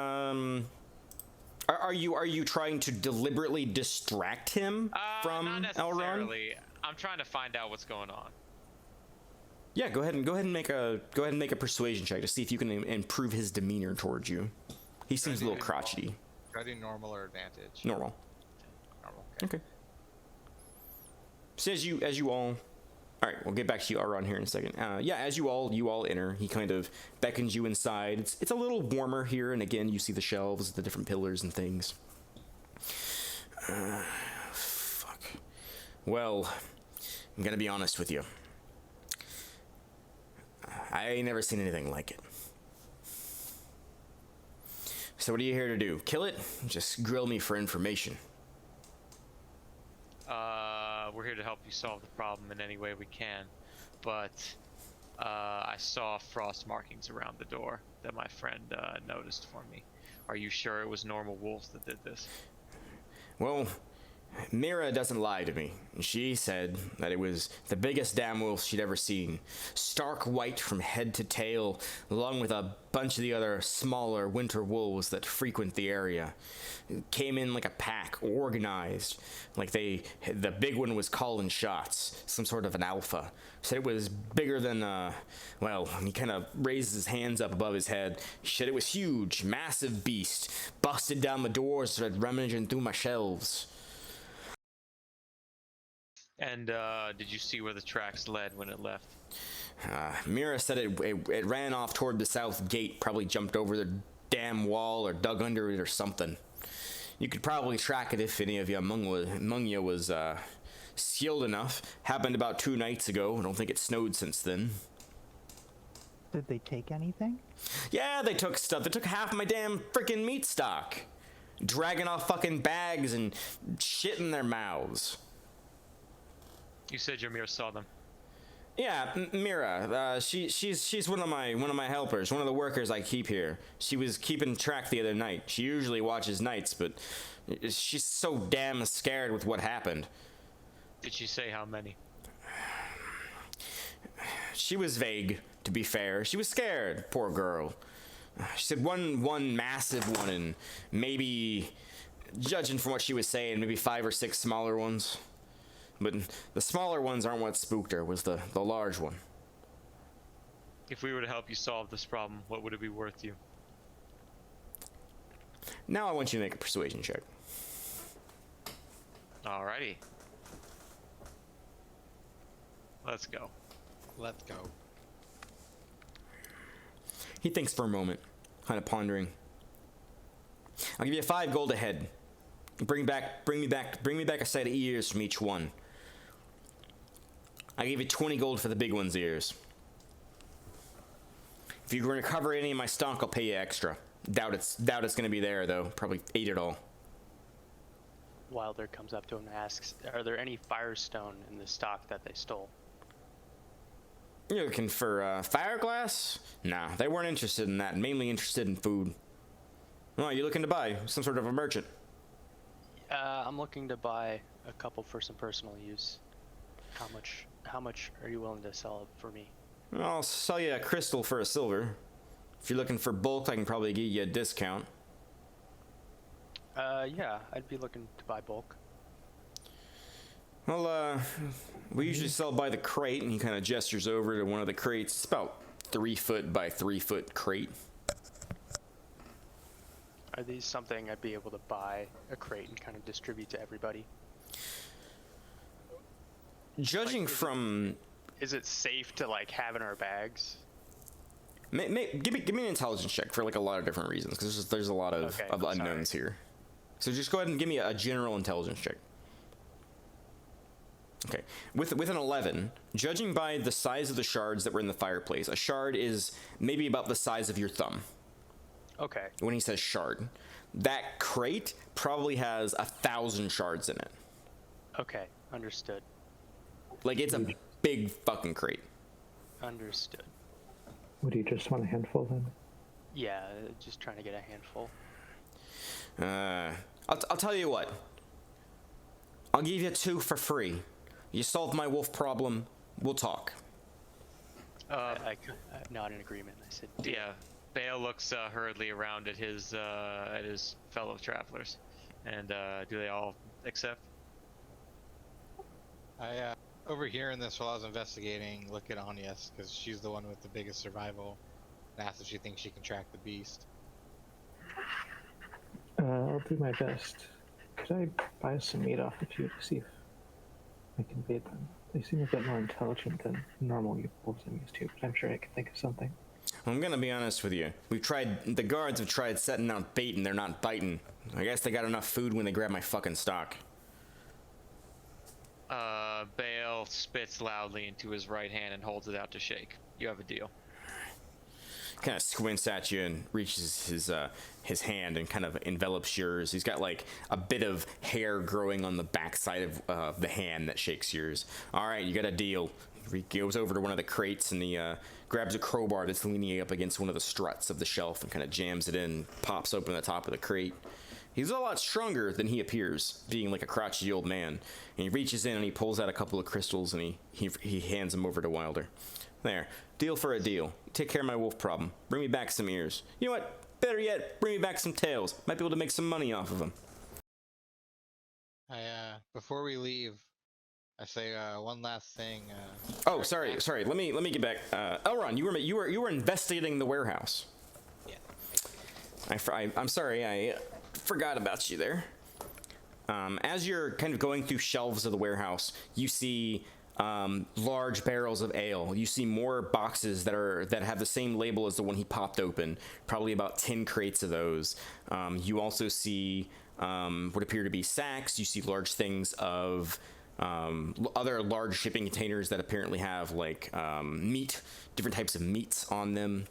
Are you trying to deliberately distract him from not necessarily. Elron? I'm trying to find out what's going on. Yeah, go ahead and make a persuasion check to see if you can improve his demeanor towards you. He seems a little crotchety. Do I do normal or advantage? Normal. Normal. Okay. So as you all, all right, we'll get back to you, Elron, here in a second. Yeah, as you all enter, he kind of beckons you inside. It's a little warmer here, and again, you see the shelves, the different pillars and things. Fuck. Well, I'm gonna be honest with you. I ain't never seen anything like it. So what are you here to do? Kill it? Just grill me for information. We're here to help you solve the problem in any way we can. but I saw frost markings around the door that my friend noticed for me. Are you sure it was normal wolves that did this? Well, Mira doesn't lie to me. She said that it was the biggest damn wolf she'd ever seen. Stark white from head to tail, along with a bunch of the other smaller winter wolves that frequent the area. It came in like a pack, organized. Like the big one was calling shots, some sort of an alpha. Said it was bigger than, well, he kind of raised his hands up above his head. He said it was huge, massive beast. Busted down the doors, started rummaging through my shelves. And did you see where the tracks led when it left? Mira said it ran off toward the south gate, probably jumped over the damn wall or dug under it or something. You could probably track it if any of you among you was skilled enough. Happened about 2 nights ago. I don't think it snowed since then. Did they take anything? Yeah, they took stuff. They took half my damn freaking meat stock. Dragging off fucking bags and shit in their mouths. You said Jameer saw them. Yeah, Mira. She's one of my helpers, one of the workers I keep here. She was keeping track the other night. She usually watches nights, but she's so damn scared with what happened. Did she say how many? She was vague, to be fair. She was scared, poor girl. She said one massive one, and maybe, judging from what she was saying, maybe 5 or 6 smaller ones. But the smaller ones aren't what spooked her, it was the large one. If we were to help you solve this problem, what would it be worth you? Now I want you to make a persuasion check. Alrighty. Let's go. Let's go. He thinks for a moment, kind of pondering. I'll give you 5 gold ahead. Bring me back a set of ears from each one. I give you 20 gold for the big one's ears. If you can recover any of my stock, I'll pay you extra. Doubt it's gonna be there though. Probably ate it all. Wilder comes up to him and asks, "Are there any Firestone in the stock that they stole?" You're looking for fireglass? Nah, they weren't interested in that. Mainly interested in food. What are you looking to buy? Some sort of a merchant? I'm looking to buy a couple for some personal use. How much are you willing to sell it for me? I'll sell you a crystal for a silver. If you're looking for bulk, I can probably give you a discount. Yeah, I'd be looking to buy bulk. Well, we usually sell by the crate, and he kind of gestures over to one of the crates. It's about 3 foot by 3 foot crate. Are these something I'd be able to buy a crate and kind of distribute to everybody? Judging from... Is it safe to like have in our bags? Give me an intelligence check for like a lot of different reasons, because there's a lot of unknowns here. So just go ahead and give me a general intelligence check. Okay, with an 11, judging by the size of the shards that were in the fireplace, a shard is maybe about the size of your thumb. Okay. When he says shard, that crate probably has 1,000 shards in it. Okay, understood. Like, it's a big fucking crate. Understood. Would you just want a handful then? Yeah, just trying to get a handful. I'll tell you what. I'll give you 2 for free. You solve my wolf problem, we'll talk. I'm not in agreement. I said, Yeah. Bale looks hurriedly around at his fellow travelers, and do they all accept? I overhearing this while I was investigating, look at Agnes, because she's the one with the biggest survival, and ask if she thinks she can track the beast. I'll do my best. Could I buy some meat off of you to see if I can bait them? They seem a bit more intelligent than normal wolves I'm used to, but I'm sure I can think of something. I'm gonna be honest with you. The guards have tried setting out bait and they're not biting. I guess they got enough food when they grab my fucking stock. Bale spits loudly into his right hand and holds it out to shake. You have a deal. Kind of squints at you and reaches his hand and kind of envelops yours. He's got like a bit of hair growing on the backside of the hand that shakes yours. All right, you got a deal. He goes over to one of the crates and he grabs a crowbar that's leaning up against one of the struts of the shelf and kind of jams it in, pops open the top of the crate. He's a lot stronger than he appears, being like a crotchety old man. And he reaches in and he pulls out a couple of crystals and he hands them over to Wilder. There, deal for a deal. Take care of my wolf problem. Bring me back some ears. You know what? Better yet, bring me back some tails. Might be able to make some money off of them. Before we leave, I say one last thing. Oh, sorry. Let me get back. Elron, you were investigating the warehouse. Yeah. I'm sorry, I forgot about you there. As you're kind of going through shelves of the warehouse, you see large barrels of ale. You see more boxes that have the same label as the one he popped open. Probably about 10 crates of those. You also see what appear to be sacks. You see large things of other large shipping containers that apparently have like meat, different types of meats on them.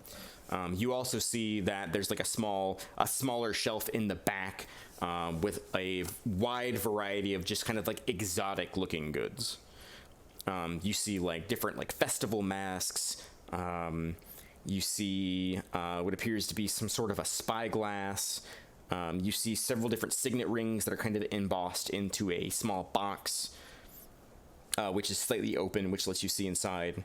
You also see that there's like a smaller shelf in the back with a wide variety of just kind of like exotic looking goods. You see like different like festival masks. You see what appears to be some sort of a spyglass. You see several different signet rings that are kind of embossed into a small box, which is slightly open, which lets you see inside.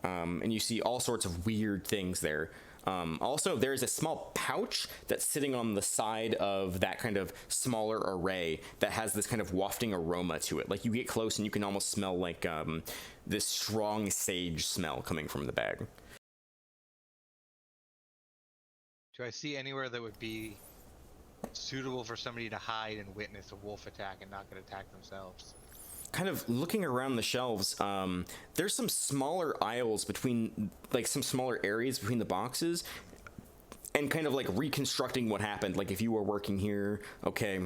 And you see all sorts of weird things there. Also, there's a small pouch that's sitting on the side of that kind of smaller array that has this kind of wafting aroma to it. Like you get close and you can almost smell like this strong sage smell coming from the bag. Do I see anywhere that would be suitable for somebody to hide and witness a wolf attack and not get attacked themselves? Kind of looking around the shelves, there's some smaller aisles between, like some smaller areas between the boxes, and kind of like reconstructing what happened. Like if you were working here, okay,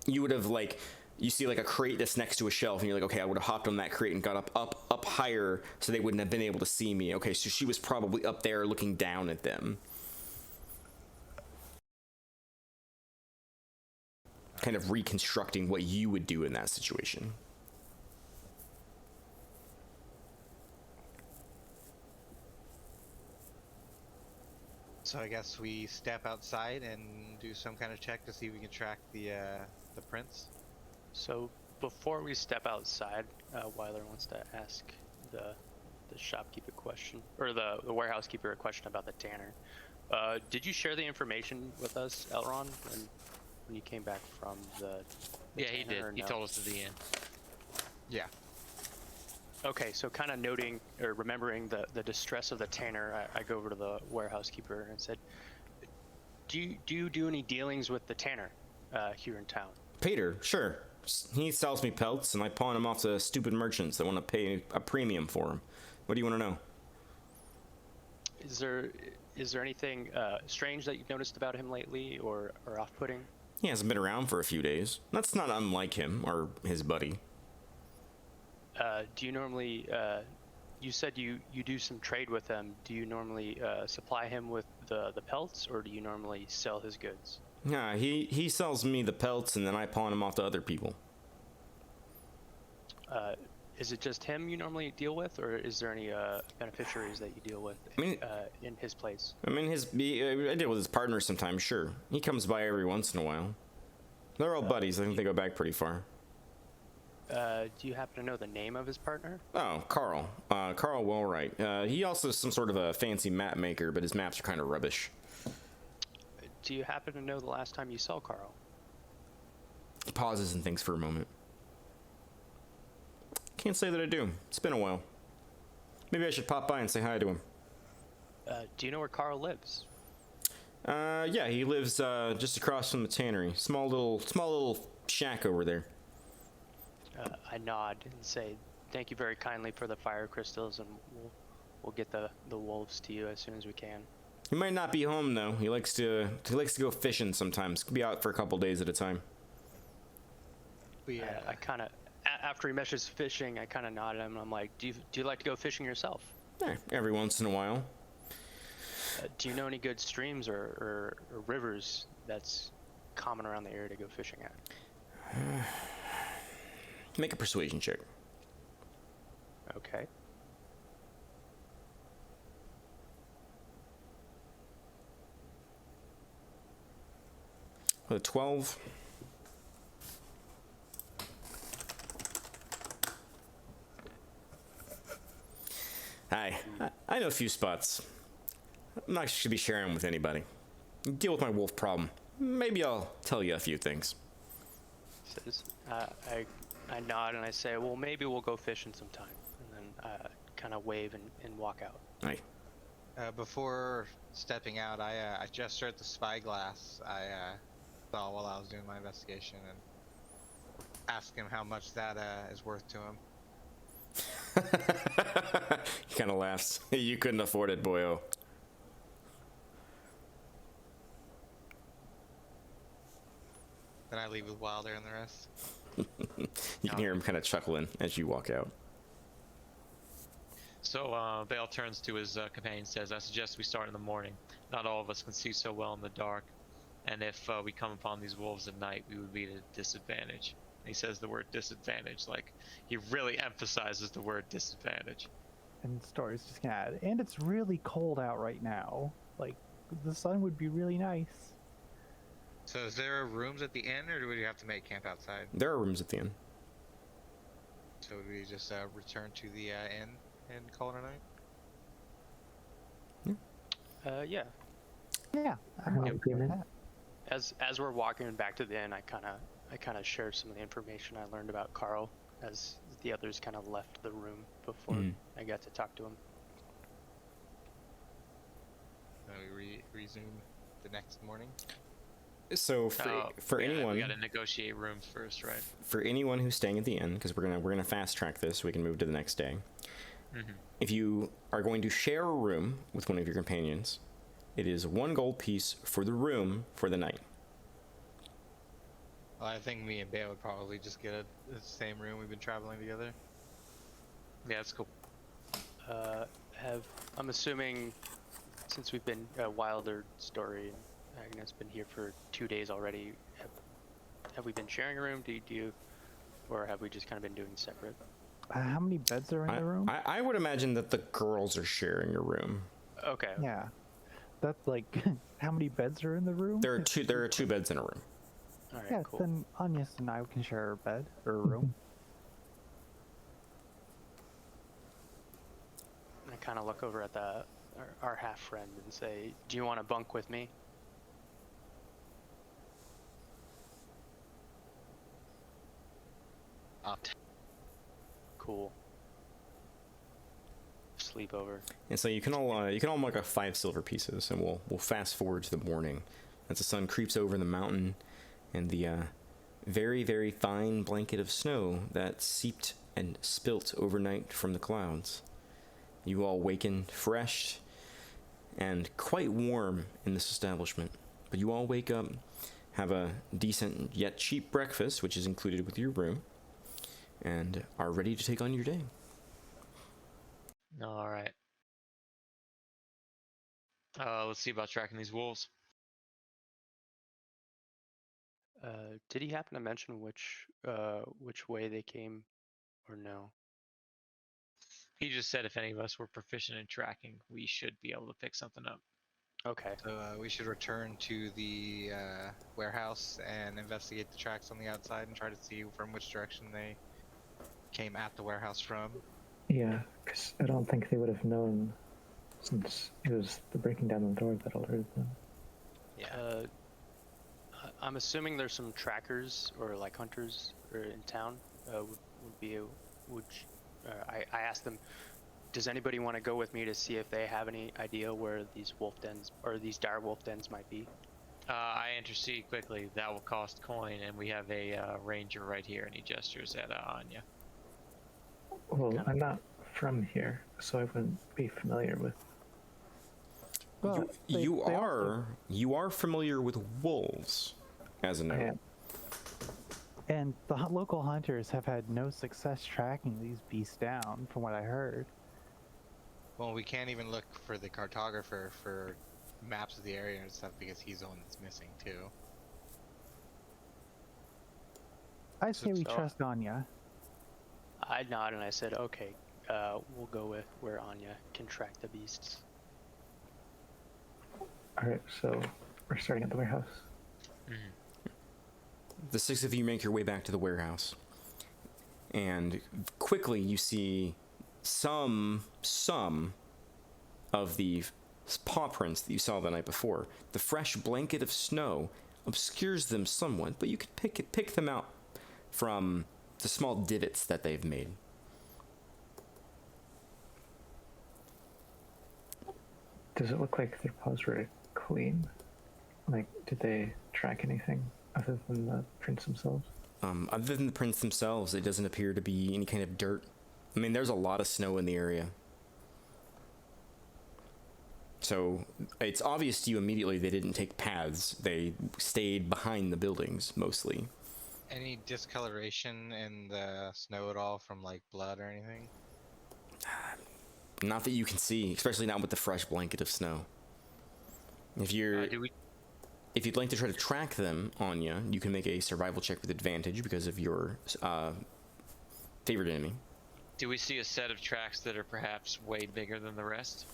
you would have like, you see like a crate that's next to a shelf, and you're like, okay, I would have hopped on that crate and got up higher so they wouldn't have been able to see me. Okay, so she was probably up there looking down at them. Kind of reconstructing what you would do in that situation. So I guess we step outside and do some kind of check to see if we can track the prints. So before we step outside, Weiler wants to ask the shopkeeper question, or the warehouse keeper a question about the tanner. Did you share the information with us, Elron, when you came back from the Yeah, he did. tanner, or He no? told us at the end. Yeah. Okay, so kind of noting or remembering the distress of the tanner, I go over to the warehouse keeper and said, do you do any dealings with the tanner here in town? Peter, sure. He sells me pelts, and I pawn them off to stupid merchants that want to pay a premium for them. What do you want to know? Is there anything strange that you've noticed about him lately, or off-putting? He hasn't been around for a few days. That's not unlike him or his buddy. Do you normally, you said you do some trade with him. Do you normally supply him with the pelts, or do you normally sell his goods? Nah, he sells me the pelts, and then I pawn them off to other people. Is it just him you normally deal with, or is there any beneficiaries that you deal with in his place? I mean, I deal with his partner sometimes, sure. He comes by every once in a while. They're all buddies. I think they go back pretty far. Do you happen to know the name of his partner? Oh, Carl. Carl Wellwright. He also is some sort of a fancy map maker, but his maps are kind of rubbish. Do you happen to know the last time you saw Carl? He pauses and thinks for a moment. Can't say that I do. It's been a while. Maybe I should pop by and say hi to him. Do you know where Carl lives? Yeah, he lives just across from the tannery. Small little shack over there. I nod and say, "Thank you very kindly for the fire crystals, and we'll get the wolves to you as soon as we can." He might not be home though. He likes to go fishing sometimes. Could be out for a couple days at a time. I kind of, after he mentions fishing, I kind of nod at him. And I'm like, "Do you like to go fishing yourself?" Every once in a while. Do you know any good streams or rivers that's common around the area to go fishing at? Make a persuasion check. Okay. With a 12. Hi, I know a few spots. I'm not going to be sharing them with anybody. Deal with my wolf problem. Maybe I'll tell you a few things. Says, I nod and I say, well, maybe we'll go fishing sometime. And then kind of wave and walk out. Aye. Before stepping out, I gesture at the spyglass I saw while I was doing my investigation and ask him how much that is worth to him. He kind of laughs. You couldn't afford it, boyo. Then I leave with Wilder and the rest. You can hear him kind of chuckling as you walk out. So Bale turns to his companion and says, I suggest we start in the morning. Not all of us can see so well in the dark. And if we come upon these wolves at night, we would be at a disadvantage. He says the word disadvantage, like he really emphasizes the word disadvantage. And Story's just gonna add, and it's really cold out right now. Like, the sun would be really nice. So is there rooms at the inn, or do we have to make camp outside? There are rooms at the inn. So would we just return to the inn and call it a night? Yeah. Yeah, I'm Yeah, okay with man. that. As we're walking back to the inn, I kind of share some of the information I learned about Carl as the others kind of left the room before I got to talk to him. Then we resume the next morning. So for anyone, we gotta negotiate rooms first, right? for anyone who's staying at the inn, because we're gonna fast track this so we can move to the next day. If you are going to share a room with one of your companions, it is 1 gold piece for the room for the night. Well, I think me and Bale would probably just get the same room. We've been traveling together. Yeah, that's cool. I'm assuming since we've been Wilder Story and Agnes been here for 2 days already, have we been sharing a room? Do you, or have we just kind of been doing separate? How many beds are in the room? I would imagine that the girls are sharing a room. Okay. Yeah, that's like, how many beds are in the room? There are two beds in a room. All right. Yeah, Cool. then Agnes and I can share a bed or a room. I kind of look over at our half friend and say, "Do you want to bunk with me?" Cool. Sleepover. And so you can all make up 5 silver pieces, and we'll fast forward to the morning as the sun creeps over the mountain, and the very, very fine blanket of snow that seeped and spilt overnight from the clouds. You all waken fresh and quite warm in this establishment, but you all wake up, have a decent yet cheap breakfast, which is included with your room, and are ready to take on your day. All right. Let's see about tracking these wolves. Did he happen to mention which way they came, or no? He just said if any of us were proficient in tracking, we should be able to pick something up. Okay. So we should return to the warehouse and investigate the tracks on the outside and try to see from which direction they came at the warehouse from. Yeah, because I don't think they would have known since it was the breaking down the door that alerted them. Yeah. I'm assuming there's some trackers or like hunters or in town. I asked them, does anybody want to go with me to see if they have any idea where these wolf dens or these dire wolf dens might be? I intercede quickly. That will cost coin, and we have a ranger right here, and he gestures at Anya. Well, I'm not from here, so I wouldn't be familiar with. Well, You are familiar with wolves, as a note. Yeah. And the local hunters have had no success tracking these beasts down, from what I heard. Well, we can't even look for the cartographer for maps of the area and stuff because he's the one that's missing too. I say we So- trust Anya. I nod and I said, okay, we'll go with where Anya can track the beasts. All right, so we're starting at the warehouse. the six of you make your way back to the warehouse. And quickly you see some of the paw prints that you saw the night before. The fresh blanket of snow obscures them somewhat, but you could pick them out from the small divots that they've made. Does it look like their paws were clean? Like, did they track anything other than the prints themselves? Other than the prints themselves, it doesn't appear to be any kind of dirt. I mean, there's a lot of snow in the area. So it's obvious to you immediately they didn't take paths. They stayed behind the buildings, mostly. Any discoloration in the snow at all from like blood or anything? Not that you can see, especially not with the fresh blanket of snow. If you'd like to try to track them, Anya, you can make a survival check with advantage because of your favorite enemy. Do we see a set of tracks that are perhaps way bigger than the rest?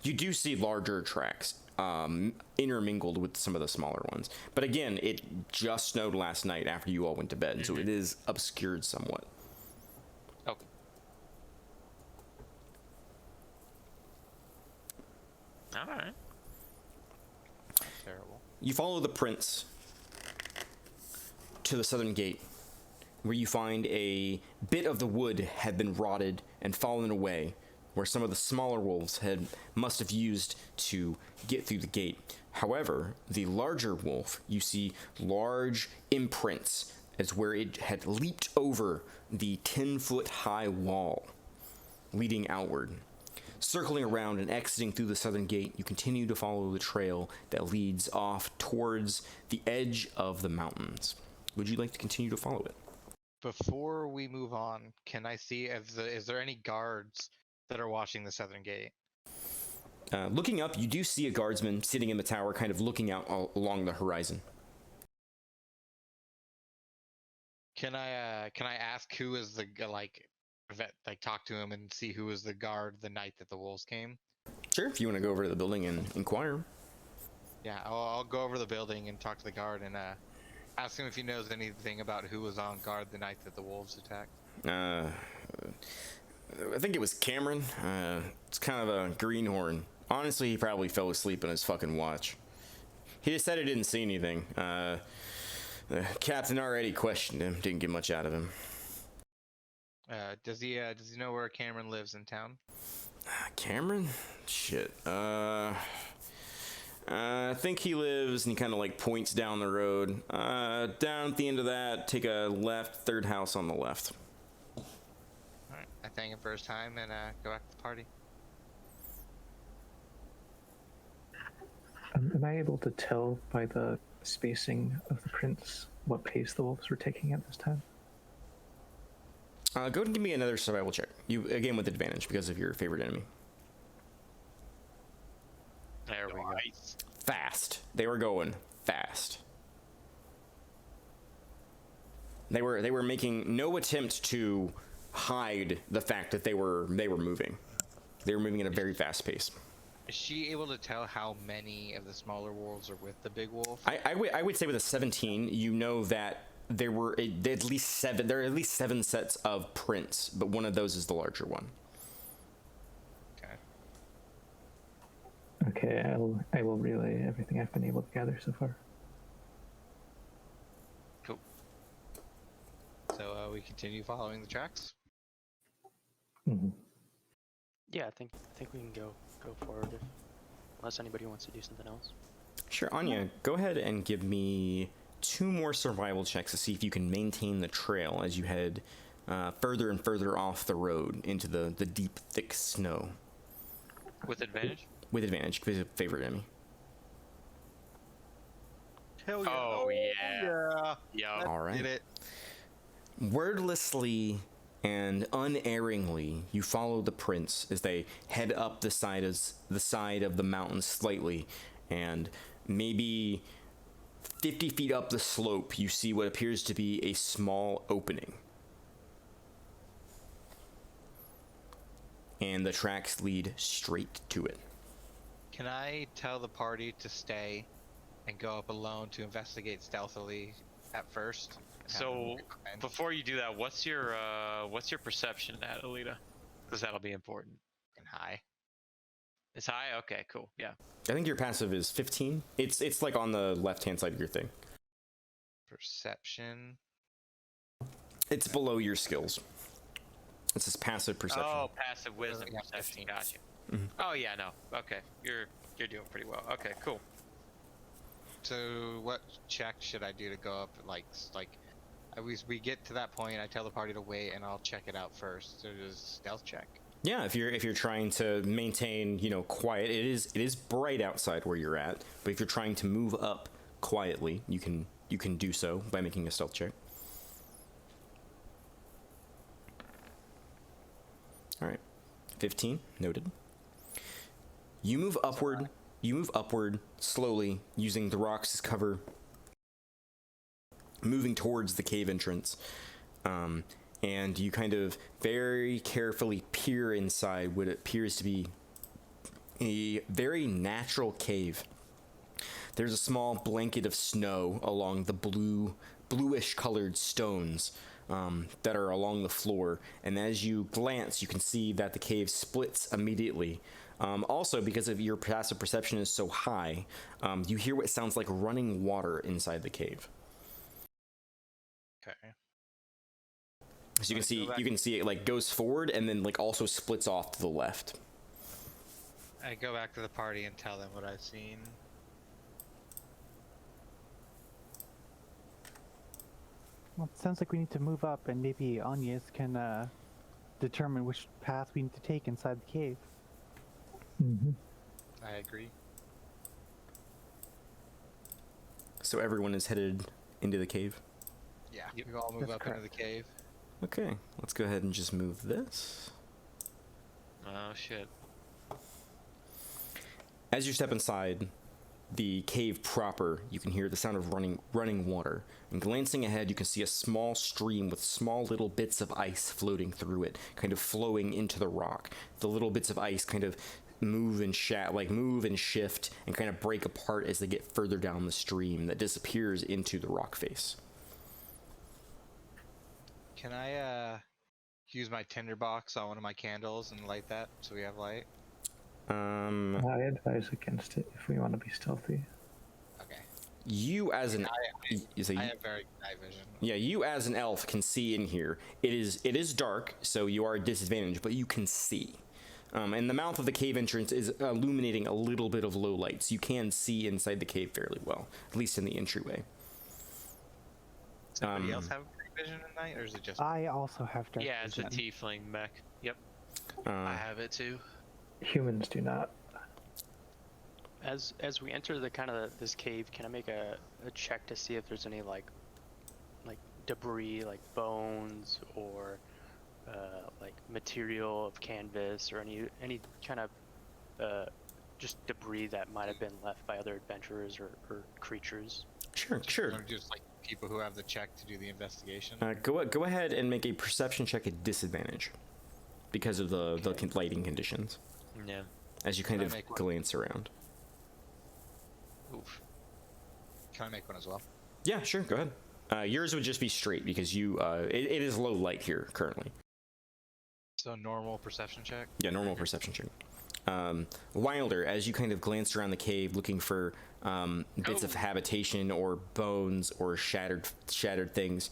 You do see larger tracks intermingled with some of the smaller ones. But again, it just snowed last night after you all went to bed, so it is obscured somewhat. Okay. All right. Terrible. You follow the prints to the southern gate, where you find a bit of the wood had been rotted and fallen away, where some of the smaller wolves must have used to get through the gate. However, the larger wolf, you see large imprints as where it had leaped over the 10-foot high wall leading outward. Circling around and exiting through the southern gate, you continue to follow the trail that leads off towards the edge of the mountains. Would you like to continue to follow it? Before we move on, can I see is there any guards that are watching the southern gate? Looking up, you do see a guardsman sitting in the tower, kind of looking out along the horizon. Can I ask who is the talk to him and see who was the guard the night that the wolves came? Sure, if you want to go over to the building and inquire. Yeah, I'll go over to the building and talk to the guard and ask him if he knows anything about who was on guard the night that the wolves attacked. I think it was Cameron. It's kind of a greenhorn. Honestly, he probably fell asleep on his fucking watch. He just said he didn't see anything. The captain already questioned him. Didn't get much out of him. Does he know where Cameron lives in town? Cameron? Shit. I think he lives, and he kind of like points down the road. Down at the end of that, take a left, third house on the left. Alright, I thank him for his time and go back to the party. Am I able to tell by the spacing of the prints what pace the wolves were taking at this time? Go ahead and give me another survival check. You again with advantage because of your favorite enemy. There we go. Fast. They were going fast. They were making no attempt to hide the fact that they were moving. They were moving at a very fast pace. Is she able to tell how many of the smaller wolves are with the big wolf? I would say with a 17, you know that there are at least 7 sets of prints, but one of those is the larger one. Okay, I will relay everything I've been able to gather so far. Cool. So we continue following the tracks. Mm-hmm. Yeah, I think we can go forward unless anybody wants to do something else. Sure, Anya, go ahead and give me 2 more survival checks to see if you can maintain the trail as you head further and further off the road into the deep, thick snow. With advantage? With advantage, because of favorite enemy. Hell yeah. Oh, yeah. Yeah. All right. Did it. Wordlessly and unerringly, you follow the prints as they head up the side of the mountain slightly, and maybe 50 feet up the slope, you see what appears to be a small opening. And the tracks lead straight to it. Can I tell the party to stay and go up alone to investigate stealthily at first. and have them So recommend. before you do that, what's your perception at Alita? Because that'll be important. And high. It's high. Okay, cool. Yeah. I think your passive is 15. It's like on the left-hand side of your thing. Perception. Mm-hmm. It's below your skills. It says passive perception. Oh, passive wisdom Yeah, perception. 15. Gotcha. Mhm. Oh yeah, no. Okay, you're doing pretty well. Okay, cool. So what check should I do to go up? Like we get to that point, I tell the party to wait, and I'll check it out first. So just stealth check. Yeah, if you're trying to maintain, quiet, it is bright outside where you're at. But if you're trying to move up quietly, you can do so by making a stealth check. All right, 15 noted. You move upward. You move upward slowly, using the rocks as cover, moving towards the cave entrance. And you kind of very carefully peer inside what appears to be a very natural cave. There's a small blanket of snow along the bluish colored stones that are along the floor, and as you glance, you can see that the cave splits immediately. Also, because of your passive perception is so high, you hear what sounds like running water inside the cave. Okay. So you can see it like goes forward and then like also splits off to the left. I go back to the party and tell them what I've seen. Well, it sounds like we need to move up, and maybe Agnes can determine which path we need to take inside the cave. Mm-hmm. I agree. So everyone is headed into the cave. Yeah. We all move That's up into the cave. Okay, let's go ahead and just move this. Oh shit. As you step inside the cave proper, you can hear the sound of running water. And glancing ahead, you can see a small stream with small little bits of ice floating through it, kind of flowing into the rock. The little bits of ice kind of move and shift and kind of break apart as they get further down the stream that disappears into the rock face. Can I use my tinderbox on one of my candles and light that so we have light? I advise against it if we want to be stealthy. Okay. You as an I have very good night vision. Yeah, you as an elf can see in here. It is dark, so you are at disadvantage, but you can see. And the mouth of the cave entrance is illuminating a little bit of low light, so you can see inside the cave fairly well, at least in the entryway. Does anybody else have night vision at night, or is it just? I also have dark Yeah, it's a vision. tiefling mech. Yep. I have it too. Humans do not. As we enter the this cave, can I make a check to see if there's any like debris, like bones or like material of canvas or any kind of just debris that might have been left by other adventurers or creatures? Sure. Just like people who have the check to do the investigation. Go ahead and make a perception check at disadvantage because of the lighting conditions. Yeah. As you kind Can I of make one? glance around. Oof. Can I make one as well? Yeah, sure. Go ahead. Yours would just be straight because it is low light here currently. So normal perception check. Yeah, normal perception check. Wilder, as you kind of glance around the cave looking for bits of habitation or bones or shattered things,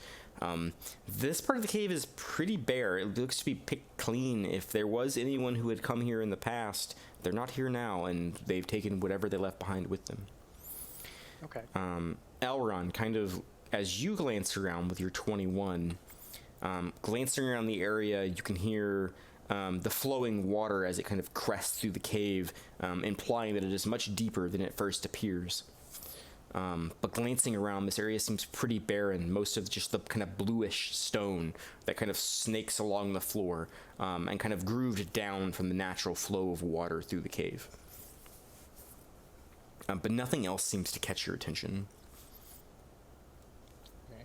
this part of the cave is pretty bare. It looks to be picked clean. If there was anyone who had come here in the past, they're not here now, and they've taken whatever they left behind with them. Okay. Elron, kind of as you glance around with your 21, glancing around the area, you can hear the flowing water as it kind of crests through the cave, implying that it is much deeper than it first appears. But glancing around, this area seems pretty barren. Most of just the kind of bluish stone that kind of snakes along the floor and kind of grooved down from the natural flow of water through the cave. But nothing else seems to catch your attention. Okay.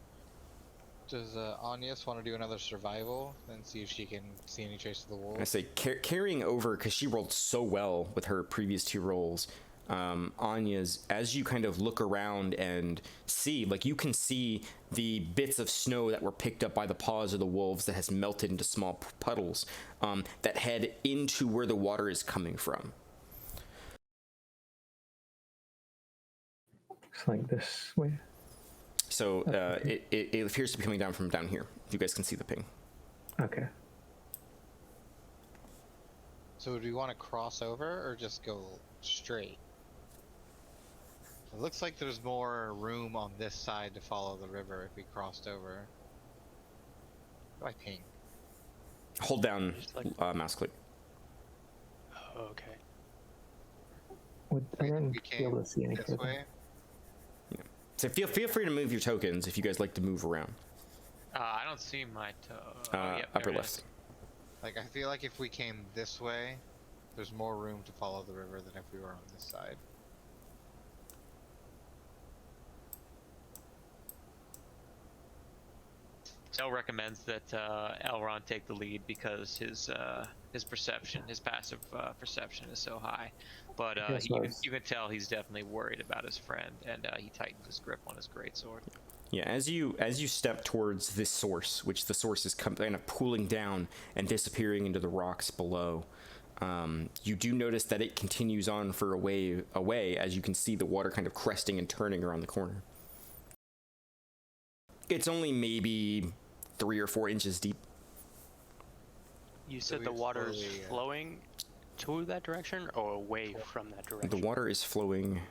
Does Agnes want to do another survival and see if she can see any trace of the wolves? I say carrying over, because she rolled so well with her previous two rolls, Anya's, as you kind of look around and see, like, you can see the bits of snow that were picked up by the paws of the wolves that has melted into small puddles that head into where the water is coming from. Looks like this way. So it appears to be coming down from down here. You guys can see the ping. Okay. So do we want to cross over or just go straight? It looks like there's more room on this side to follow the river if we crossed over. What do I ping? Hold down Just like- mouse click. Oh, okay. Would Wait, everyone we be able came to see any this further? way? So feel free to move your tokens if you guys like to move around. I don't see my toe. Yep, Upper there it left. is. Like, I feel like if we came this way, there's more room to follow the river than if we were on this side. Zell recommends that Elrond take the lead because his perception, his passive perception, is so high. But Yes, nice. you can tell he's definitely worried about his friend, and he tightens his grip on his greatsword. Yeah, as you step towards this source, which the source is kind of pooling down and disappearing into the rocks below, you do notice that it continues on for a way away, as you can see the water kind of cresting and turning around the corner. It's only maybe 3 or 4 inches deep. You So said the we water's slowly, flowing to that direction or away from that direction? The water is flowing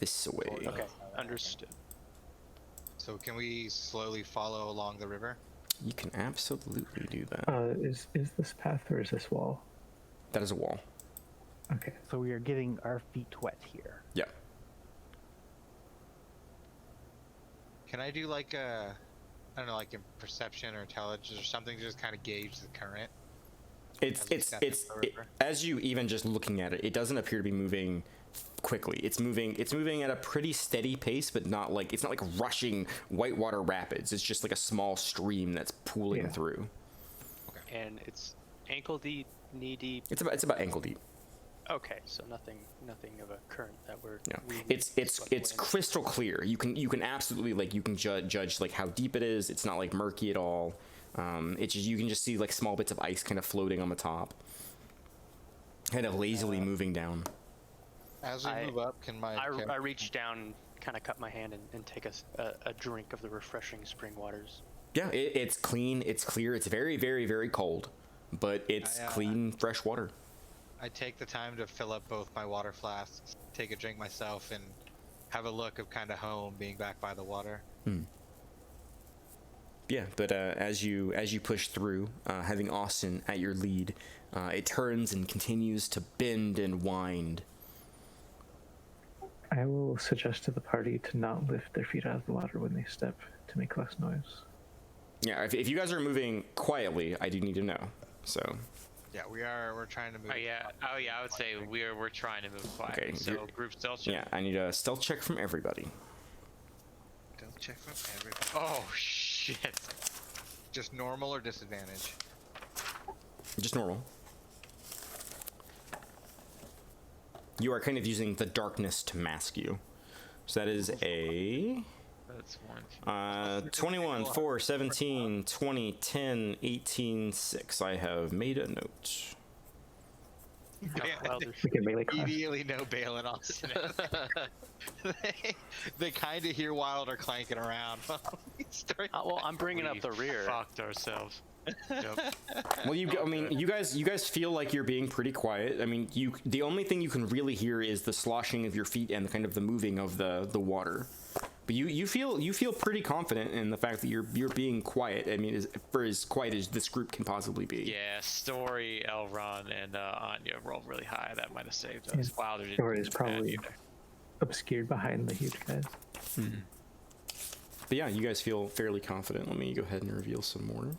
this way. Okay, understood. So can we slowly follow along the river? You can absolutely do that. Is this path or is this wall? That is a wall. Okay. So we are getting our feet wet here. Yeah. Can I do like a, I don't know, like in perception or intelligence or something to just kind of gauge the current? As you even just looking at it, it doesn't appear to be moving quickly. It's moving at a pretty steady pace, but not like, it's not like rushing whitewater rapids. It's just like a small stream that's pooling through. And it's ankle deep, knee deep. It's about ankle deep. Okay, so nothing of a current that we're. No, we it's swept away in. crystal clear. You can absolutely, like, you can judge like how deep it is. It's not like murky at all. It's just, you can just see like small bits of ice kind of floating on the top, kind of lazily moving down. As we move up, can my I reach down, kind of cut my hand and take a drink of the refreshing spring waters. Yeah, it's clean. It's clear. It's very, very, very cold, but it's clean, fresh water. I take the time to fill up both my water flasks, take a drink myself, and have a look of kind of home, being back by the water. Yeah, but as you push through, having Austin at your lead, it turns and continues to bend and wind. I will suggest to the party to not lift their feet out of the water when they step to make less noise. Yeah, if you guys are moving quietly, I do need to know. So. Yeah, we're trying to move. Oh yeah, I would say we're trying to move quietly. Okay, So group stealth check. Yeah, I need a stealth check from everybody. Stealth check from everybody. Oh shit. Just normal or disadvantage? Just normal. You are kind of using the darkness to mask you. So that is a That's 1. 21, 4, 17, 20, 10, 18, 6. I have made a note. Well, We can melee clash. Immediately know Bale and Austin. they kind of hear Wilder clanking around. well, I'm bringing up We the rear. Fucked ourselves. Well, you guys feel like you're being pretty quiet. I mean, the only thing you can really hear is the sloshing of your feet and kind of the moving of the water. But you feel pretty confident in the fact that you're being quiet. I mean, for as quiet as this group can possibly be. Yeah, Story, Elrond, and Anya rolled really high. That might have saved us. Yeah, Wilder didn't Story do is bad probably either. obscured behind the huge guys. But yeah, you guys feel fairly confident. Let me go ahead and reveal some more.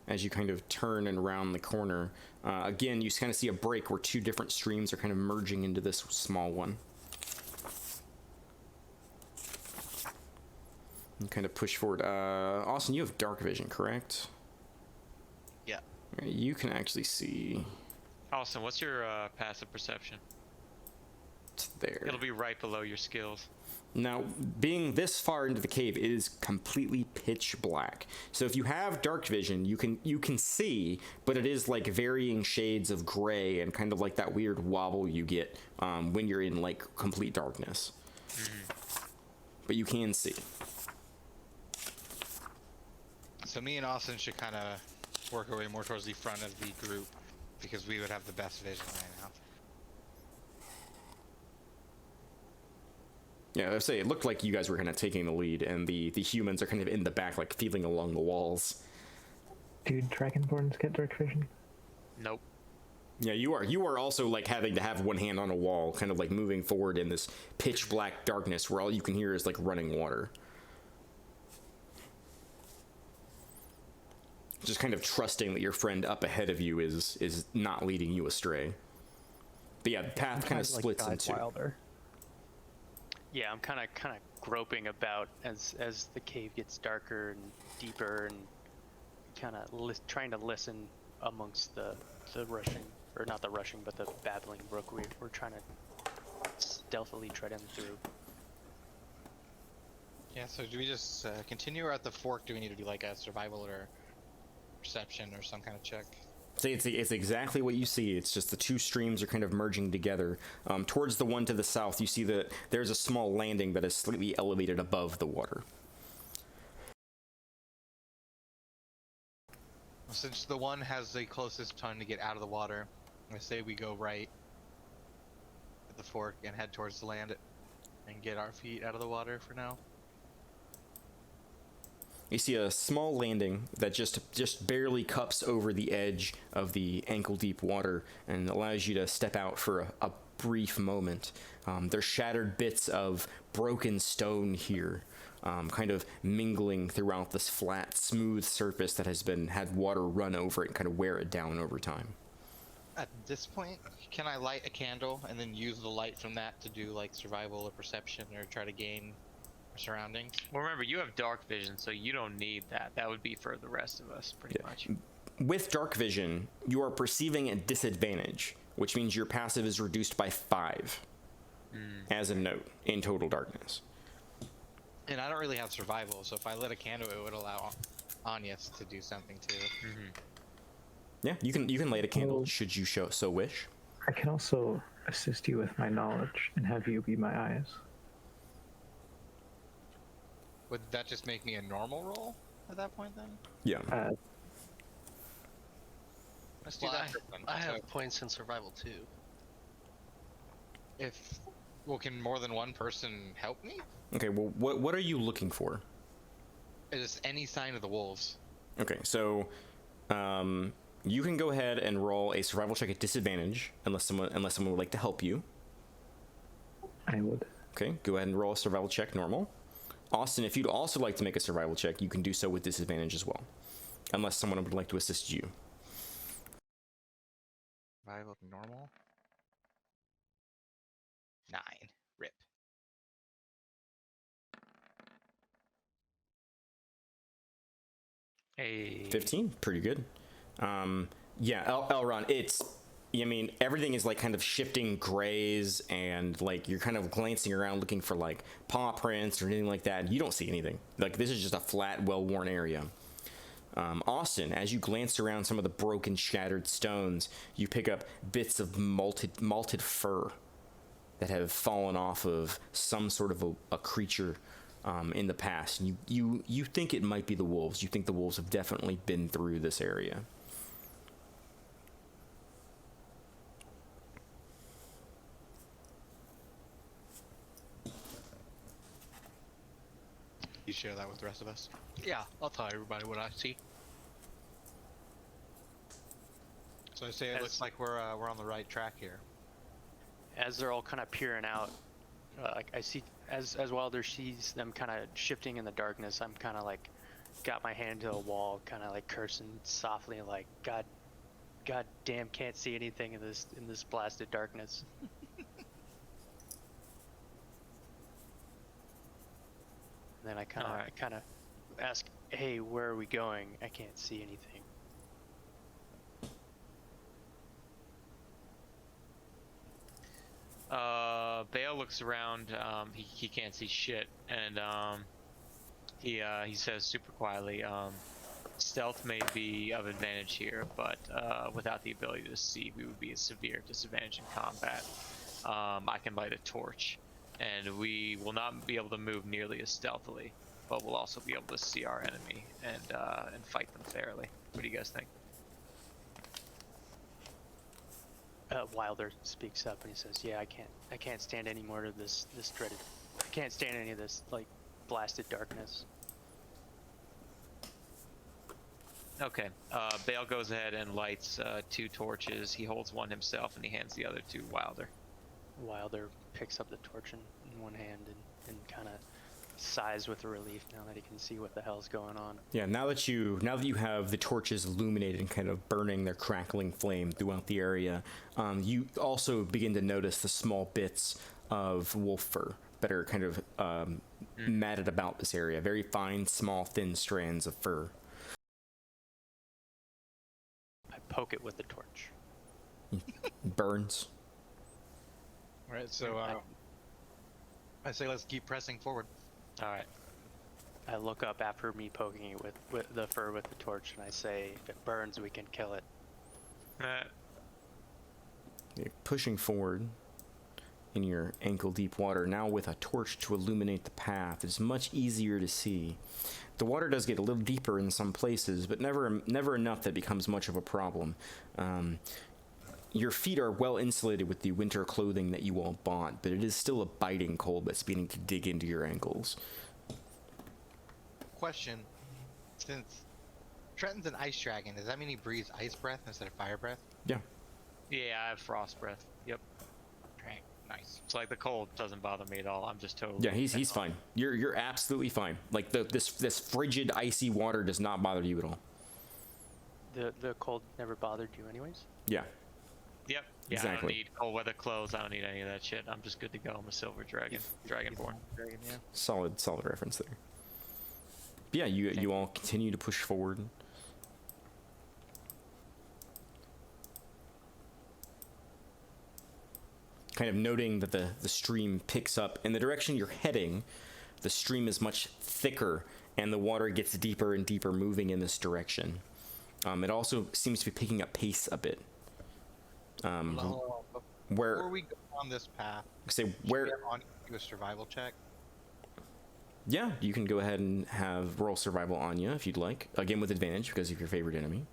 As you kind of turn and round the corner, again, you kind of see a break where 2 different streams are kind of merging into this small one. And kind of push forward. Austin, you have dark vision, correct? Yeah. You can actually see. Austin, what's your passive perception? there. It'll be right below your skills. Now, being this far into the cave, it is completely pitch black. So if you have dark vision, you can see, but it is like varying shades of gray and kind of like that weird wobble you get when you're in like complete darkness. But you can see. So me and Austin should kind of work our way more towards the front of the group because we would have the best vision right now. Yeah, I say it looked like you guys were kind of taking the lead, and the humans are kind of in the back, like feeling along the walls. Do Dragonborns get dark vision? Nope. Yeah, you are also like having to have one hand on a wall, kind of like moving forward in this pitch black darkness where all you can hear is like running water. Just kind of trusting that your friend up ahead of you is not leading you astray. But yeah, the path kind of splits into. Wilder. Yeah, I'm kind of groping about as the cave gets darker and deeper, and kind of trying to listen amongst the rushing, or not the rushing, but the babbling brook. We're trying to stealthily tread in through. Yeah, so do we just continue, or at the fork do we need to do like a survival or perception or some kind of check? See, it's exactly what you see. It's just the two streams are kind of merging together. Towards the one to the south, you see that there's a small landing that is slightly elevated above the water. Since the one has the closest time to get out of the water, I say we go right at the fork and head towards the land and get our feet out of the water for now. You see a small landing that just barely cups over the edge of the ankle-deep water and allows you to step out for a brief moment. There's shattered bits of broken stone here, kind of mingling throughout this flat, smooth surface that has had water run over it and kind of wear it down over time. At this point, can I light a candle and then use the light from that to do like survival or perception or try to gain surroundings? Well, remember, you have dark vision, so you don't need that. That would be for the rest of us, pretty much. With dark vision, you are perceiving at disadvantage, which means your passive is reduced by 5 as a note in total darkness. And I don't really have survival, so if I lit a candle, it would allow Anyas to do something too. Yeah, you can light a candle should you so wish. I can also assist you with my knowledge and have you be my eyes. Would that just make me a normal roll at that point then? Yeah. Let's do Well, that first then. I So have points in survival too. can more than one person help me? Okay, well, what are you looking for? Is any sign of the wolves? Okay, so you can go ahead and roll a survival check at disadvantage unless someone would like to help you. I would. Okay, go ahead and roll a survival check normal. Austin, if you'd also like to make a survival check, you can do so with disadvantage as well, unless someone would like to assist you. Survival normal? 9. Rip. Hey. 15, pretty good. Yeah, Elron, I mean, everything is like kind of shifting grays, and like you're kind of glancing around looking for like paw prints or anything like that, and you don't see anything. Like this is just a flat, well-worn area. Austin, as you glance around some of the broken, shattered stones, you pick up bits of malted fur that have fallen off of some sort of a creature in the past. And you think it might be the wolves. You think the wolves have definitely been through this area. You share that with the rest of us? Yeah, I'll tell everybody what I see. So I say it looks like we're on the right track here. As they're all kind of peering out, like I see, as Wilder sees them kind of shifting in the darkness, I'm kind of like got my hand to a wall, kind of like cursing softly, like God damn, can't see anything in this blasted darkness. And then I kind of ask, hey, where are we going? I can't see anything. Bale looks around. He can't see shit, and he says super quietly, stealth may be of advantage here, but without the ability to see, we would be a severe disadvantage in combat. I can light a torch, and we will not be able to move nearly as stealthily, but we'll also be able to see our enemy and fight them fairly. What do you guys think? Wilder speaks up and he says, "Yeah, I can't stand any more of this dreaded. I can't stand any of this like blasted darkness." Okay. Bale goes ahead and lights 2 torches. He holds one himself and he hands the other to Wilder. Wilder picks up the torch in one hand and kind of sighs with relief now that he can see what the hell's going on. Yeah, now that you have the torches illuminated and kind of burning their crackling flame throughout the area, you also begin to notice the small bits of wolf fur that are kind of matted about this area. Very fine, small, thin strands of fur. I poke it with the torch. Burns. All right, so I say let's keep pressing forward. All right. I look up after me poking it with the fur with the torch, and I say, "If it burns, we can kill it." You're pushing forward in your ankle-deep water, now with a torch to illuminate the path. It's much easier to see. The water does get a little deeper in some places, but never enough that it becomes much of a problem. Your feet are well insulated with the winter clothing that you all bought, but it is still a biting cold that's beginning to dig into your ankles. Question: since Trenton's an ice dragon, does that mean he breathes ice breath instead of fire breath? Yeah. Yeah, I have frost breath. Yep. Okay, nice. It's like the cold doesn't bother me at all. I'm just totally. Yeah, he's fine. You're absolutely fine. Like this frigid, icy water does not bother you at all. The cold never bothered you, anyways. Yeah. Yep. Yeah, Exactly. I don't need cold weather clothes. I don't need any of that shit. I'm just good to go. I'm a silver dragon. Dragonborn. Dragon, yeah. Solid reference there. But yeah, you all continue to push forward. Kind of noting that the stream picks up in the direction you're heading. The stream is much thicker, and the water gets deeper and deeper, moving in this direction. It also seems to be picking up pace a bit. Before we go on this path, Say where? should we do a survival check? Yeah, you can go ahead and have roll survival on you if you'd like. Again, with advantage because of your favorite enemy.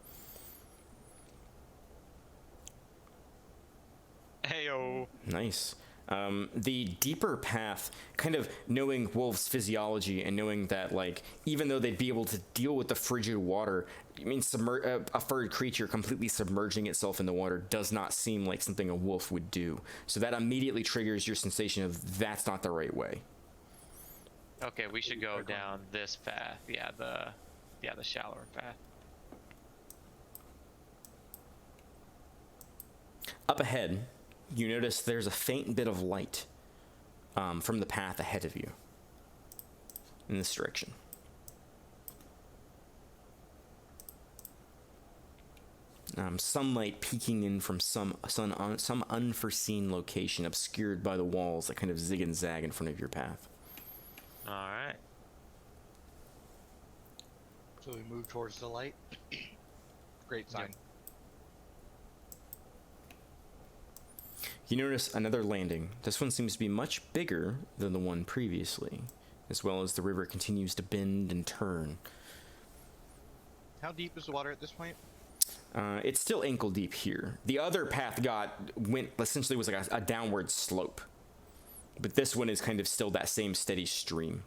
Heyo. Nice. The deeper path, kind of knowing wolves' physiology and knowing that, like, even though they'd be able to deal with the frigid water, I mean, a furred creature completely submerging itself in the water does not seem like something a wolf would do. So that immediately triggers your sensation of that's not the right way. Okay, we should go down this path. Yeah, the shallower path. Up ahead, you notice there's a faint bit of light from the path ahead of you in this direction. Sunlight peeking in from some unforeseen location, obscured by the walls that kind of zig and zag in front of your path. All right. So we move towards the light. Great sign. You notice another landing. This one seems to be much bigger than the one previously, as well as the river continues to bend and turn. How deep is the water at this point? It's still ankle deep here. The other path essentially was like a downward slope, but this one is kind of still that same steady stream.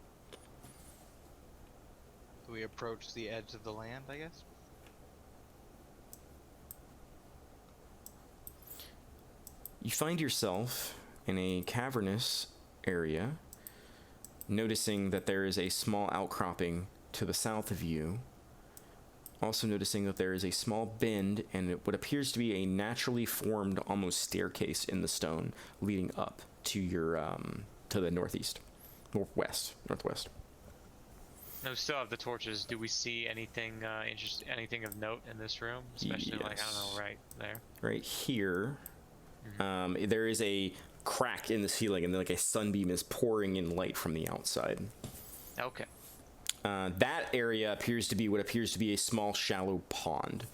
Do we approach the edge of the land, I guess? You find yourself in a cavernous area, noticing that there is a small outcropping to the south of you. Also noticing that there is a small bend and what appears to be a naturally formed almost staircase in the stone leading up to your to the northwest. No, we still have the torches. Do we see anything anything of note in this room? Especially like, I don't know, right there. Right here. There is a crack in the ceiling, and then like a sunbeam is pouring in light from the outside. Okay. That area appears to be what appears to be a small, shallow pond.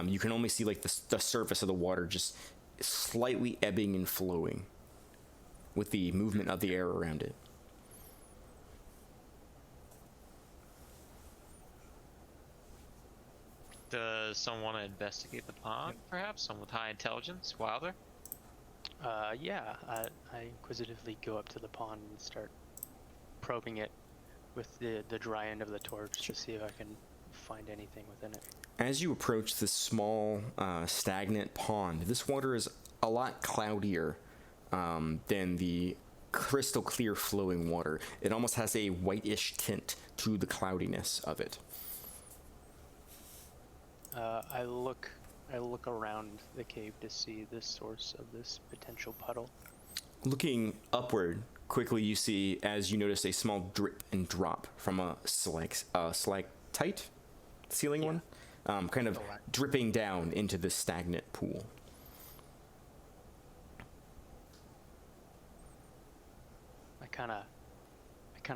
You can only see like the surface of the water just slightly ebbing and flowing with the movement of the air around it. Does someone want to investigate the pond, perhaps? Someone with high intelligence? Wilder? Yeah, I inquisitively go up to the pond and start probing it with the dry end of the torch to see if I can find anything within it. As you approach this small, stagnant pond, this water is a lot cloudier than the crystal clear flowing water. It almost has a whitish tint to the cloudiness of it. I look around the cave to see the source of this potential puddle. Looking upward, quickly you see, as you notice, a small drip and drop from a stalactite ceiling one, kind of dripping down into the stagnant pool. I kind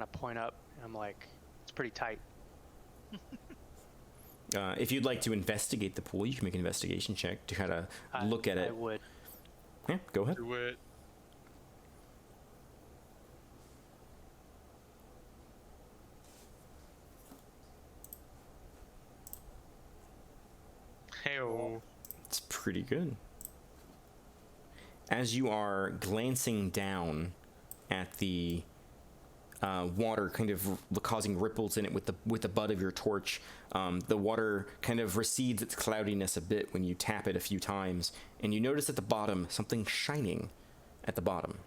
of point up and I'm like, it's pretty tight. If you'd like to investigate the pool, you can make an investigation check to kind of look at it. I would. Yeah, go ahead. Do it. Hey-oh. It's pretty good. As you are glancing down at the water, kind of causing ripples in it with the butt of your torch, the water kind of recedes its cloudiness a bit when you tap it a few times, and you notice at the bottom something shining at the bottom,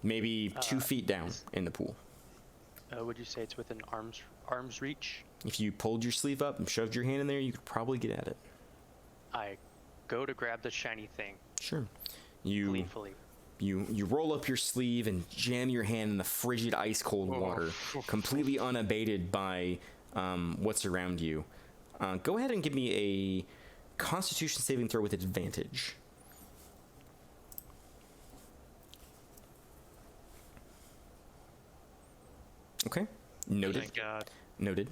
maybe 2 feet down in the pool. Would you say it's within arm's reach? If you pulled your sleeve up and shoved your hand in there, you could probably get at it. I go to grab the shiny thing. Sure. You Gleefully. You roll up your sleeve and jam your hand in the frigid, ice-cold water, completely unabated by what's around you. Go ahead and give me a Constitution saving throw with advantage. Okay. Noted. Thank God. Noted.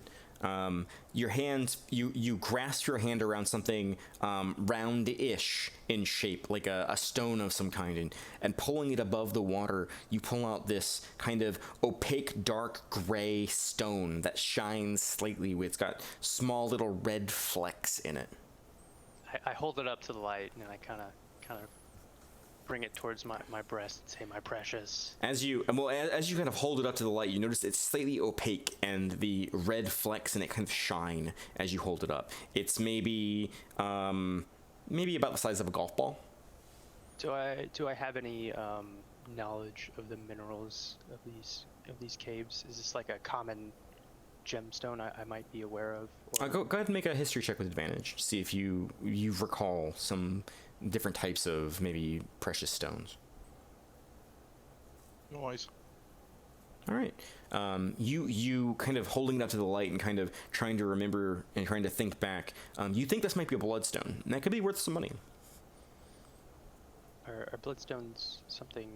Your hands, you grasp your hand around something round-ish in shape, like a stone of some kind, and pulling it above the water, you pull out this kind of opaque, dark gray stone that shines slightly. It's got small little red flecks in it. I hold it up to the light and I kind of bring it towards my breast and say, "My precious." As you kind of hold it up to the light, you notice it's slightly opaque, and the red flecks in it kind of shine as you hold it up. It's maybe about the size of a golf ball. Do I have any knowledge of the minerals of these caves? Is this like a common gemstone I might be aware of? Go ahead and make a history check with advantage. See if you recall some different types of maybe precious stones. Noise. All right. You kind of holding it up to the light and kind of trying to remember and trying to think back. You think this might be a bloodstone, and that could be worth some money. Are bloodstones something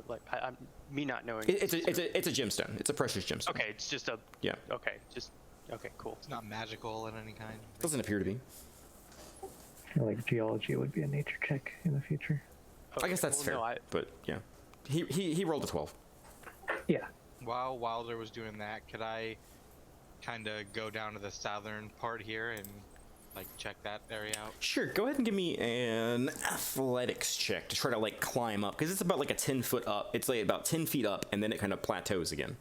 like I'm me not knowing? It's a gemstone. It's a precious gemstone. Okay, it's just a Yeah. Okay, cool. It's not magical in any kind. Doesn't appear to be. I feel like geology would be a nature check in the future. I guess that's fair. No, but yeah, he rolled a 12. Yeah. While Wilder was doing that, could I kind of go down to the southern part here and like check that area out? Sure. Go ahead and give me an athletics check to try to like climb up, because it's about like a 10-foot up. It's like about 10 feet up, and then it kind of plateaus again.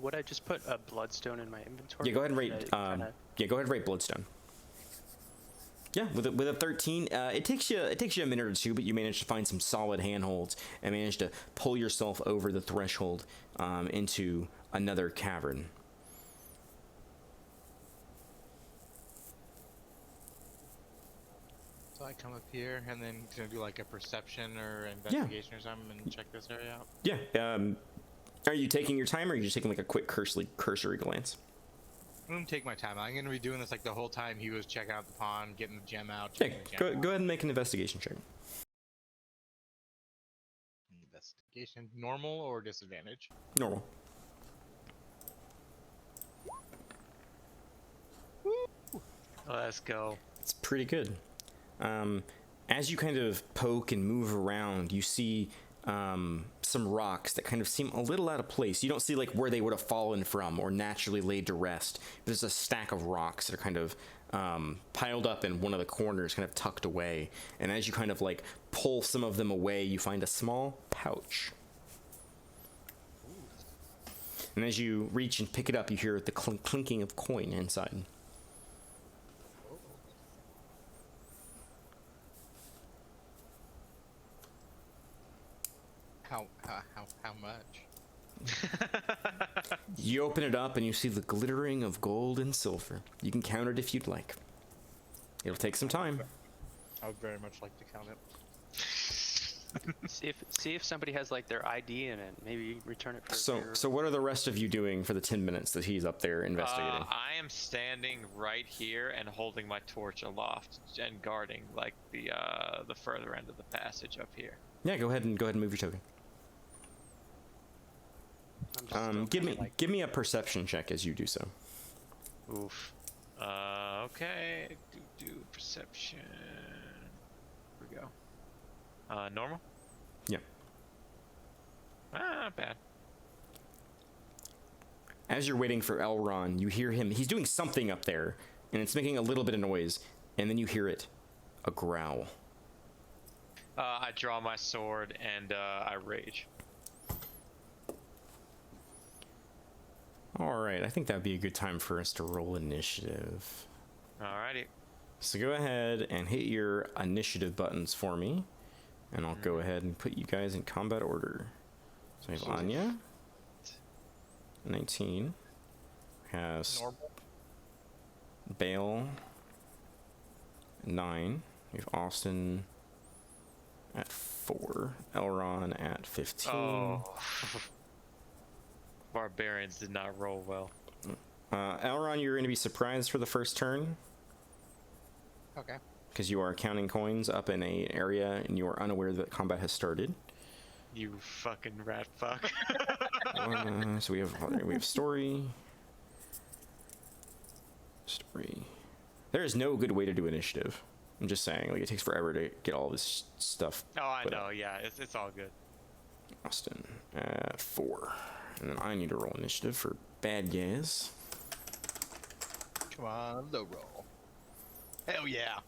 Would I just put a bloodstone in my inventory? Yeah. Go ahead and rate. Go ahead and rate bloodstone. Yeah, with a 13, it takes you a minute or two, but you manage to find some solid handholds and manage to pull yourself over the threshold into another cavern. So I come up here and then gonna do like a perception or investigation or something and check this area out. Yeah. Are you taking your time, or are you just taking like a quick cursory glance? I'm gonna take my time. I'm gonna be doing this like the whole time he was checking out the pond, getting the gem out. Yeah, checking the gem go ahead and make an investigation check. investigation normal or disadvantage? Normal. Let's go. It's pretty good. As you kind of poke and move around, you see some rocks that kind of seem a little out of place. You don't see like where they would have fallen from or naturally laid to rest. There's a stack of rocks that are kind of piled up in one of the corners, kind of tucked away. And as you kind of like pull some of them away, you find a small pouch. And as you reach and pick it up, you hear the clinking of coin inside. How much? You open it up and you see the glittering of gold and silver. You can count it if you'd like. It'll take some time. I would very much like to count it. See if somebody has like their ID in it. Maybe return it for. So what are the rest of you doing for the 10 minutes that he's up there investigating? I am standing right here and holding my torch aloft and guarding like the further end of the passage up here. Yeah, go ahead and move your token. Give me a perception check as you do so. Oof. Okay. Do perception. Here we go. Normal? Yeah. Not bad. As you're waiting for Elron, you hear him. He's doing something up there, and it's making a little bit of noise, and then you hear it. A growl. I draw my sword and I rage. Alright, I think that would be a good time for us to roll initiative. Alrighty. So go ahead and hit your initiative buttons for me, and I'll go ahead and put you guys in combat order. So we have Anya, 19, has Normal. Bale, 9, we have Austin at 4, Elron at 15. Oh. Barbarians did not roll well. Elron, you're going to be surprised for the first turn. Okay. Because you are counting coins up in an area and you are unaware that combat has started. You fucking rat fuck. So we have story. There is no good way to do initiative. I'm just saying, like, it takes forever to get all this stuff. Oh, I know. Yeah, it's all good. Austin at 4, and then I need to roll initiative for bad guys. Come on, low roll. Hell yeah.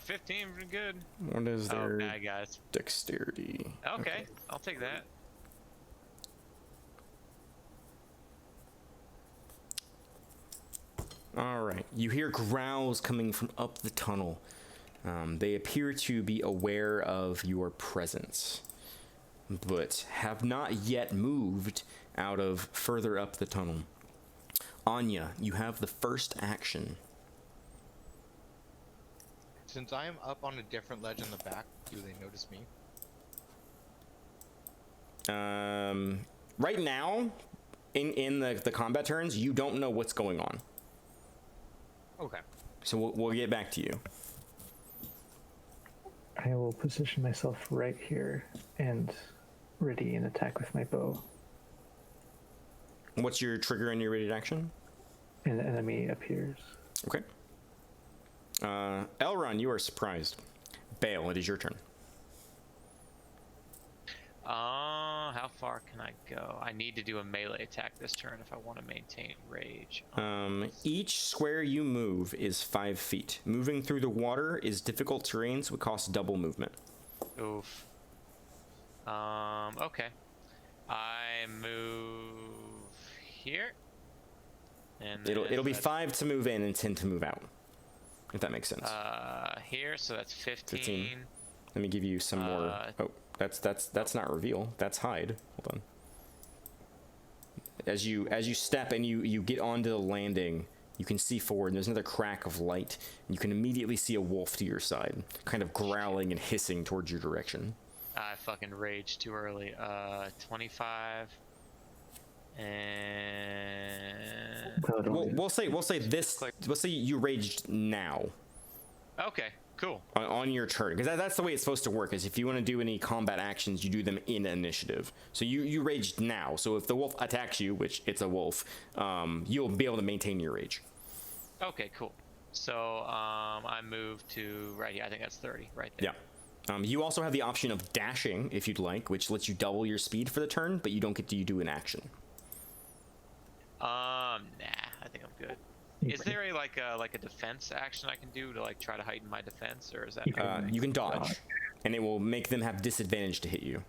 15, pretty good. What is their bad guys. dexterity? Okay, I'll take that. Alright, you hear growls coming from up the tunnel. They appear to be aware of your presence, but have not yet moved out of further up the tunnel. Anya, you have the first action. Since I am up on a different ledge in the back, do they notice me? Right now, in the combat turns, you don't know what's going on. Okay. So we'll get back to you. I will position myself right here and ready an attack with my bow. What's your trigger and your rated action? And the enemy appears. Okay. Elron, you are surprised. Bale, it is your turn. How far can I go? I need to do a melee attack this turn if I want to maintain rage. Each square you move is 5 feet. Moving through the water is difficult terrain, so it costs double movement. Oof. Okay. I move here. And It'll be 5 to move in and 10 to move out. If that makes sense. Here, so that's 15. Let me give you some more. Oh, that's not reveal. That's hide. Hold on. As you step and you get onto the landing, you can see forward. And there's another crack of light. And you can immediately see a wolf to your side, kind of growling and hissing towards your direction. I fucking raged too early. 25. And We'll say this. Let's say you raged now. Okay. Cool. on your turn, because that's the way it's supposed to work. Is if you want to do any combat actions, you do them in initiative. So you raged now. So if the wolf attacks you, which it's a wolf, you'll be able to maintain your rage. Okay, cool. So I move to right here. I think that's 30 right there. Yeah. You also have the option of dashing if you'd like, which lets you double your speed for the turn, but you don't get to do an action. Nah, I think I'm good. Is there a like a defense action I can do to like try to heighten my defense, or is that? You can dodge, and it will make them have disadvantage to hit you.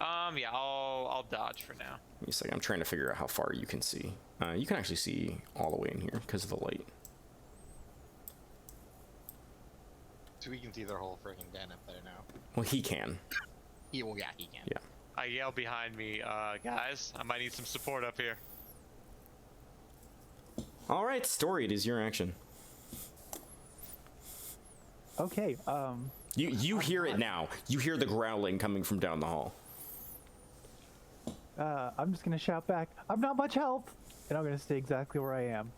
Yeah, I'll dodge for now. Give me a second. I'm trying to figure out how far you can see. You can actually see all the way in here because of the light. So we can see their whole freaking den up there now. Well, he can. Yeah, well, yeah, he can. Yeah. I yell behind me, guys, I might need some support up here. All right, Story, it is your action. Okay. You hear it now. You hear the growling coming from down the hall. I'm just gonna shout back, "I'm not much help," and I'm gonna stay exactly where I am.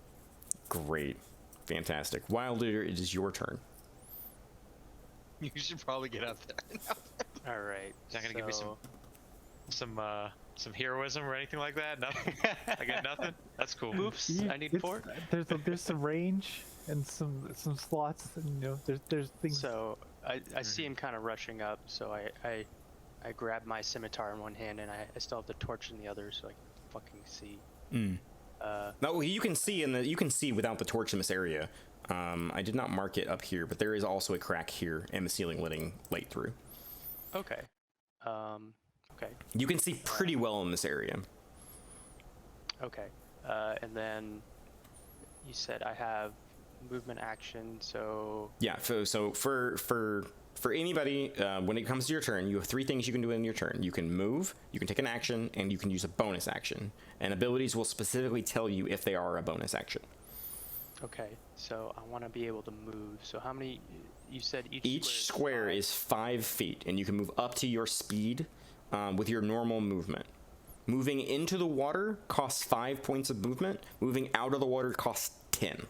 Great. Fantastic. Wilder, it is your turn. You should probably get up there. All right. Is that gonna give me some heroism or anything like that? Nothing. I get nothing. That's cool. Oops. I need It's- 4. There's some range and some slots, and you know there's things. So I see him kind of rushing up. So I grab my scimitar in one hand and I still have the torch in the other, so I can fucking see. No, you can see without the torch in this area. I did not mark it up here, but there is also a crack here and the ceiling letting light through. Okay. Okay. You can see pretty well in this area. Okay. And then you said I have movement action, so Yeah. So for anybody, when it comes to your turn, you have 3 things you can do in your turn. You can move, you can take an action, and you can use a bonus action. And abilities will specifically tell you if they are a bonus action. okay. So I want to be able to move. So how many? You said Each square is 5 feet, and you can move up to your speed with your normal movement. Moving into the water costs 5 points of movement. Moving out of the water costs 10.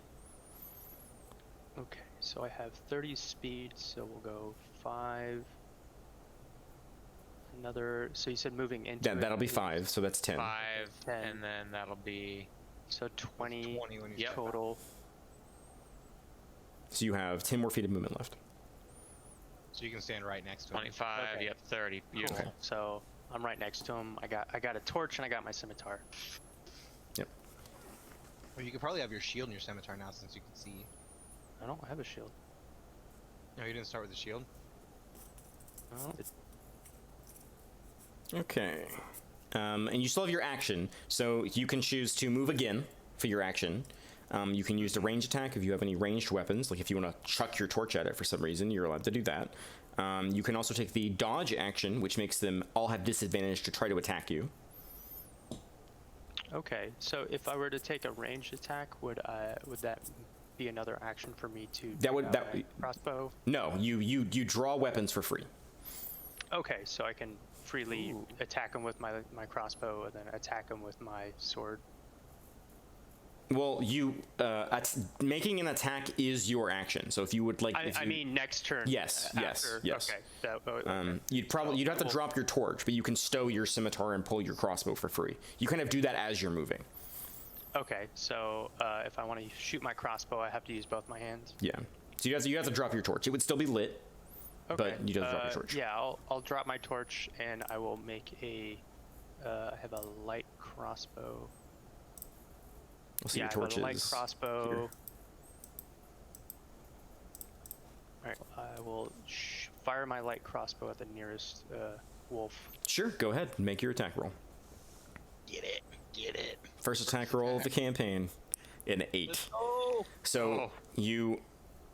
Okay. So I have 30 speed, so we'll go 5. Another. So you said moving into. That'll be 5, so that's 10. 5, 10. and then that'll be So 20 20 when you Yep. total. So you have 10 more feet of movement left. So you can stand right next to him. 25. Okay. Yep, 30. Beautiful. Cool. So I'm right next to him. I got a torch and I got my scimitar. Yep. Well, you could probably have your shield and your scimitar now since you can see. I don't have a shield. No, you didn't start with the shield. No. Okay. And you still have your action, so you can choose to move again for your action. You can use the range attack if you have any ranged weapons, like if you want to chuck your torch at it for some reason, you're allowed to do that. You can also take the dodge action, which makes them all have disadvantage to try to attack you. Okay. So if I were to take a ranged attack, would that be another action for me to? That would- take that- out my crossbow. No, you draw weapons for free. Okay, so I can freely attack him with my crossbow and then attack him with my sword. Well, making an attack is your action. So if you would like, I mean next turn. Yes, yes, after. yes. Okay. Okay. you'd have to Well- drop your torch, but you can stow your scimitar and pull your crossbow for free. You kind of do that as you're moving. Okay, so if I want to shoot my crossbow, I have to use both my hands. Yeah. So you have to drop your torch. It would still be lit, Okay. but you don't drop your torch. Yeah, I'll drop my torch and I will make a. I have a light crossbow. We'll see Yeah, your I have a light torches. crossbow. here. All right, I will fire my light crossbow at the nearest wolf. Sure, go ahead. Make your attack roll. Get it. Get it. First attack roll of the campaign, an 8. Oh. So you,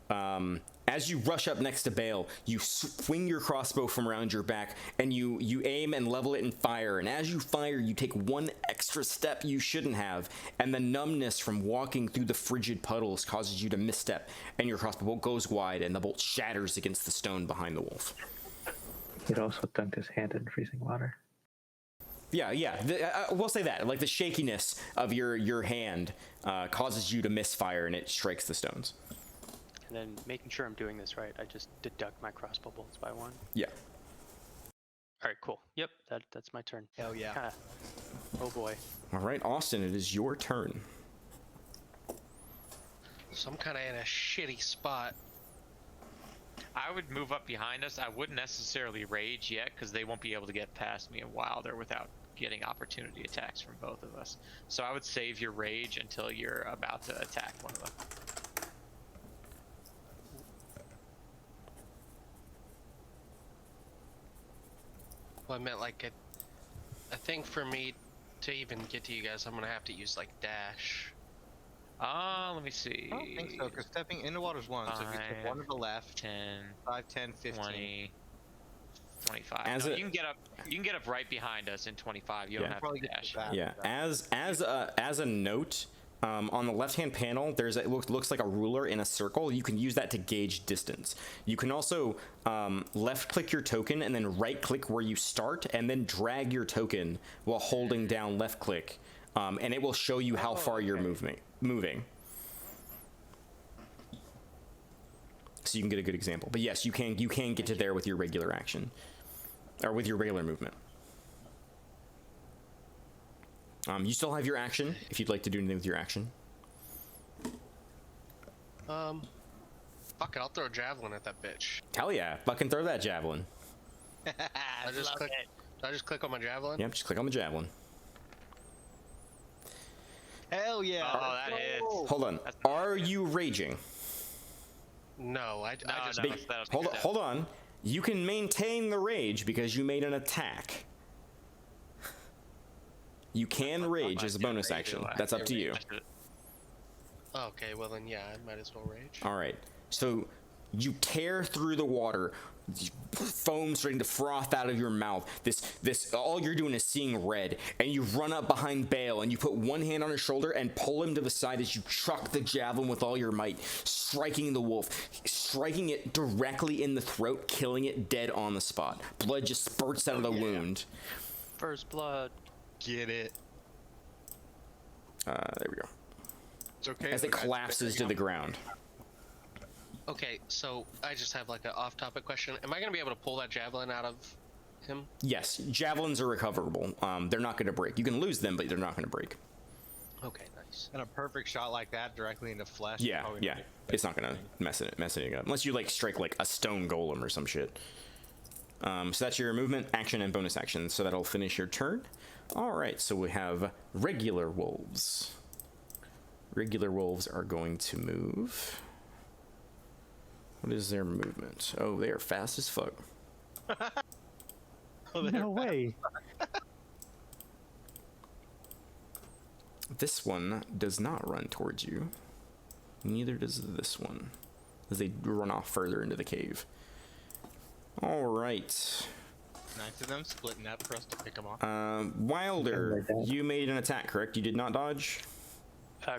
as you rush up next to Bale, you swing your crossbow from around your back, and you aim and level it and fire. And as you fire, you take one extra step you shouldn't have, and the numbness from walking through the frigid puddles causes you to misstep, and your crossbow bolt goes wide, and the bolt shatters against the stone behind the wolf. He'd also dunked his hand in freezing water. Yeah. We'll say that. Like the shakiness of your hand causes you to misfire, and it strikes the stones. And then making sure I'm doing this right, I just deduct my crossbow bolts by 1. Yeah. All right, cool. Yep, that's my turn. Hell yeah. Kinda, oh boy. All right, Austin, it is your turn. So I'm kind of in a shitty spot. I would move up behind us. I wouldn't necessarily rage yet because they won't be able to get past me in Wilder without getting opportunity attacks from both of us. So I would save your rage until you're about to attack one of them. Well, I meant like I think for me to even get to you guys, I'm gonna have to use like dash. Let me see. I don't think so, because stepping into water's 1, so if you take 1 to the left, 10, 5, 10, 15. 20, 25. As No, a- you can get up right behind us in 25. You Yeah. don't have Probably to get dash. to that. Yeah, as a note, on the left-hand panel, it looks like a ruler in a circle. You can use that to gauge distance. You can also left-click your token and then right-click where you start, and then drag your token while holding down left-click, and it will show you how far you're moving. So you can get a good example. But yes, you can get to there with your regular action, or with your regular movement. You still have your action if you'd like to do anything with your action. Fuck it, I'll throw a javelin at that bitch. Hell yeah, fucking throw that javelin. I just click. Do I just click on my javelin? Yep, just click on the javelin. Hell yeah. Oh, that hits. Hold on. Are you raging? No, I just. no. That'll take that. Hold on. You can maintain the rage because you made an attack. You can rage as a bonus action. That's up to you. Okay, well then, yeah, I might as well rage. All right. So you tear through the water, foam starting to froth out of your mouth. This all you're doing is seeing red, and you run up behind Bale and you put one hand on his shoulder and pull him to the side as you chuck the javelin with all your might, striking the wolf, striking it directly in the throat, killing it dead on the spot. Blood just spurts out of the wound. First blood. Get it. There we go. It's okay. As it collapses to the ground. Okay, so I just have like an off-topic question. Am I gonna be able to pull that javelin out of him? Yes, javelins are recoverable. They're not going to break. You can lose them, but they're not going to break. Okay, nice. And a perfect shot like that directly into flesh. Yeah, probably yeah. not- It's not going to mess it up. Unless you, like, strike, like, a stone golem or some shit. So that's your movement, action, and bonus action. So that'll finish your turn. All right, so we have regular wolves. Regular wolves are going to move. What is their movement? Oh, they are fast as fuck. No way. This one does not run towards you. Neither does this one, as they run off further into the cave. All right. Nice of them splitting up for us to pick them off. Wilder, you made an attack, correct? You did not dodge?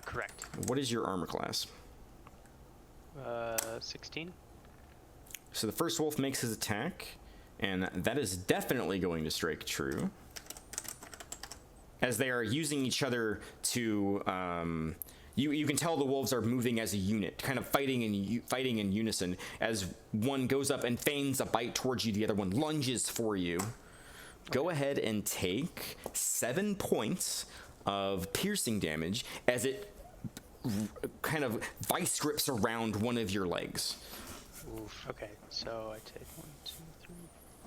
Correct. What is your armor class? 16. So the first wolf makes his attack, and that is definitely going to strike true. As they are using each other to, you can tell the wolves are moving as a unit, kind of fighting in unison. As one goes up and feigns a bite towards you, the other one lunges for you. Go ahead and take 7 points of piercing damage as it kind of vice grips around one of your legs. Oof. Okay, so I take 1, 2, 3,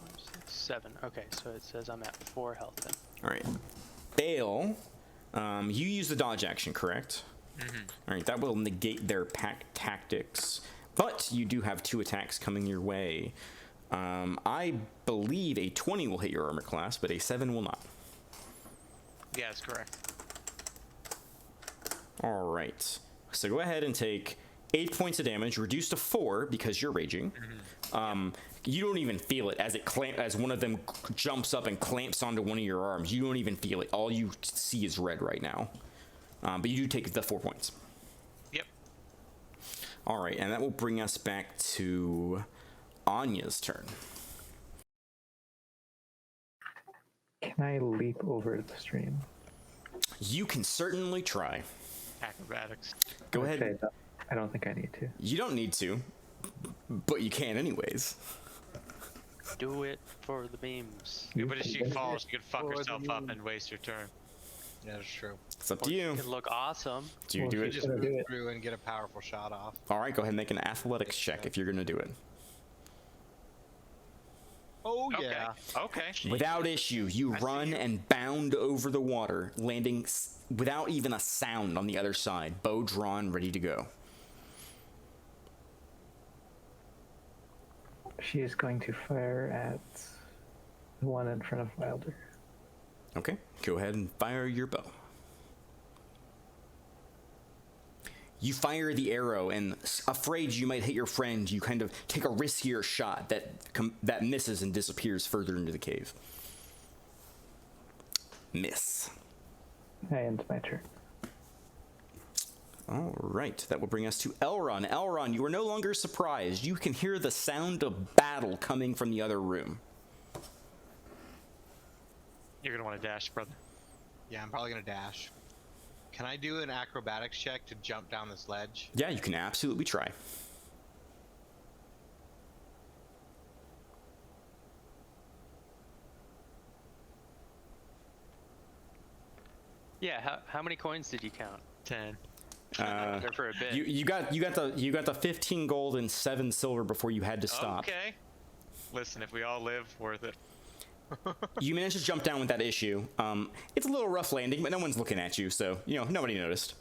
4, 5, 6, 7. Okay, so it says I'm at 4 health then. All right. Bale, you use the dodge action, correct? Mm-hmm. All right, that will negate their pack tactics, but you do have 2 attacks coming your way. I believe a 20 will hit your armor class, but a 7 will not. Yeah, that's correct. All right. So go ahead and take 8 points of damage, reduced to 4 because you're raging. You don't even feel it as one of them jumps up and clamps onto one of your arms. You don't even feel it. All you see is red right now. But you do take the 4 points. Yep. All right, and that will bring us back to Anya's turn. Can I leap over the stream? You can certainly try. Acrobatics. Go Okay, ahead. I don't think I need to. You don't need to, but you can anyways. Do it for the memes. Yeah, but if she can- falls, you could fuck Or the herself up moon. and waste your turn. Yeah, that's true. It's up Or to you. It could look awesome. Do you Well, do she it? Just Gonna do move it. through and get a powerful shot off. All right, go ahead and make an athletics check if you're gonna do it. Oh Okay. yeah. Okay. Without issue, you I see run you. and bound over the water, landing without even a sound on the other side, bow drawn, ready to go. She is going to fire at the one in front of Wilder. Okay, go ahead and fire your bow. You fire the arrow, and afraid you might hit your friend, you kind of take a riskier shot that misses and disappears further into the cave. Miss. And my turn. All right, that will bring us to Elron. Elron, you are no longer surprised. You can hear the sound of battle coming from the other room. You're gonna want to dash, brother. Yeah, I'm probably gonna dash. Can I do an acrobatics check to jump down this ledge? Yeah, you can absolutely try. Yeah, how many coins did you count? 10. There for a bit. You got the 15 gold and 7 silver before you had to stop. Okay. Listen, if we all live, worth it. You managed to jump down with that issue. It's a little rough landing, but no one's looking at you, so nobody noticed.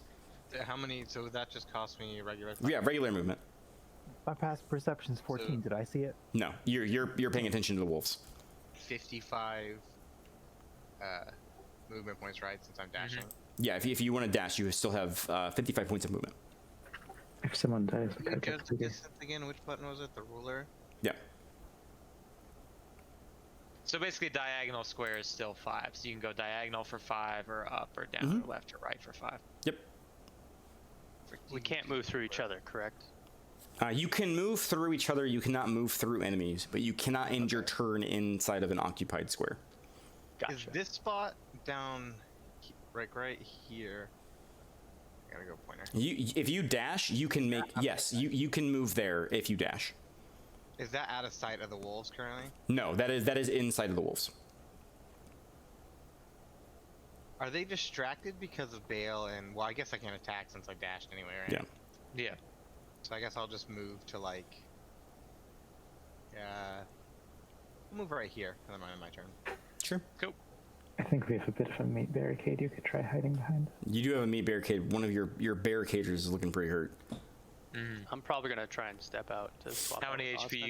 How many? So that just cost me regular. Yeah, regular movement. My past perception's 14. Did I see it? No, you're paying attention to the wolves. 55 movement points, right? Since I'm dashing. Yeah, if you want to dash, you still have 55 points of movement. If someone dies, the card Get gets the bigger. distance again. Which button was it? The ruler. Yeah. So basically, diagonal square is still 5. So you can go diagonal for 5, or up, or down, or left, or right for 5. Yep. We can't move through each other, correct? You can move through each other. You cannot move through enemies, but you cannot end your turn inside of an occupied square. Gotcha. Is this spot down, right here? I gotta go pointer. If you dash, you can make you can move there if you dash. Is that out of sight of the wolves currently? No, that is inside of the wolves. Are they distracted because of Bale and? Well, I guess I can't attack since I dashed anyway, right? Yeah. Yeah. So I guess I'll just move to like. I'll move right here, and then I'm my turn. Sure. Cool. I think we have a bit of a meat barricade you could try hiding behind. You do have a meat barricade. One of your barricaders is looking pretty hurt. I'm probably gonna try and step out to swap. How out many with HP Osmond.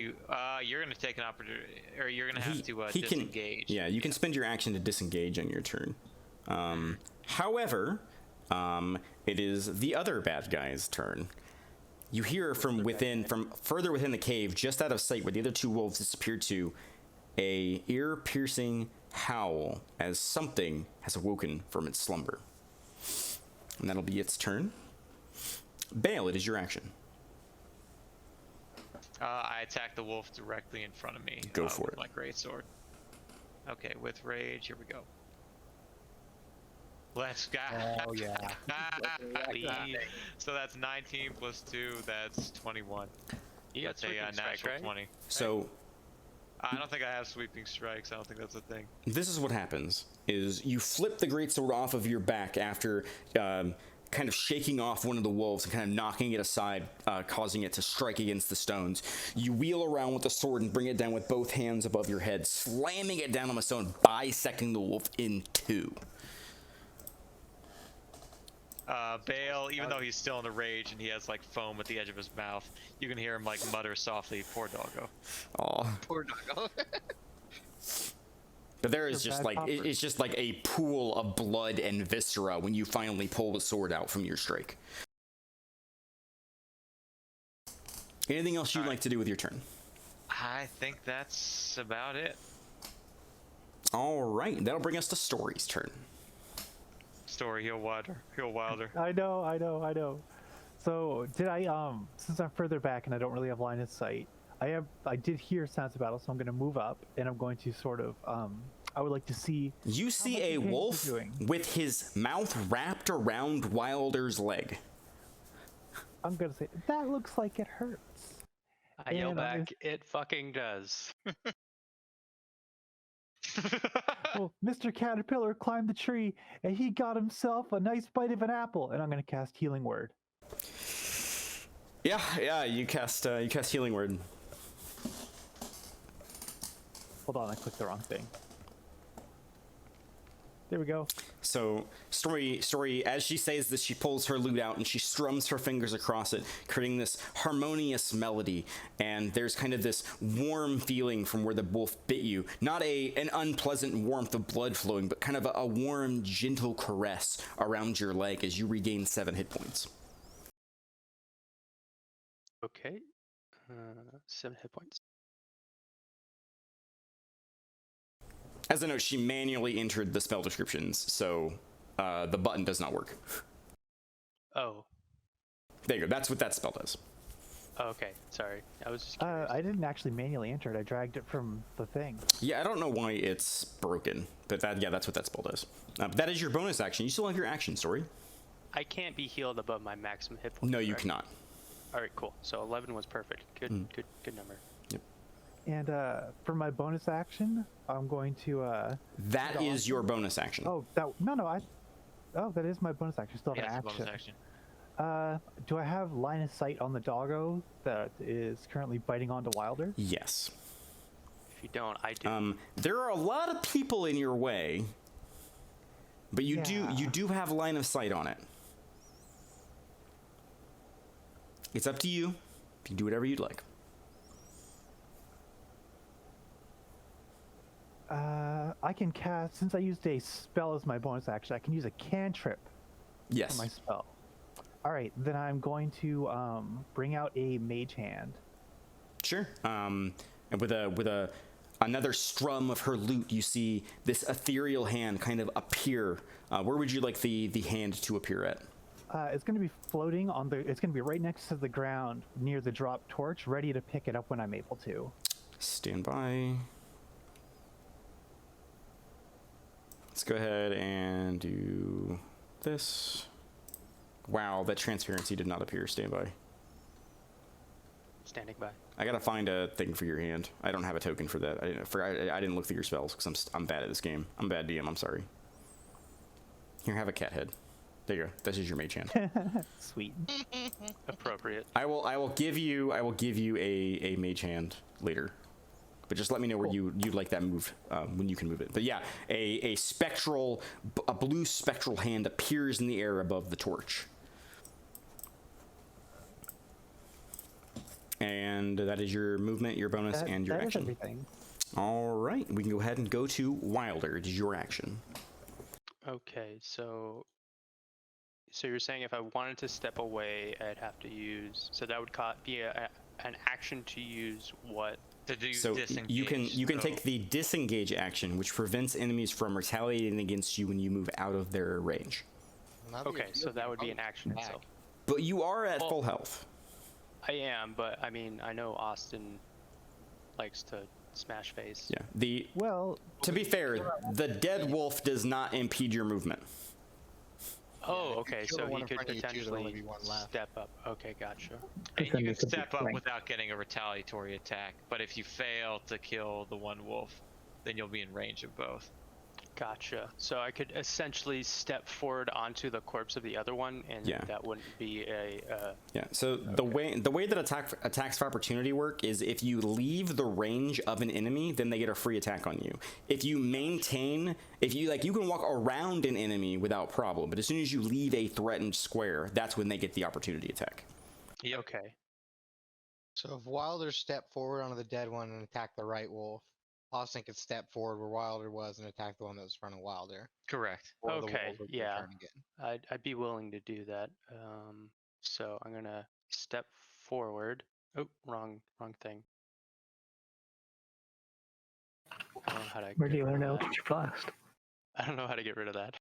you? You're gonna take an opportunity, or you're gonna have to he can- disengage. Yeah, you can spend your action to disengage on your turn. However, it is the other bad guy's turn. You hear from further within the cave, just out of sight where the other two wolves disappeared to, a ear-piercing howl as something has awoken from its slumber. And that'll be its turn. Bale, it is your action. I attack the wolf directly in front of me. Go for with it. My greatsword. Okay, with rage, here we go. Let's go. Oh yeah. So that's 19 plus 2, that's 21. You got That's a sweeping strike, natural right? 20. So I don't think I have sweeping strikes. I don't think that's a thing. this is what happens: is you flip the greatsword off of your back after kind of shaking off one of the wolves and kind of knocking it aside, causing it to strike against the stones. You wheel around with the sword and bring it down with both hands above your head, slamming it down on the stone, bisecting the wolf in two. Bale, even though he's still in a rage and he has like foam at the edge of his mouth, you can hear him like mutter softly, "Poor doggo." Aw. Poor doggo. But there is You're just bad like popper. it's just like a pool of blood and viscera when you finally pull the sword out from your strike. Anything else you'd like to do with your turn? I think that's about it. All right, that'll bring us to Story's turn. Story, heal wilder. I know. So did I since I'm further back and I don't really have line of sight, I did hear sounds of battle, so I'm going to move up and I'm going to sort of I would like to see. You see much a damage wolf is doing. with his mouth wrapped around Wilder's leg. I'm gonna say that looks like it hurts. I yell And back, it fucking does. Well, Mr. Caterpillar climbed the tree and he got himself a nice bite of an apple. And I'm gonna cast Healing Word. Yeah, you cast Healing Word. Hold on, I clicked the wrong thing. There we go. So, Story, as she says this, she pulls her lute out and she strums her fingers across it, creating this harmonious melody. And there's kind of this warm feeling from where the wolf bit you. Not an unpleasant warmth of blood flowing, but kind of a warm, gentle caress around your leg as you regain 7 hit points. Okay. 7 hit points. As a note, she manually entered the spell descriptions, so the button does not work. Oh. There you go. That's what that spell does. Okay. Sorry. I was just curious. I didn't actually manually enter it. I dragged it from the thing. Yeah, I don't know why it's broken, but that's what that spell does. That is your bonus action. You still have your action, Story. I can't be healed above my maximum hit points. No, you correct? cannot. All right, cool. So 11 was perfect. Good number. And for my bonus action, I'm going to. That is your bonus action. Oh, that that is my bonus action. Still have Yeah, an it's a bonus action. Do I have line of sight on the doggo that is currently biting onto Wilder? Yes. If you don't, I do. There are a lot of people in your way, but you do have line of sight on it. It's up to you. You can do whatever you'd like. I can cast, since I used a spell as my bonus action, I can use a cantrip Yes. for my spell. All right, then I'm going to bring out a mage hand. Sure. And with another strum of her lute, you see this ethereal hand kind of appear. Where would you like the hand to appear at? It's going to be floating on the. It's going to be right next to the ground near the drop torch, ready to pick it up when I'm able to. Stand by. Let's go ahead and do this. Wow, that transparency did not appear. Stand by. Standing by. I gotta find a thing for your hand. I don't have a token for that. I didn't look through your spells because I'm bad at this game. I'm bad DM. I'm sorry. Here, have a cat head. There you go. This is your mage hand. Sweet. Appropriate. I will give you a mage hand later, but just let me know where you'd like that move when you can move it. But yeah, a blue spectral hand appears in the air above the torch, and that is your movement, your bonus, and your that action. Is everything. All right, we can go ahead and go to Wilder. It is your action. Okay, so you're saying if I wanted to step away, I'd have to use. So that would be an action to use what? To do So disengage. you can so- take the disengage action, which prevents enemies from retaliating against you when you move out of their range. Now that Okay, you're so healed, that would be you're an action back. itself. But you are at Well- full health. I am, but I mean, I know Austin likes to smash face. Yeah. Well, To be fair, the dead wolf does not impede your movement. Oh, if you okay, kill so the one he in could front of you too, there'll only potentially be one left. step up. Okay, gotcha. And Then you you can could be step up flanked. without getting a retaliatory attack, but if you fail to kill the one wolf, then you'll be in range of both. Gotcha. So I could essentially step forward onto the corpse of the other one, and Yeah. that wouldn't be a. Yeah. So the way that attacks of opportunity work is if you leave the range of an enemy, then they get a free attack on you. If you maintain, you can walk around an enemy without problem, but as soon as you leave a threatened square, that's when they get the opportunity attack. Yep. Okay. So if Wilder stepped forward onto the dead one and attacked the right wolf, Austin could step forward where Wilder was and attack the one that was in front of Wilder. Correct. Or the Okay, wolf would yeah. return again. I'd be willing to do that. So I'm gonna step forward. Oh, wrong thing. I don't know how to. Where do get you rid learn of that. Eldritch Blast? I don't know how to get rid of that.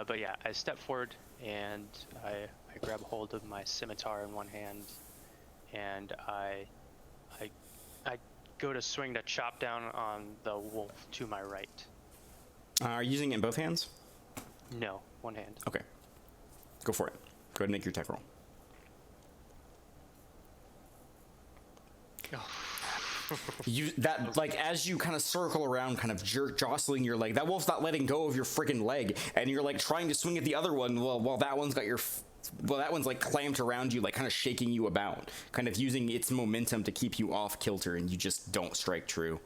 But yeah, I step forward and I grab hold of my scimitar in one hand, and I go to swing to chop down on the wolf to my right. Are you using it in both hands? No, one hand. Okay. Go for it. Go ahead and make your attack roll. As you kind of circle around, kind of jostling your leg, that wolf's not letting go of your freaking leg, and you're like trying to swing at the other one while that one's got your that one's like clamped around you, like kind of shaking you about, kind of using its momentum to keep you off kilter, and you just don't strike true.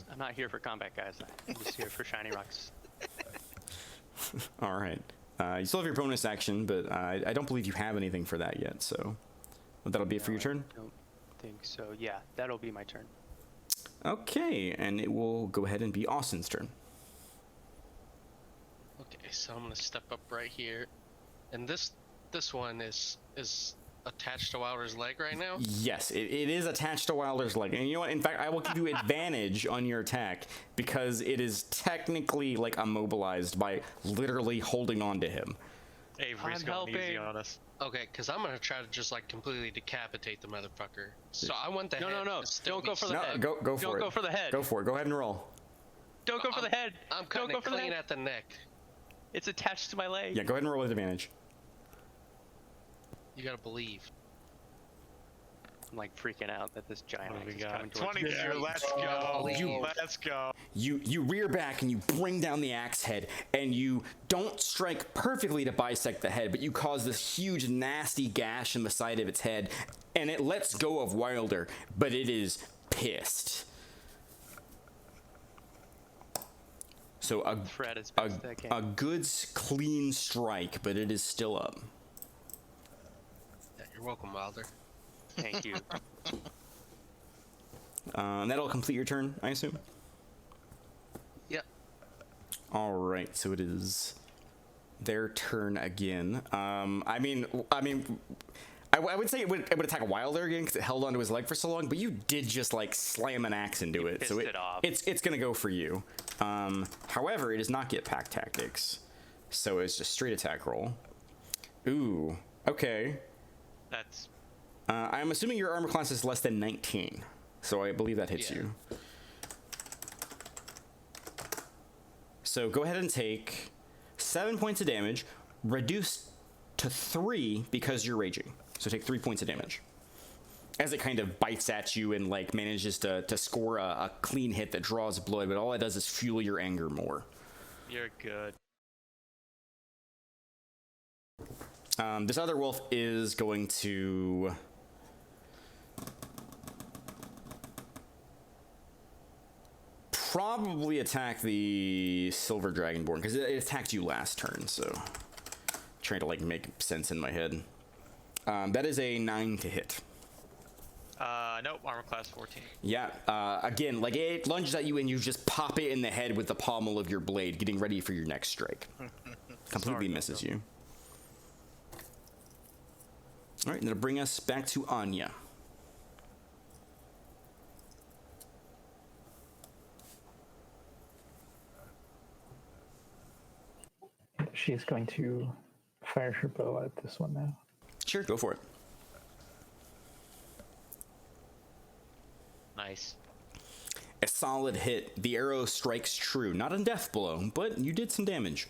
I'm not here for combat, guys. I'm just here for shiny rocks. All right. You still have your bonus action, but I don't believe you have anything for that yet, so that'll be it for your turn? I don't think so. Yeah, that'll be my turn. Okay, and it will go ahead and be Austin's turn. Okay, so I'm gonna step up right here, and this one is attached to Wilder's leg right now. Yes, it is attached to Wilder's leg, and you know what? In fact, I will give you advantage on your attack because it is technically like immobilized by literally holding on to him. Avery's I'm going easy helping. on us. Okay, because I'm gonna try to just like completely decapitate the motherfucker. So I want the head. No. to still Don't go be for the No, head. go for it. Don't go for the head. Go for it. Go ahead and roll. Don't go for the head. I'm Don't cutting go it for the clean head. at the neck. It's attached to my leg. Yeah, go ahead and roll with advantage. You gotta believe. I'm like freaking out that this giant What do axe we is got? coming towards 22. me. Let's go. You- Let's go. You rear back and you bring down the axe head, and you don't strike perfectly to bisect the head, but you cause this huge nasty gash in the side of its head, and it lets go of Wilder, but it is pissed. So Fred as best I can. a good clean strike, but it is still up. Yeah, you're welcome, Wilder. Thank you. And that'll complete your turn, I assume? Yep. All right, so it is their turn again. I would say it would attack Wilder again because it held onto his leg for so long, but you did just like slam an axe into it, so pissed it off. it's gonna go for you. However, it does not get pack tactics, so it's just straight attack roll. Ooh, okay. That's I'm assuming your armor class is less than 19, so I believe that hits Yeah. you. So go ahead and take 7 points of damage, reduced to 3 because you're raging. So take 3 points of damage. As it kind of bites at you and like manages to score a clean hit that draws blood, but all it does is fuel your anger more. you're good. This other wolf is going to probably attack the silver dragonborn because it attacked you last turn. So trying to like make sense in my head. That is a 9 to hit. Nope, armor class 14. Yeah. Again, like it lunges at you and you just pop it in the head with the pommel of your blade, getting ready for your next strike. Completely misses you. All right, that'll bring us back to Anya. She is going to fire her bow at this one now. Sure, go for it. Nice. A solid hit. The arrow strikes true. Not a death blow, but you did some damage.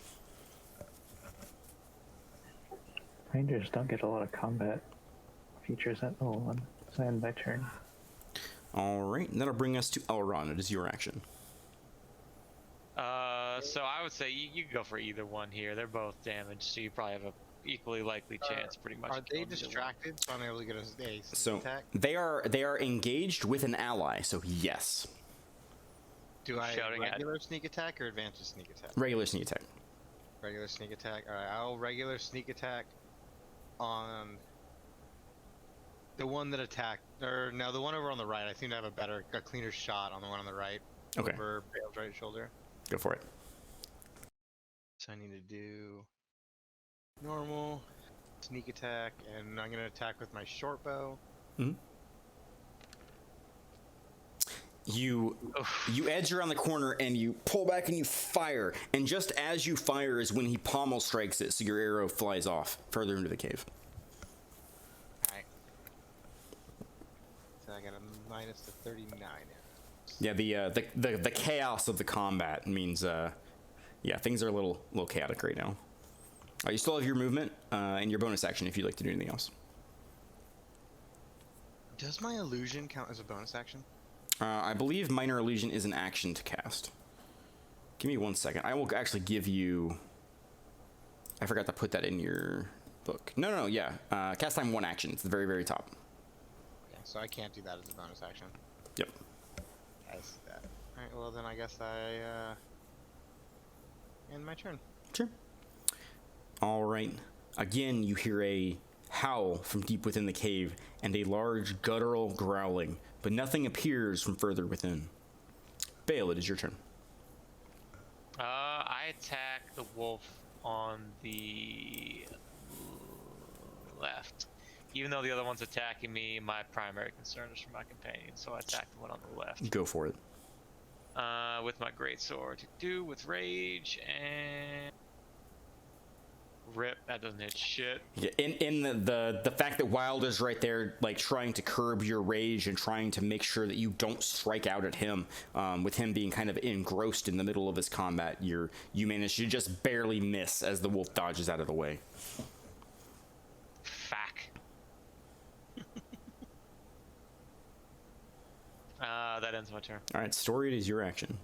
Rangers don't get a lot of combat features at level 1, so I end my turn. All right, and that'll bring us to Elron. It is your action. So I would say you can go for either one here. They're both damaged, so you probably have a equally likely chance, pretty much. Are of they killing either one. distracted? So I'm able to get a sneak So attack. they are engaged with an ally. So yes, Do I shouting at- regular sneak attack or advanced sneak attack? regular sneak attack. Regular sneak attack. All right, I'll regular sneak attack on the one that attacked, or no, the one over on the right. I seem to have a cleaner shot on the one on the right. Okay, Over Bale's right shoulder. go for it. So I need to do normal sneak attack, and I'm gonna attack with my short bow. You edge around the corner and you pull back and you fire. And just as you fire is when he pommel strikes it, so your arrow flies off further into the cave. All right. So I got a minus to 39. Yeah, the chaos of the combat means yeah, things are a little chaotic right now. You still have your movement and your bonus action if you'd like to do anything else. Does my illusion count as a bonus action? I believe minor illusion is an action to cast. Give me 1 second. I will actually give you... I forgot to put that in your book. No, yeah. Cast time 1 action. It's the very, very top. Okay, so I can't do that as a bonus action. Yep. I see that. Alright, well then I guess I end my turn. Sure. All right. Again, you hear a howl from deep within the cave and a large guttural growling, but nothing appears from further within. Bale, it is your turn. I attack the wolf on the left. Even though the other one's attacking me, my primary concern is for my companion, so I attack the one on the left. Go for it. With my greatsword to do with rage and rip. That doesn't hit shit. Yeah, in the fact that Wilder's right there, like trying to curb your rage and trying to make sure that you don't strike out at him, with him being kind of engrossed in the middle of his combat, you manage to just barely miss as the wolf dodges out of the way. Fuck. That ends my turn. All right, Story, it is your action.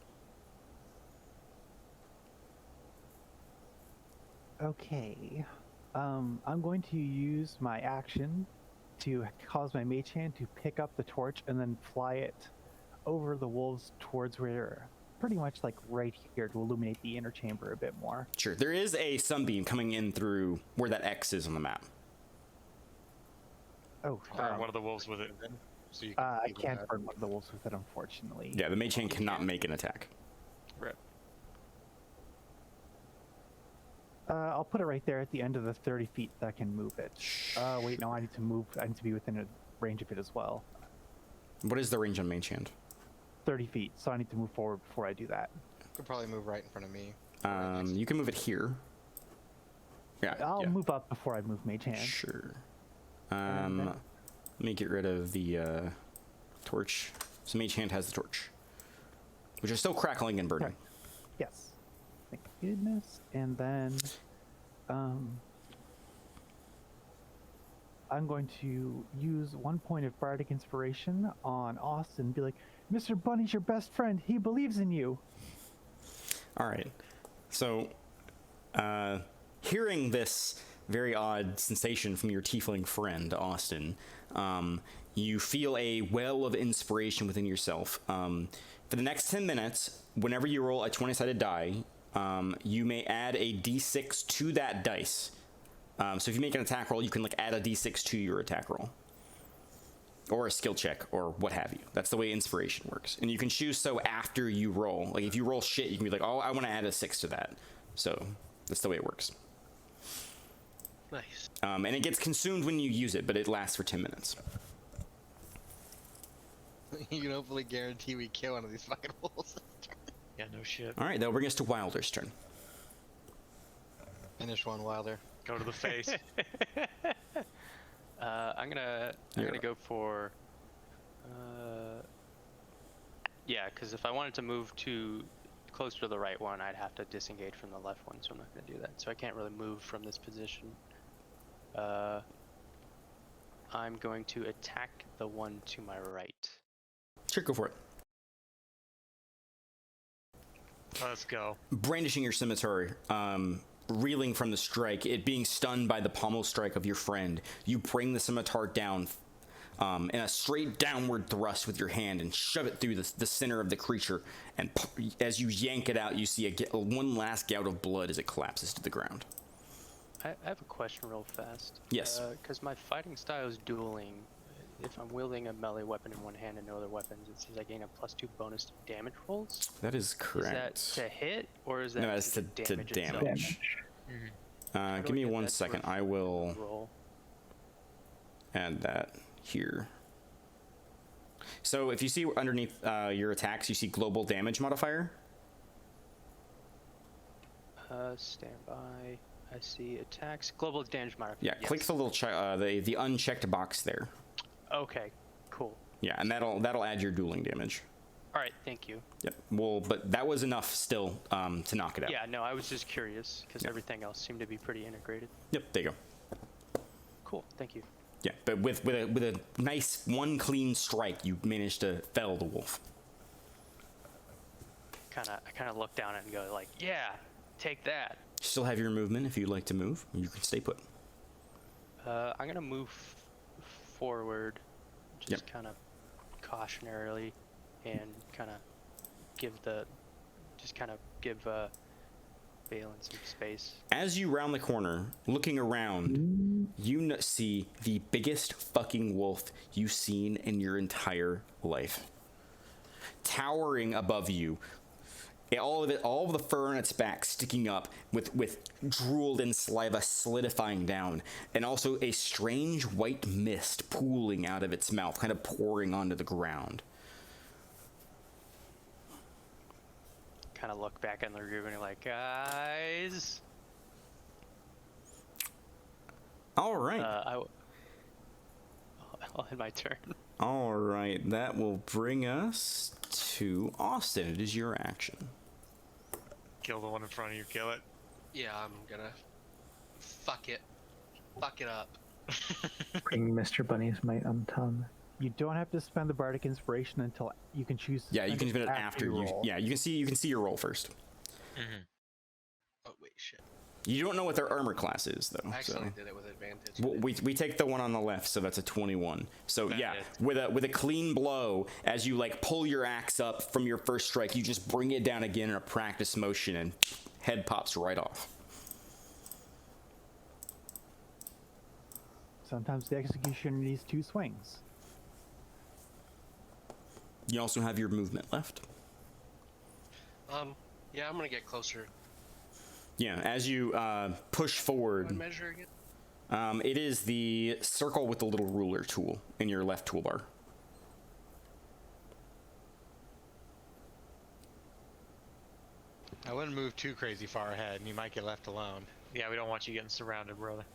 Okay. I'm going to use my action to cause my mage hand to pick up the torch and then fly it over the wolves towards where, pretty much like right here, to illuminate the inner chamber a bit more. Sure. There is a sunbeam coming in through where that X is on the map. Oh, Burn one of the wolves with it. So you I keep can't that. burn one of the wolves with it, unfortunately. Yeah, the mage hand cannot make an attack. Rip. I'll put it right there at the end of the 30 feet that can move it. Wait, no, I need to move. I need to be within a range of it as well. What is the range on mage hand? 30 feet, so I need to move forward before I do that. Could probably move right in front of me. You can move it here. Yeah. I'll yeah. move up before I move mage hand. Sure. And then- Let me get rid of the torch. So mage hand has the torch, which is still crackling and burning. Okay. Yes. Thank goodness. And then I'm going to use 1 point of bardic inspiration on Austin and be like, Mr. Bunny's your best friend. He believes in you. All right. So, hearing this very odd sensation from your tiefling friend, Austin, you feel a well of inspiration within yourself. For the next 10 minutes, whenever you roll a 20-sided die, you may add a d6 to that dice. So if you make an attack roll, you can like add a d6 to your attack roll. Or a skill check, or what have you. That's the way inspiration works. And you can choose so after you roll. Like, if you roll shit, you can be like, oh, I want to add a 6 to that. So, that's the way it works. Nice. And it gets consumed when you use it, but it lasts for 10 minutes. You can hopefully guarantee we kill one of these fucking wolves. Yeah, no shit. All right, that'll bring us to Wilder's turn. Finish one, Wilder. Go to the face. I'm gonna go for yeah, because if I wanted to move too close to the right one, I'd have to disengage from the left one, so I'm not gonna do that. So I can't really move from this position. I'm going to attack the one to my right. Sure, go for it. Let's go. Brandishing your scimitar, reeling from the strike, it being stunned by the pommel strike of your friend, you bring the scimitar down in a straight downward thrust with your hand and shove it through the center of the creature, and as you yank it out, you see one last gout of blood as it collapses to the ground. I have a question real fast. Yes. Because my fighting style is dueling. If I'm wielding a melee weapon in one hand and no other weapons, it says I gain a +2 bonus to damage rolls. That is correct. Is that to hit, or is that No, that's to damage? damage. How do Give I me get 1 that second. sort of I will roll? add that here. So if you see underneath your attacks, you see global damage modifier. Stand by. I see attacks. Global damage modifier. Yeah, yes. click the little the unchecked box there. Okay, cool. Yeah, and that'll add your dueling damage. All right, thank you. Yep. Well, but that was enough still to knock it out. Yeah, no, I was just curious because Yep. everything else seemed to be pretty integrated. Yep. There you go. Cool, thank you. Yeah, but with a nice one clean strike, you managed to fell the wolf. I kind of look down at it and go like, yeah, take that. You still have your movement if you'd like to move. You can stay put. I'm gonna move forward, just Yep. kind of cautionarily, and kind of give Balin some space. As you round the corner, looking around, you see the biggest fucking wolf you've seen in your entire life. Towering above you, all of the fur on its back sticking up with drool and saliva solidifying down, and also a strange white mist pooling out of its mouth, kind of pouring onto the ground. Kind of look back in the room and like, guys. All right. I'll end my turn. All right. That will bring us to Austin. It is your action. Kill the one in front of you. Kill it. Yeah, I'm gonna fuck it up. Bring Mr. Bunny's might on tongue. You don't have to spend the bardic inspiration until you can choose. To Yeah, you can spend it after you. roll. Yeah, you can see your roll first. Mm-hmm. Oh wait, shit. You don't know what their armor class is though. I So. accidentally did it with advantage. Well, we take the one on the left, so that's a 21. So That yeah, hits. with a clean blow, as you like pull your axe up from your first strike, you just bring it down again in a practice motion, and head pops right off. Sometimes the executioner needs 2 swings. You also have your movement left. Yeah, I'm gonna get closer. Yeah, as you push What forward, measure again? it is the circle with the little ruler tool in your left toolbar. I wouldn't move too crazy far ahead, and you might get left alone. Yeah, we don't want you getting surrounded, brother.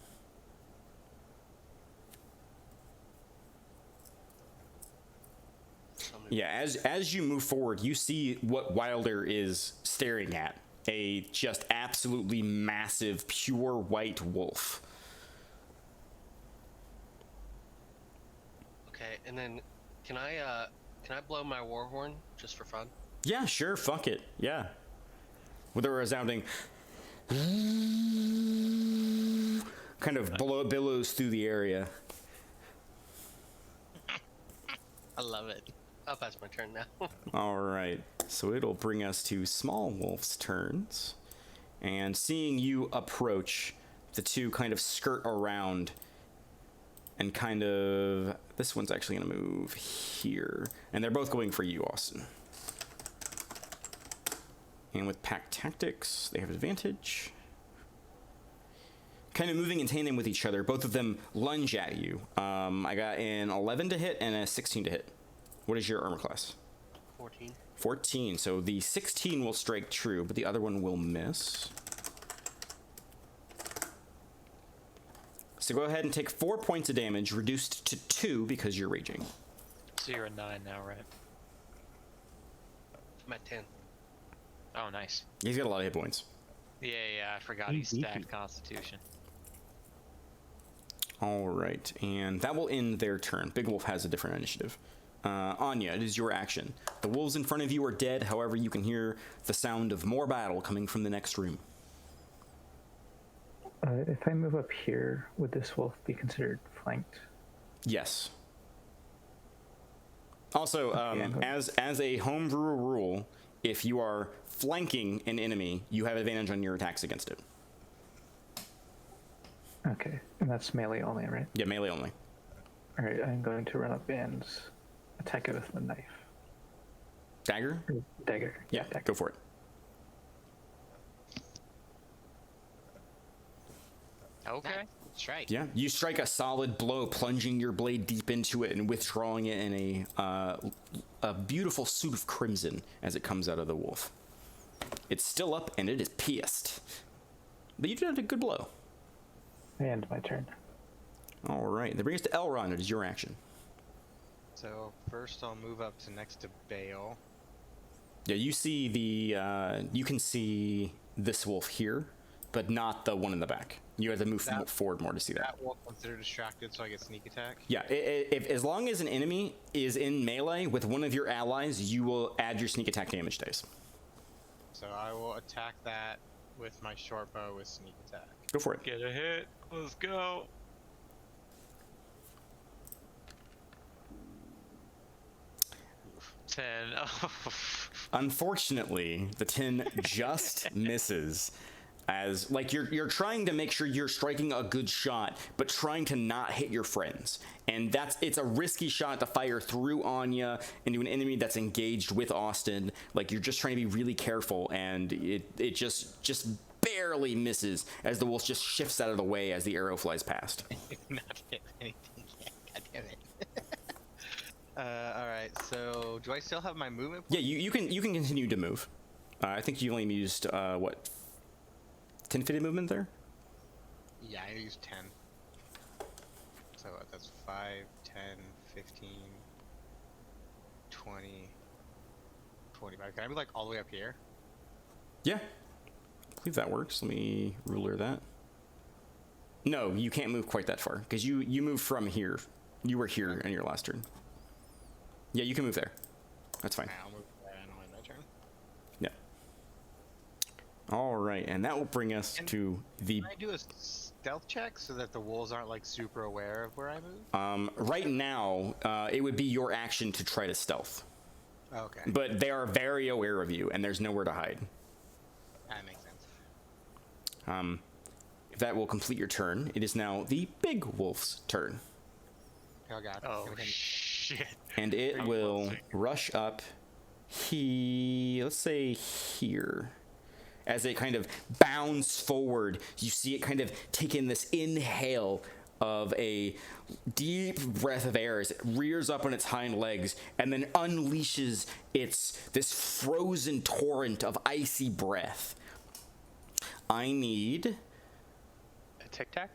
Yeah, as you move forward, you see what Wilder is staring at. A just absolutely massive, pure white wolf. Okay, and then can I blow my war horn just for fun? Yeah, sure, fuck it. Yeah. With a resounding kind of billows through the area. I love it. I'll pass my turn now. All right. So it'll bring us to Small Wolf's turns. And seeing you approach, the two kind of skirt around and kind of... This one's actually going to move here. And they're both going for you, Austin. And with Pack Tactics, they have advantage. Kind of moving in tandem with each other. Both of them lunge at you. I got an 11 to hit and a 16 to hit. What is your armor class? 14. 14. So the 16 will strike true, but the other one will miss. So go ahead and take 4 points of damage, reduced to 2 because you're raging. So you're a 9 now, right? I'm at 10. Oh, nice. He's got a lot of hit points. Yeah, I forgot He's he's beefy. stacked Constitution. All right, and that will end their turn. Big Wolf has a different initiative. Anya, it is your action. The wolves in front of you are dead. However, you can hear the sound of more battle coming from the next room. If I move up here, would this wolf be considered flanked? Yes. Also, Okay. as a homebrew rule, if you are flanking an enemy, you have advantage on your attacks against it. Okay, and that's melee only, right? Yeah, melee only. All right, I'm going to run up and attack it with the knife. Dagger? Or dagger. Yeah, dagger. go for it. Okay. Strike. Yeah, you strike a solid blow, plunging your blade deep into it and withdrawing it in a beautiful suit of crimson as it comes out of the wolf. It's still up and it is pierced, but you did a good blow. And my turn. All right, that brings us to Elrond. It is your action. So first I'll move up to next to Bale. Yeah, you see you can see this wolf here, but not the one in the back. You have to move forward more to see that. That wolf considered distracted, so I get sneak attack. Yeah, if as long as an enemy is in melee with one of your allies, you will add your sneak attack damage dice. So I will attack that with my short bow with sneak attack. Go for it. Get a hit. Let's go. 10. Oh. Unfortunately, the 10 just misses. As like you're trying to make sure you're striking a good shot, but trying to not hit your friends, and it's a risky shot to fire through Anya into an enemy that's engaged with Austin. Like you're just trying to be really careful, and it just barely misses as the wolf just shifts out of the way as the arrow flies past. Not hit anything yet. God damn it. All right. So do I still have my movement? Yeah, you can continue to move. I think you only used what? 10 feet of movement there? Yeah, I used 10. So that's 5, 10, 15, 20, 25. Can I be like all the way up here? Yeah. I believe that works. Let me ruler that. No, you can't move quite that far because you moved from here. You were here in your last turn. Yeah, you can move there. That's fine. I'll move there and I'll end my turn. Yeah. All right, and that will bring us to the. Can I do a stealth check so that the wolves aren't like super aware of where I move? Right now, it would be your action to try to stealth. Okay. But they are very aware of you, and there's nowhere to hide. That makes sense. If that will complete your turn, it is now the big wolf's turn. Oh god. Oh shit. And it will rush up let's say here. As it kind of bounds forward, you see it kind of take in this inhale of a deep breath of air as it rears up on its hind legs and then unleashes this frozen torrent of icy breath. I need A tic tac?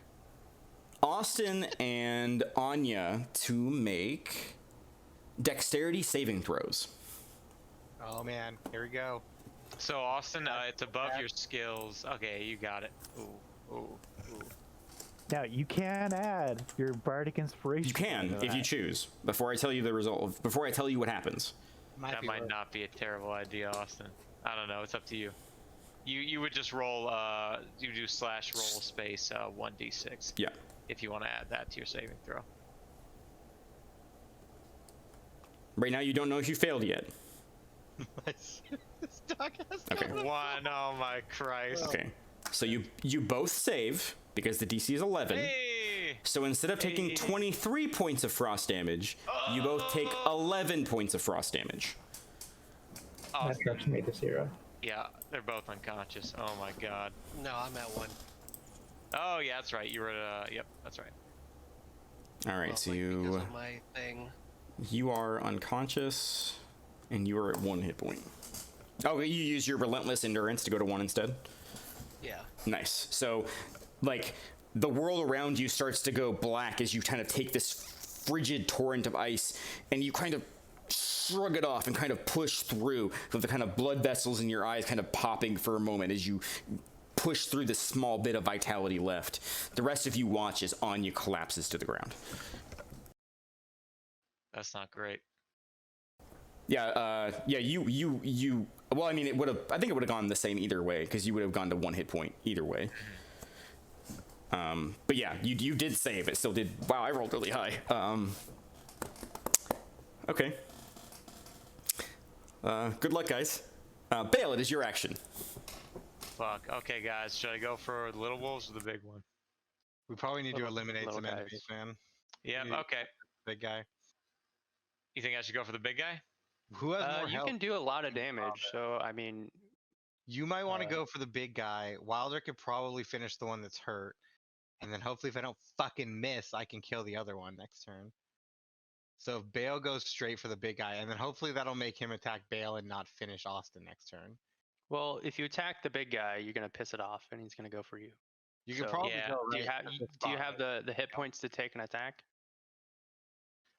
Austin and Anya to make dexterity saving throws. Oh man, here we go. So Austin, it's above your skills. Okay, you got it. Ooh. Now you can add your bardic inspiration. You can, to if you that. choose. Before I tell you the result, before I tell you what happens. That might not be a terrible idea, Austin. I don't know. It's up to you. You would just roll. You do / roll space 1d6. Yeah. If you want to add that to your saving throw. Right now, you don't know if you failed yet. This dog has Okay. One. Oh my Christ. Okay. So you both save because the DC is 11. Hey! So instead of taking 23 points of frost damage, you both take 11 points of frost damage. Oh, That drops me to 0. yeah, they're both unconscious. Oh my God. No, I'm at 1. Oh yeah, that's right. You were. Yep, that's right. All right. Well, So like, because you of my thing. are unconscious, and you are at 1 hit point. Oh, you use your relentless endurance to go to 1 instead. Yeah. Nice. So, like, the world around you starts to go black as you kind of take this frigid torrent of ice, and you kind of shrug it off and kind of push through with the kind of blood vessels in your eyes kind of popping for a moment as you push through this small bit of vitality left. The rest of you watch as Anya collapses to the ground. That's not great. Yeah, you. Well, I mean, I think it would have gone the same either way because you would have gone to 1 hit point either way. But yeah, you did save. It still did. Wow, I rolled really high. Okay. Good luck, guys. Bale, it is your action. Fuck. Okay, guys, should I go for the little wolves or the big one? We probably need to eliminate little some guys. enemies, man. Yep. Yeah. Okay. Big guy. You think I should go for the big guy? Who has more You health? can do a lot of damage, so I mean, You might want to uh, go for the big guy. Wilder could probably finish the one that's hurt. And then hopefully if I don't fucking miss, I can kill the other one next turn. So if Bale goes straight for the big guy, and then hopefully that'll make him attack Bale and not finish Austin next turn. well, if you attack the big guy, you're gonna piss it off, and he's gonna go for you. You can So, probably yeah. go Do right. you have at the do you spot. have the hit points to take an attack?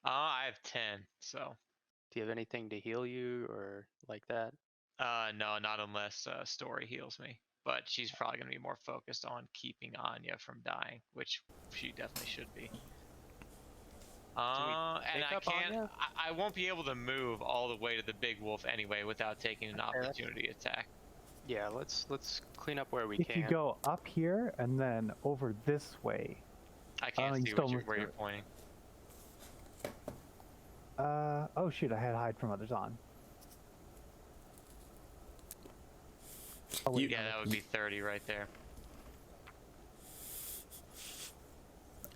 I have 10. So Do you have anything to heal you or like that? No, not unless Story heals me. But she's probably gonna be more focused on keeping Anya from dying, which she definitely should be. And take I up can't. Anya? I won't be able to move all the way to the big wolf anyway without taking an opportunity attack. Yeah, let's clean up where we If can. you go up here and then over this way. I can't you see still where you're move pointing. Oh shoot, I had hide from others on. Oh, wait, Yeah, that would be 30 right there.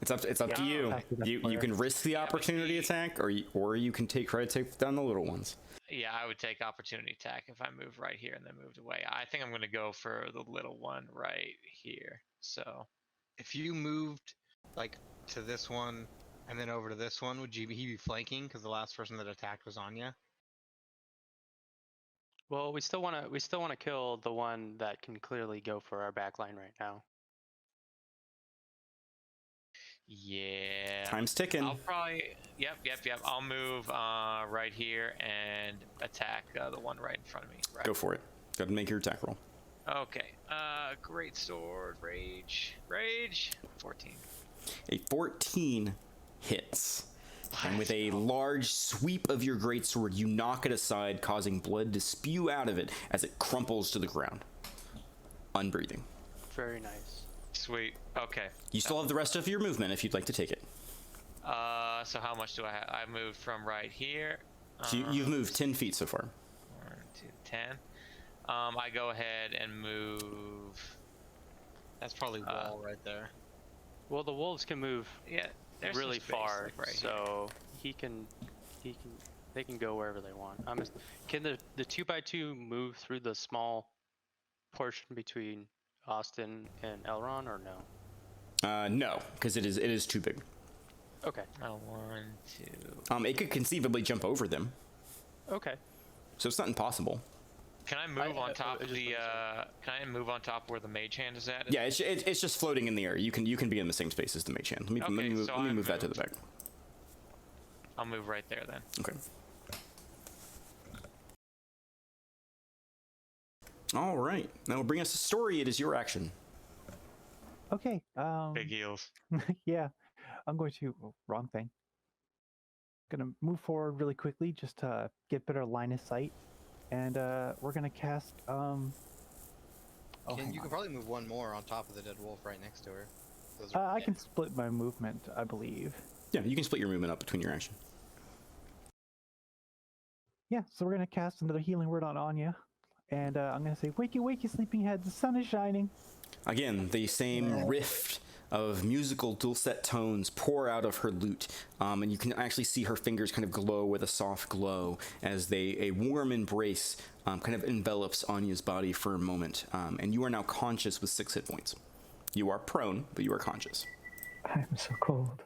It's up to you. You can risk the opportunity attack, or you can try to take down the little ones. Yeah, I would take opportunity attack if I moved right here and then moved away. I think I'm gonna go for the little one right here. So If you moved like to this one and then over to this one, would he be flanking? Because the last person that attacked was Anya. Well, we still wanna kill the one that can clearly go for our backline right now. yeah, Time's ticking. I'll probably yep. I'll move right here and attack the one right in front of me. Right. Go for it. Go ahead and make your attack roll. Okay. Great sword, rage, 14. A 14 hits. And with a large sweep of your greatsword, you knock it aside, causing blood to spew out of it as it crumples to the ground, unbreathing. Very nice. Sweet. Okay. You still have the rest of your movement if you'd like to take it. So how much do I have? I moved from right here. So you've moved 10 feet so far. 1, 2, 10. I go ahead and move. That's probably wall right there. Well, the wolves can move Yeah, there's some really space, far, like, right here. so they can go wherever they want. Can the 2x2 move through the small portion between Austin and Elron, or no? No, because it is too big. Okay. 1, 2. It could conceivably jump over them, Okay. so it's not impossible. Can I move on top I of just the? Can I move on top where the mage hand is at? Yeah, it's just floating in the air. You can be in the same space as the mage hand. Let me move that to the back. I'll move right there then. Okay. All right. Now bring us a story. It is your action. Okay. Big heels. Yeah, I'm going to wrong thing. Gonna move forward really quickly just to get better line of sight, and we're gonna cast. You can probably move one more on top of the dead wolf right next to her. I can split my movement, I believe. Yeah, you can split your movement up between your action. Yeah, so we're gonna cast another healing word on Anya, and I'm gonna say, "Wakey, wakey, sleepinghead! The sun is shining." Again, the same rift of musical dulcet tones pour out of her lute, and you can actually see her fingers kind of glow with a soft glow as a warm embrace kind of envelops Anya's body for a moment, and you are now conscious with 6 hit points. You are prone, but you are conscious. I'm so cold.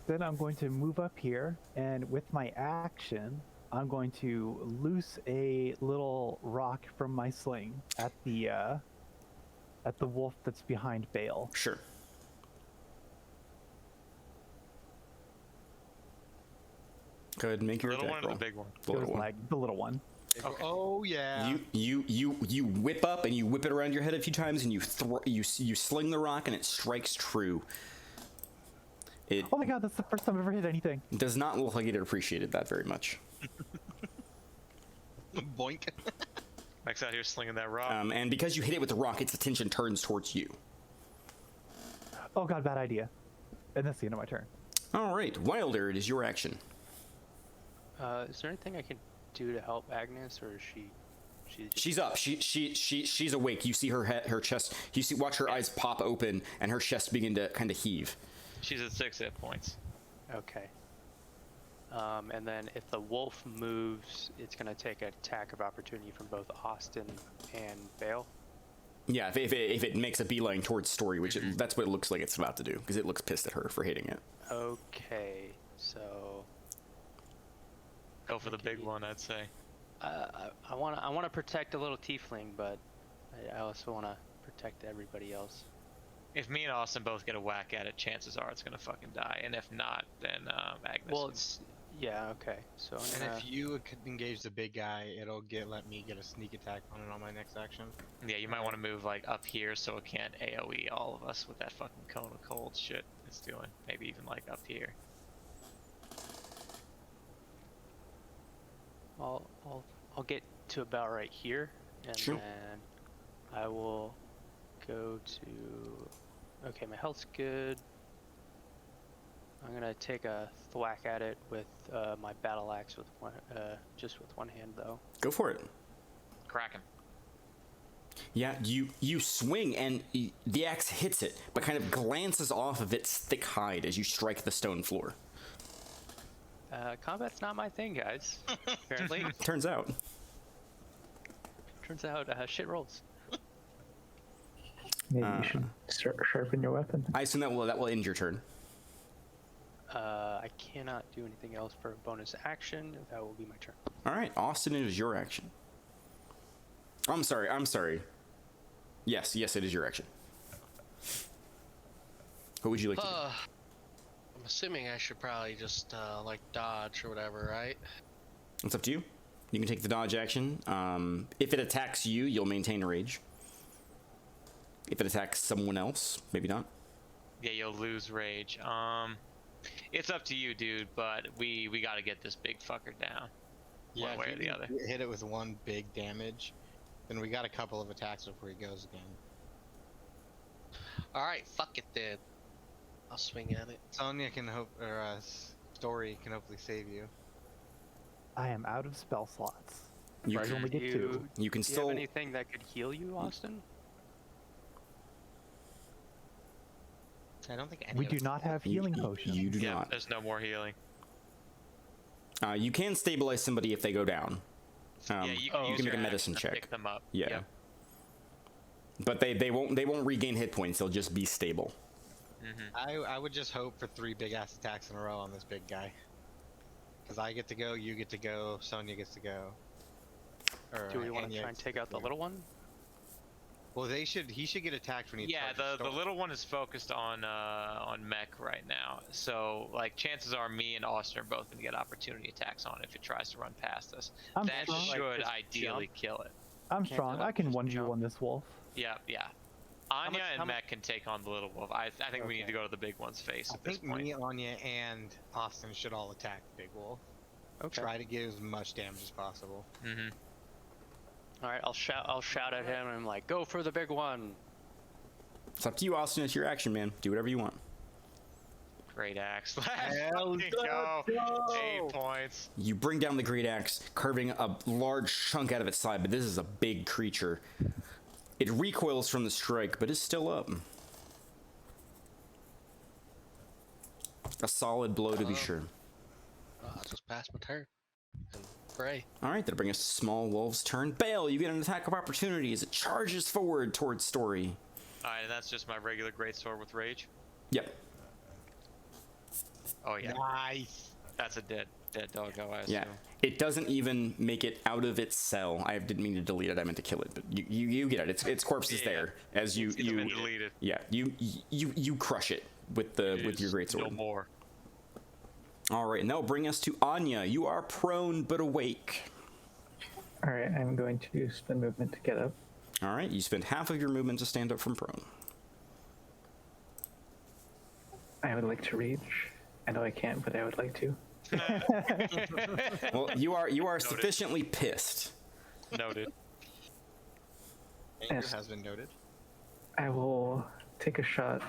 Then I'm going to move up here, and with my action, I'm going to loose a little rock from my sling at the wolf that's behind Bale. Sure. Go ahead and make your Little attack one or roll. the big one? The little one. The little one. Okay. Oh yeah. You whip up and you whip it around your head a few times, and you sling the rock, and it strikes true. It Oh my god, that's the first time I've ever hit anything. does not look like it appreciated that very much. Boink. Mike's out here slinging that rock. And because you hit it with the rock, its attention turns towards you. Oh god, bad idea. And that's the end of my turn. All right, Wilder, it is your action. Is there anything I can do to help Agnes, or is she? She's up. She's awake. You see her chest. Watch her eyes pop open and her chest begin to kind of heave. She's at 6 hit points. Okay. And then if the wolf moves, it's gonna take an attack of opportunity from both Austin and Bale. Yeah, if it makes a beeline towards Story, which that's what it looks like it's about to do, because it looks pissed at her for hitting it. Okay, so Go for the big one, I'd say. I wanna protect a little tiefling, but I also wanna protect everybody else. If me and Austin both get a whack at it, chances are it's gonna fucking die. And if not, then Agnes. Well, Yeah. Okay. So I'm And gonna. if you could engage the big guy, it'll let me get a sneak attack on it on my next action. Yeah, you might want to move like up here so it can't AoE all of us with that fucking cone of cold shit it's doing. Maybe even like up here. I'll get to about right here, and Sure. then I will go to. Okay, my health's good. I'm gonna take a thwack at it with my battle axe with one, just with one hand though. Go for it. Kraken. Yeah, you swing and the axe hits it, but kind of glances off of its thick hide as you strike the stone floor. Combat's not my thing, guys. Apparently, Turns out. shit rolls. Maybe you should sharpen your weapon. I assume that will end your turn. I cannot do anything else for a bonus action. That will be my turn. All right, Austin, it is your action. I'm sorry. Yes, it is your action. What would you like to do? I'm assuming I should probably just like dodge or whatever, right? It's up to you. You can take the dodge action. If it attacks you, you'll maintain a rage. If it attacks someone else, maybe not. Yeah, you'll lose rage. It's up to you, dude, but we got to get this big fucker down. Yeah, One way or if the you other. hit it with one big damage, then we got a couple of attacks before he goes again. All right, fuck it then. I'll swing at it. Sonya can hope, or Story can hopefully save you. I am out of spell slots. You I can, only get two. you can Do you still. have anything that could heal you, Austin? I don't think any We of do us- not have healing potions. You do Yeah, not. there's no more healing. You can stabilize somebody if they go down. Yeah, you Oh, can use can make your a medicine action to check. pick them up. Yeah. Yep. But they won't regain hit points. They'll just be stable. I would just hope for 3 big ass attacks in a row on this big guy. Because I get to go, you get to go, Sonya gets to go. Or, Do we want to Anya try and gets take to out the go. little one? Well, he should get attacked when he Yeah, charges the Storm. little one is focused on mech right now. So like chances are me and Austin are both gonna get opportunity attacks on it if it tries to run past us. I'm That strong. Like, should just ideally kill it. I'm Can't strong. do it, I can just 1v1 jump. this wolf. Yeah. Anya how and much- Mech can take on the little wolf. I think we need to Okay. go to the big one's face I at this think point. me, Anya, and Austin should all attack Big Wolf. Okay. Try to get as much damage as possible. Mm-hmm. All right, I'll shout at him and I'm like, go for the big one. It's up to you, Austin. It's your action, man. Do whatever you want. Great axe. Let's Hell fucking go. 8 points. You bring down the great axe, carving a large chunk out of its side, but this is a big creature. It recoils from the strike, but is still up. A solid blow to be Oh. sure. I'll just pass my turn and pray. All right, that'll bring us to Small Wolf's turn. Bale, you get an attack of opportunity as it charges forward towards Story. Alright, and that's just my regular greatsword with rage. Yep. Oh yeah, Nice. that's a dead doggo, I assume. Yeah. It doesn't even make it out of its cell. I didn't mean to delete it. I meant to kill it, but you get it. Its corpse is Yeah. there as you It's been deleted. yeah you crush it with your Is greatsword. No more. All right, and that'll bring us to Anya. You are prone but awake. All right, I'm going to spend movement to get up. All right, you spend half of your movement to stand up from prone. I would like to reach. I know I can't, but I would like to. Well, you are sufficiently pissed. Noted. Anger Yes. has been noted. I will take a shot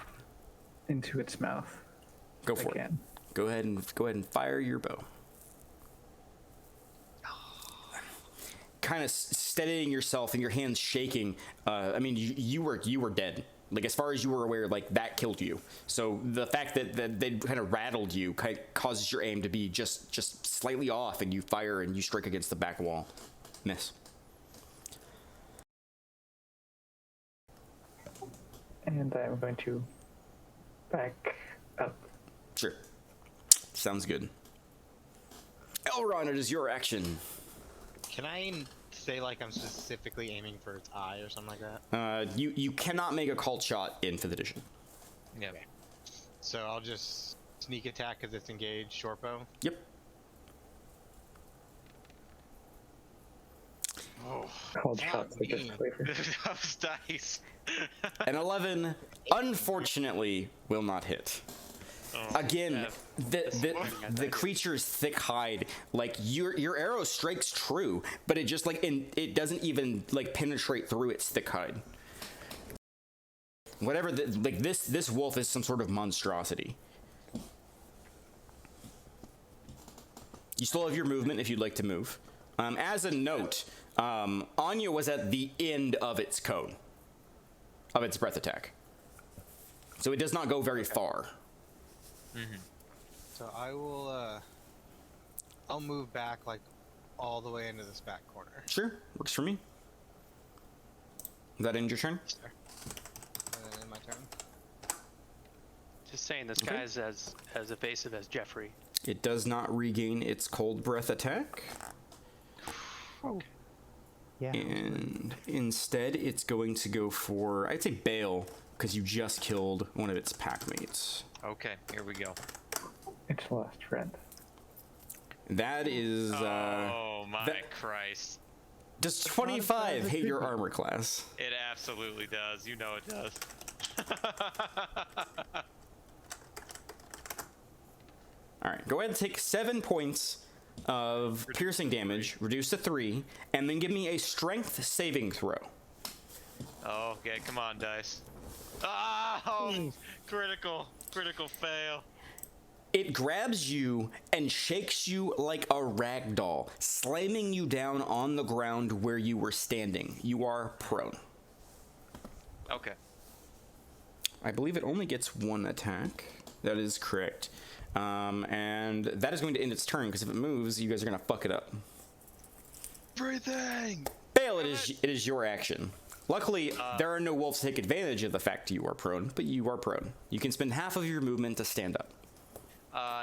into its mouth. Go if I for it. can. Go ahead and fire your bow. Kind of steadying yourself and your hands shaking. I mean, you were dead. Like as far as you were aware, like that killed you. So the fact that they kind of rattled you causes your aim to be just slightly off, and you fire and you strike against the back wall. Miss. And I'm going to back up. Sure. Sounds good. Elron, it is your action. Can I say like I'm specifically aiming for its eye or something like that? You cannot make a cult shot in 5th edition. Yeah. So I'll just sneak attack because it's engaged short bow. Yep. Oh, Called not shots like this me. flavor. Those dice. An 11, unfortunately, will not hit. Oh, Again, that- the creature's thick hide, like your arrow strikes true, but it just like it doesn't even like penetrate through its thick hide. Whatever, like this wolf is some sort of monstrosity. You still have your movement if you'd like to move. As a note, Anya was at the end of its cone, of its breath attack, so it does not go very far. So I will, I'll move back like all the way into this back corner. Sure, works for me. Is that end your turn? In my turn. Just saying, this Okay. guy's as evasive as Jeffrey. It does not regain its cold breath attack, Yeah. and instead it's going to go for, I'd say, Bale, because you just killed one of its pack mates. Okay, here we go. Its last friend. That is, Oh my that- Christ. does 25 hit your armor class? It absolutely does. You know it does. Alright, go ahead and take 7 points of piercing damage, reduce to 3, and then give me a strength saving throw. Oh, okay, come on, dice. Oh, critical fail. It grabs you and shakes you like a rag doll, slamming you down on the ground where you were standing. You are prone. Okay. I believe it only gets 1 attack. That is correct. And that is going to end its turn, because if it moves, you guys are going to fuck it up. Everything. Bale, it is your action. Luckily, there are no wolves to take advantage of the fact you are prone, but you are prone. You can spend half of your movement to stand up.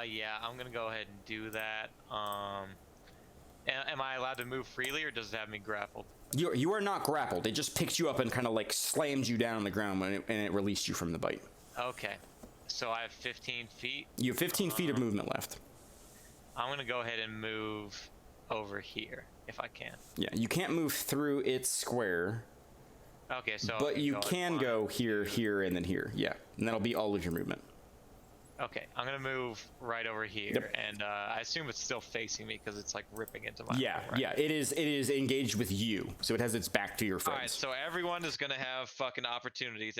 Yeah, I'm gonna go ahead and do that. Am I allowed to move freely, or does it have me grappled? You are not grappled. It just picked you up and kind of like slammed you down on the ground and it released you from the bite. Okay. So I have 15 feet. You have 15 feet of movement left. I'm gonna go ahead and move over here if I can. Yeah, you can't move through its square, Okay, so. but you can one, go here, here, and then here. Yeah, and that'll be all of your movement. Okay, I'm gonna move right over here, Yep. and I assume it's still facing me because it's like ripping into my. Yeah, right? yeah, it is engaged with you, so it has its back to your All right, friends. so everyone is gonna have fucking opportunity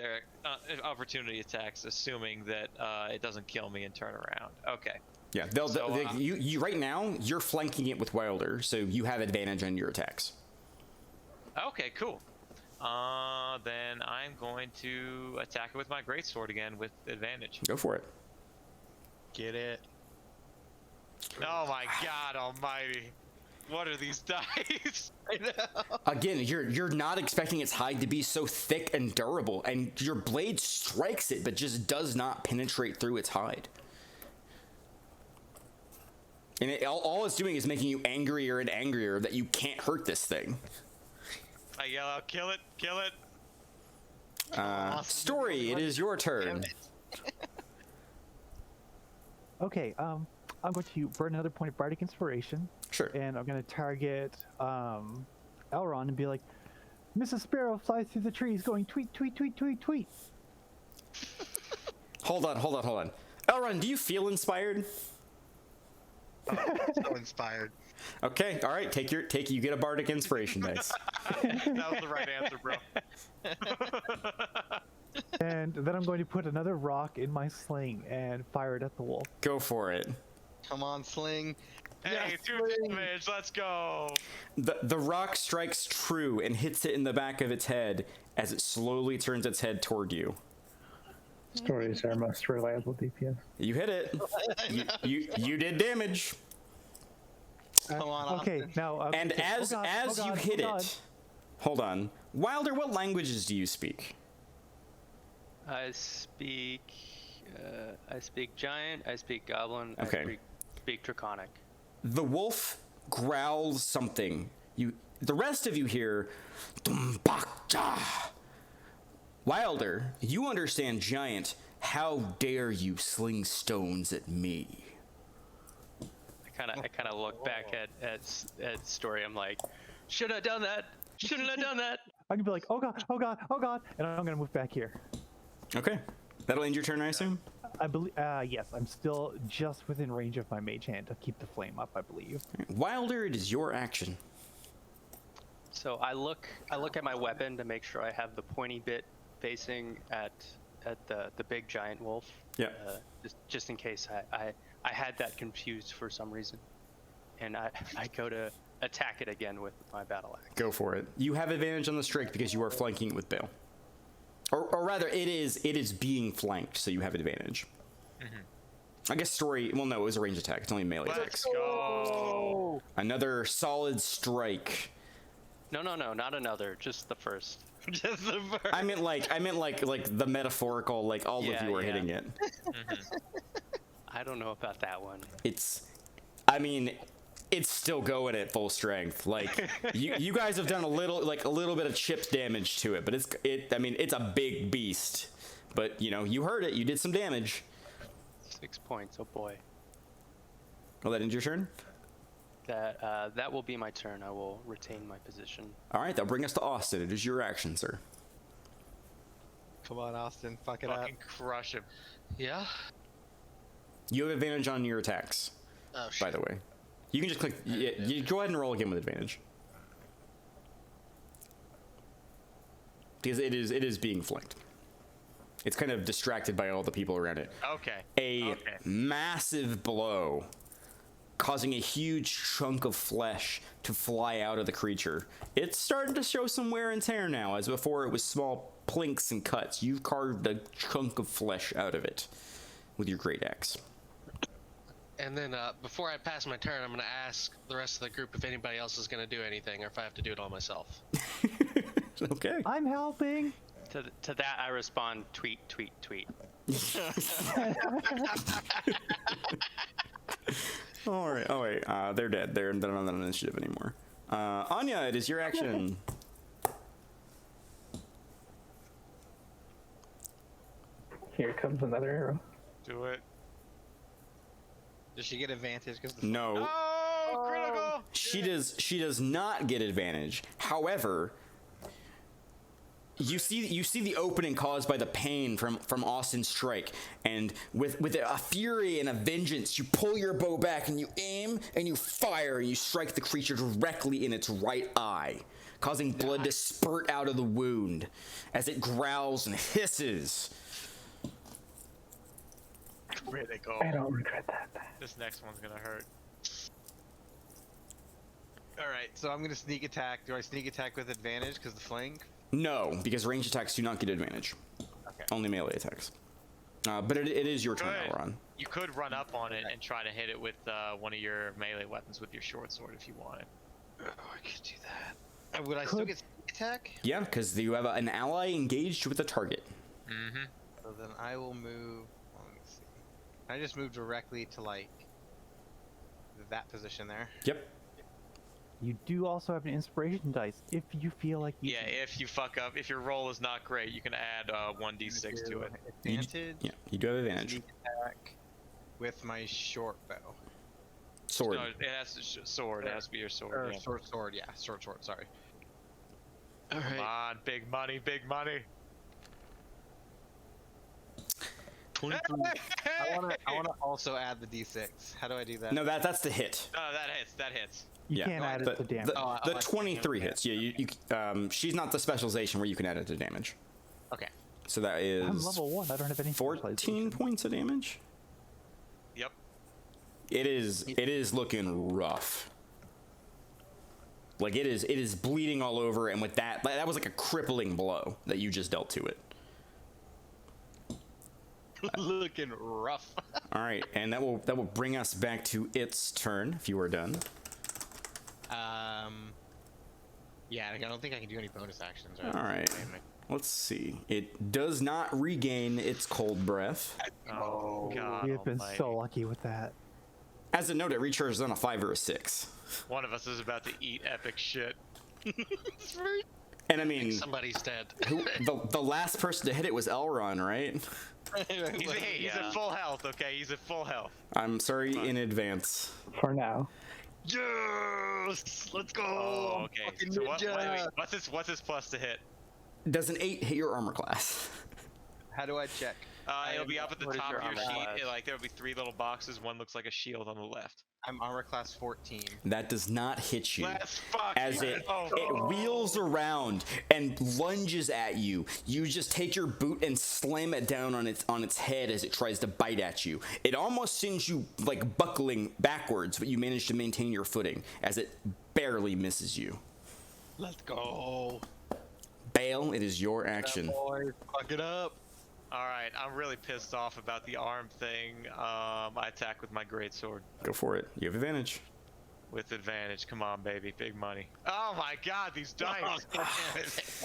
attacks, assuming that it doesn't kill me and turn around. Okay. Yeah, So, you right now you're flanking it with Wilder, so you have advantage on your attacks. Okay, cool. Then I'm going to attack it with my greatsword again with advantage. Go for it. Get it. Oh my God Almighty! What are these dice? I know. Again, you're not expecting its hide to be so thick and durable, and your blade strikes it, but just does not penetrate through its hide. And all it's doing is making you angrier and angrier that you can't hurt this thing. I yell out, "Kill it! Kill it!" Story, it is your turn. Okay, I'm going to burn another point of bardic inspiration, Sure. and I'm going to target Elrond and be like, Mrs. Sparrow flies through the trees going tweet, tweet, tweet, tweet, tweet. Hold on. Elrond, do you feel inspired? So inspired. Okay, all right. You get a bardic inspiration dice. That was the right answer, bro. And then I'm going to put another rock in my sling and fire it at the wolf. Go for it. Come on, Sling. Hey, Yes, 2 Sling. damage. Let's go. The rock strikes true and hits it in the back of its head as it slowly turns its head toward you. Story is our most reliable DPS. You hit it. You did damage. Come on, Okay, Austin. now. And okay, as you hit it, hold on. Wilder, what languages do you speak? I speak giant. I speak goblin. Okay. I speak draconic. The wolf growls something. The rest of you hear, "Dumbakja." Wilder, you understand giant. How dare you sling stones at me? I kind of look back at Story. I'm like, Should have done that. Shouldn't have done that. I'm gonna be like, oh god, oh god, oh god, and I'm gonna move back here. Okay. That'll end your turn, I assume? I believe, yes, I'm still just within range of my mage hand to keep the flame up, I believe. Wilder, it is your action. So I look at my weapon to make sure I have the pointy bit facing at the big giant wolf. Yeah. Just in case I had that confused for some reason, and I go to attack it again with my battle axe. Go for it. You have advantage on the strike because you are flanking it with Bale. Or rather, it is being flanked, so you have advantage. I guess story. Well, no, it was a range attack. It's only melee attacks. Let's go. Another solid strike. No, not another. Just the first. Just the first. I meant like the metaphorical, like all of you are Yeah. hitting it. I don't know about that one. It's still going at full strength. Like you guys have done a little bit of chip damage to it, but it's a big beast. But you heard it. You did some damage. 6 points. Oh boy. Well, that ends your turn. That will be my turn. I will retain my position. All right, that'll bring us to Austin. It is your action, sir. Come on, Austin, fuck it up. Fucking crush him. Yeah. You have advantage on your attacks, Oh shit. by the way. You can just click. Yeah, you go ahead and roll again with advantage. Because it is being flanked. It's kind of distracted by all the people around it. Okay. A massive blow, causing a huge chunk of flesh to fly out of the creature. It's starting to show some wear and tear now, as before it was small plinks and cuts. You've carved a chunk of flesh out of it with your great axe. And then before I pass my turn, I'm gonna ask the rest of the group if anybody else is gonna do anything, or if I have to do it all myself. Okay. I'm helping. To that I respond, tweet, tweet, tweet. All right. They're dead. They're not on initiative anymore. Anya, it is your action. Here comes another arrow. Do it. Does she get advantage? Because No. Oh, critical. She does not get advantage. However, you see the opening caused by the pain from Austin's strike, and with a fury and a vengeance, you pull your bow back and you aim and you fire and you strike the creature directly in its right eye, causing blood to spurt out of the wound as it growls and hisses. Critical. I don't regret that. This next one's gonna hurt. all right, so I'm gonna sneak attack. Do I sneak attack with advantage because the flank? No, because ranged attacks do not get advantage. Okay. Only melee attacks. But it is your turn, Good. Elron. You could run up on it and try to hit it with one of your melee weapons with your short sword if you wanted. Oh, I could do that. Would I still get sneak attack? Yeah, because you have an ally engaged with a target. Mm-hmm. So then I will move. Well, let me see. Can I just move directly to like that position there? Yep. You do also have an inspiration dice if you feel like you. Yeah, if you fuck up, if your roll is not great, you can add 1d6 to it. Advantage. Yeah, you do have advantage. Sneak attack with my short bow. Sword. No, it has to sword. It has to be your sword. Or Yeah. sword. Yeah, sword. Sorry. All Come right. on, big money, big money. 23. I wanna also add the d6. How do I do that? No, that's the hit. No, that hits. That hits. You Yeah. can't add The, it to damage. the 23 hits. Yeah, she's not the specialization where you can add it to damage. Okay. So that is I'm level 1. I don't have any 14 specialization. points of damage. Yep. It is looking rough. Like it is bleeding all over, and with that was like a crippling blow that you just dealt to it. Looking rough. All right, and that will bring us back to its turn if you are done. Yeah, I don't think I can do any bonus actions. Right? All right. Let's see. It does not regain its cold breath. Oh, God. We have been almighty. so lucky with that. As a note, it recharges on a 5 or a 6. One of us is about to eat epic shit. And I mean, Somebody's dead. the last person to hit it was Elron, right? He's at full health, okay? He's at full health. I'm sorry in advance. For now. Yes! Let's go! Oh, I'm okay. fucking So what? Wait, ninja! what's his plus to hit? Does an 8 hit your armor class? How do I check? It'll be up at the What is top your of your armor sheet. class? Like there'll be 3 little boxes. One looks like a shield on the left. I'm armor class 14. That does not hit you. Let's fuck As it wheels around and lunges at you, you just take your boot and slam it down on its head as it tries to bite at you. It almost sends you like buckling backwards, but you manage to maintain your footing as it barely misses you. Let's go! Bale, it is your action. Boys, fuck it up! All right, I'm really pissed off about the arm thing. I attack with my greatsword Go for it. You have advantage. with advantage. Come on, baby, big money. Oh my God, these dice!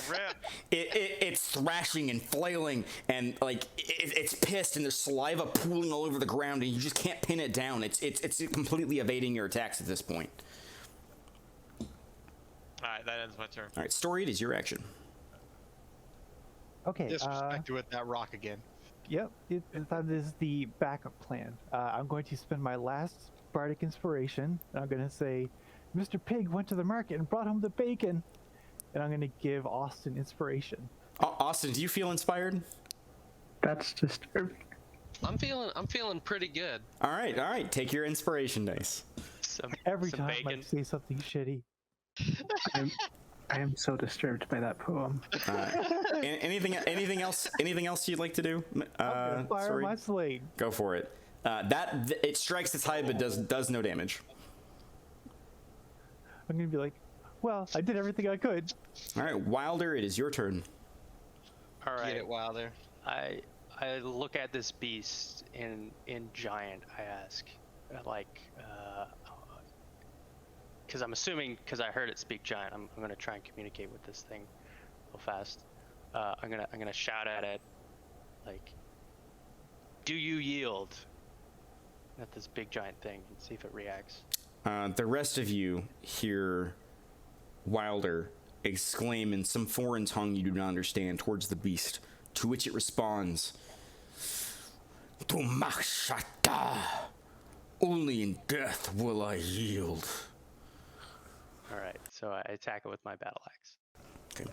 Rip. It's thrashing and flailing, and like it's pissed, and there's saliva pooling all over the ground, and you just can't pin it down. It's completely evading your attacks at this point. All right, that ends my turn. All right, Story, it is your action. Okay. Disrespect with that rock again. Yep. That is the backup plan. I'm going to spend my last bardic inspiration. I'm going to say, Mr. Pig went to the market and brought home the bacon. And I'm going to give Austin inspiration. Austin, do you feel inspired? That's disturbing. I'm feeling pretty good. All right. Take your inspiration dice. Every some time bacon. I say something shitty. I am so disturbed by that poem. Anything else you'd like to do? I'm gonna fire Story? my slate. Go for it. It strikes its height, but does no damage. I'm going to be like, well, I did everything I could. All right, Wilder, it is your turn. All Get right. it, Wilder. I look at this beast in giant. I ask, because I'm assuming, because I heard it speak giant, I'm gonna try and communicate with this thing real fast. I'm gonna shout at it, like, "Do you yield?" At this big giant thing and see if it reacts. The rest of you hear Wilder exclaim in some foreign tongue you do not understand towards the beast, to which it responds, "Tumashata, only in death will I yield." All right, so I attack it with my battle axe. Okay.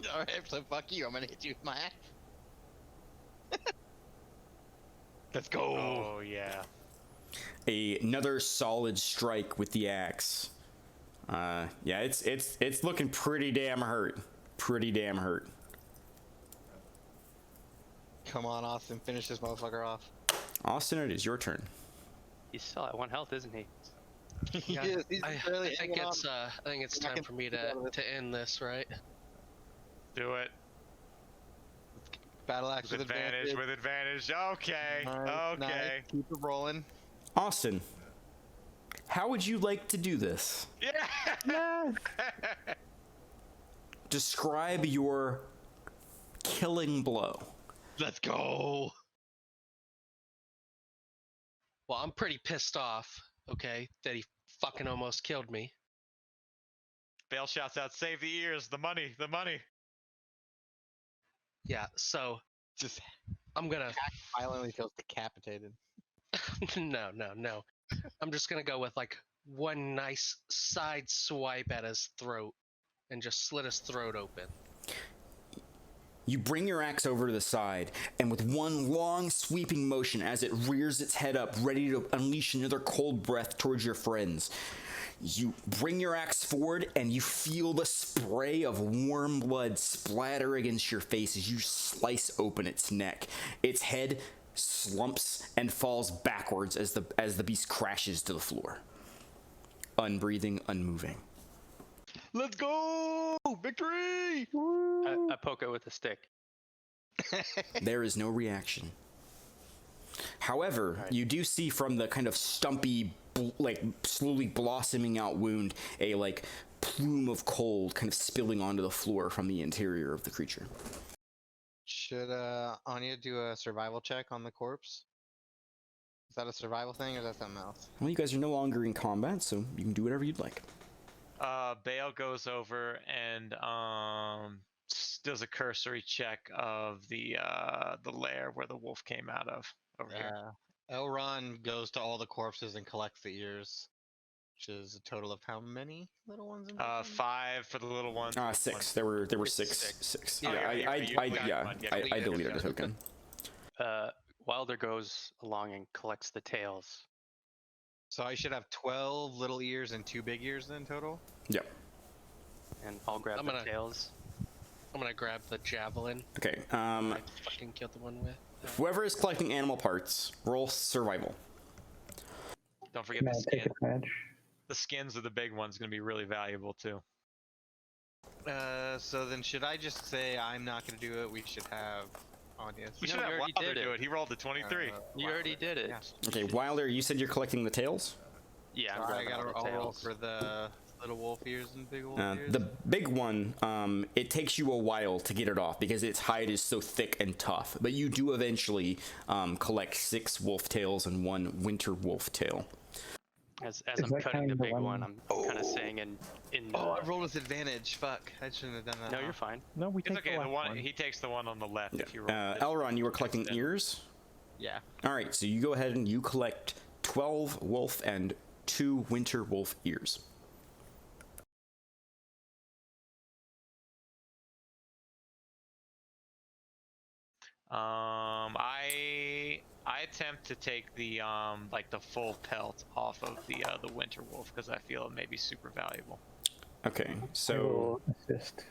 Alright, so fuck you. I'm gonna hit you with my axe. Let's go! Oh yeah. Another solid strike with the axe. Yeah, it's looking pretty damn hurt. Pretty damn hurt. Come on, Austin, finish this motherfucker off. Austin, it is your turn. He's still at 1 health, isn't he? Yeah, He's I barely think hanging it's on. I think it's I time can for me get out of it. to end this, right? Do it. Battle axe With advantage. With advantage. Okay. Nice, Okay. nice. Keep it rolling. Austin, how would you like to do this? Yeah. Yes! Describe your killing blow. Let's go! Well, I'm pretty pissed off, okay, that he fucking almost killed me. Bale shouts out, "Save the ears, the money, the money." Yeah, so Just I'm gonna violently feels decapitated. no. I'm just gonna go with like one nice side swipe at his throat and just slit his throat open. You bring your axe over to the side, and with one long sweeping motion as it rears its head up, ready to unleash another cold breath towards your friends, you bring your axe forward and you feel the spray of warm blood splatter against your face as you slice open its neck. Its head slumps and falls backwards as the beast crashes to the floor. Unbreathing, unmoving. Let's go! Victory! I poke it with a stick. There is no reaction. However, you do see from the kind of stumpy, slowly blossoming out wound, a plume of cold kind of spilling onto the floor from the interior of the creature. Should Anya do a survival check on the corpse? Is that a survival thing or is that something else? Well, you guys are no longer in combat, so you can do whatever you'd like. Bale goes over and does a cursory check of the lair where the wolf came out of over here. Elron goes to all the corpses and collects the ears. which is a total of how many little ones? In 5 for the little ones. 6. There were It's six. six. Six. Oh, Yeah, yeah, you got one. Yeah, I deleted a token. Wilder goes along and collects the tails. So I should have 12 little ears and 2 big ears then total. Yep. And I'll grab I'm the gonna- tails. I'm gonna grab the javelin Okay. I fucking killed the one with. Whoever is collecting animal parts, roll survival. Don't forget Can I the take skin. advantage? The skins of the big one's gonna be really valuable too. So then should I just say I'm not going to do it? We should have Anya. We No, should you have already Wilder did do it. it. He rolled a 23. You already did it. Yeah. Okay, Wilder, you said you're collecting the tails? Yeah, So I'm I grabbing got all to the roll tails. for the little wolf ears and big wolf ears. The big one, it takes you a while to get it off because its hide is so thick and tough. But you do eventually collect 6 wolf tails and 1 winter wolf tail. As Is I'm that cutting kind the of big one- one, I'm kind of saying in Oh, I rolled with advantage. Fuck. I shouldn't have done that. No, you're fine. No, we It's take okay. the The left one one. he takes the one on the left. Yeah. If you roll. Elron, you were collecting ears? Yeah. All right, so you go ahead and you collect 12 wolf and 2 winter wolf ears. I attempt to take the like the full pelt off of the winter wolf because I feel it may be super valuable. Okay, I so will assist.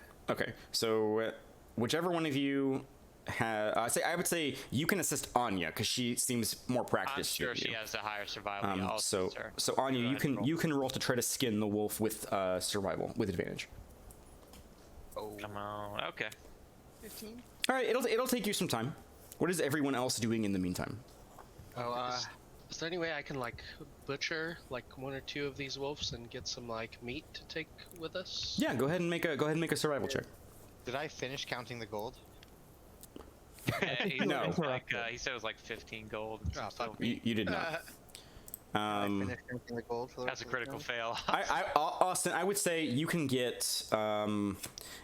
whichever one of you has, I would say you can assist Anya because she seems more I'm practiced. sure than she you. has a higher survival. Yeah, I'll So assist her. Anya, Go you ahead and roll. you can roll to try to skin the wolf with survival with advantage. Oh. Come on. Okay. 15. All right, it'll take you some time. What is everyone else doing in the meantime? Oh, Is there any way I can like butcher like 1 or 2 of these wolves and get some like meat to take with us? Yeah, go ahead and make a survival check. did I finish counting the gold? He No. said like, he said it was like 15 gold. And some Oh, fuck silver. You did not. I finished counting the gold for the That's a rest of the critical round? fail. Austin, I would say you can get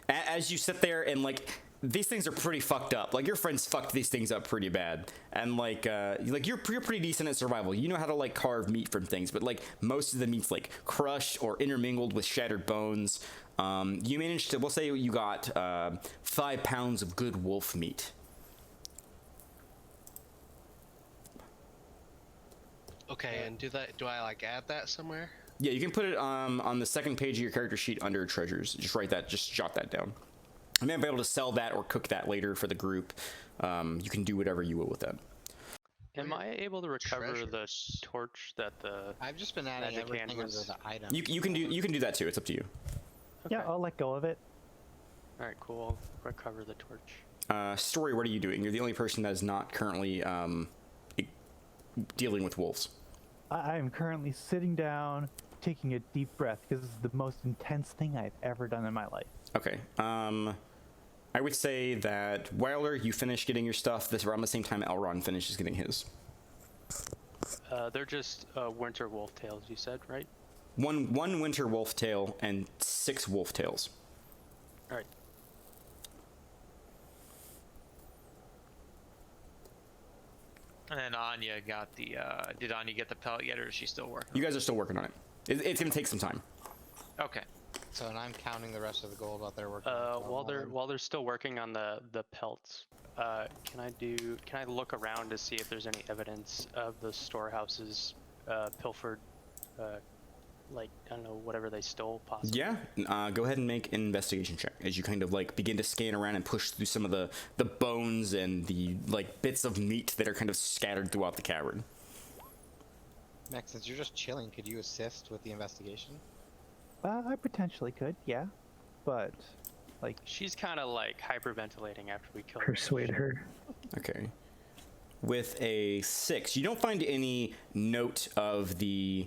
as you sit there and like these things are pretty fucked up. Like your friends fucked these things up pretty bad, and like you're pretty decent at survival. You know how to like carve meat from things, but like most of the meat's like crushed or intermingled with shattered bones. You managed to, we'll say you got 5 pounds of good wolf meat. Okay, and do I like add that somewhere? Yeah, you can put it on the second page of your character sheet under treasures. Just jot that down. I may be able to sell that or cook that later for the group. You can do whatever you will with that. Am I able to recover the Treasures. torch that the? I've just been adding Magic hand everything under was- the item. You can do that too. It's up to you. Yeah, Okay. I'll let go of it. All right, cool. I'll recover the torch. Story, what are you doing? You're the only person that is not currently dealing with wolves. I am currently sitting down, taking a deep breath because this is the most intense thing I've ever done in my life. Okay. I would say that Wilder, you finish getting your stuff. This around the same time Elron finishes getting his. They're just winter wolf tails, you said, right? One winter wolf tail and 6 wolf tails. All right. And then Anya got the. Did Anya get the pelt yet, or is she still working? You guys are still working on it. It's gonna take some time. Okay. So, and I'm counting the rest of the gold while they're working. on the While they're still working on the pelts, can I look around to see if there's any evidence of the storehouses pilfered, like I don't know, whatever they stole possibly? Yeah. Go ahead and make an investigation check as you kind of like begin to scan around and push through some of the bones and the like bits of meat that are kind of scattered throughout the cavern. Max, since you're just chilling, could you assist with the investigation? I potentially could, yeah, but like She's kind of like hyperventilating after we killed her. Persuade her. Okay. With a 6, you don't find any note of the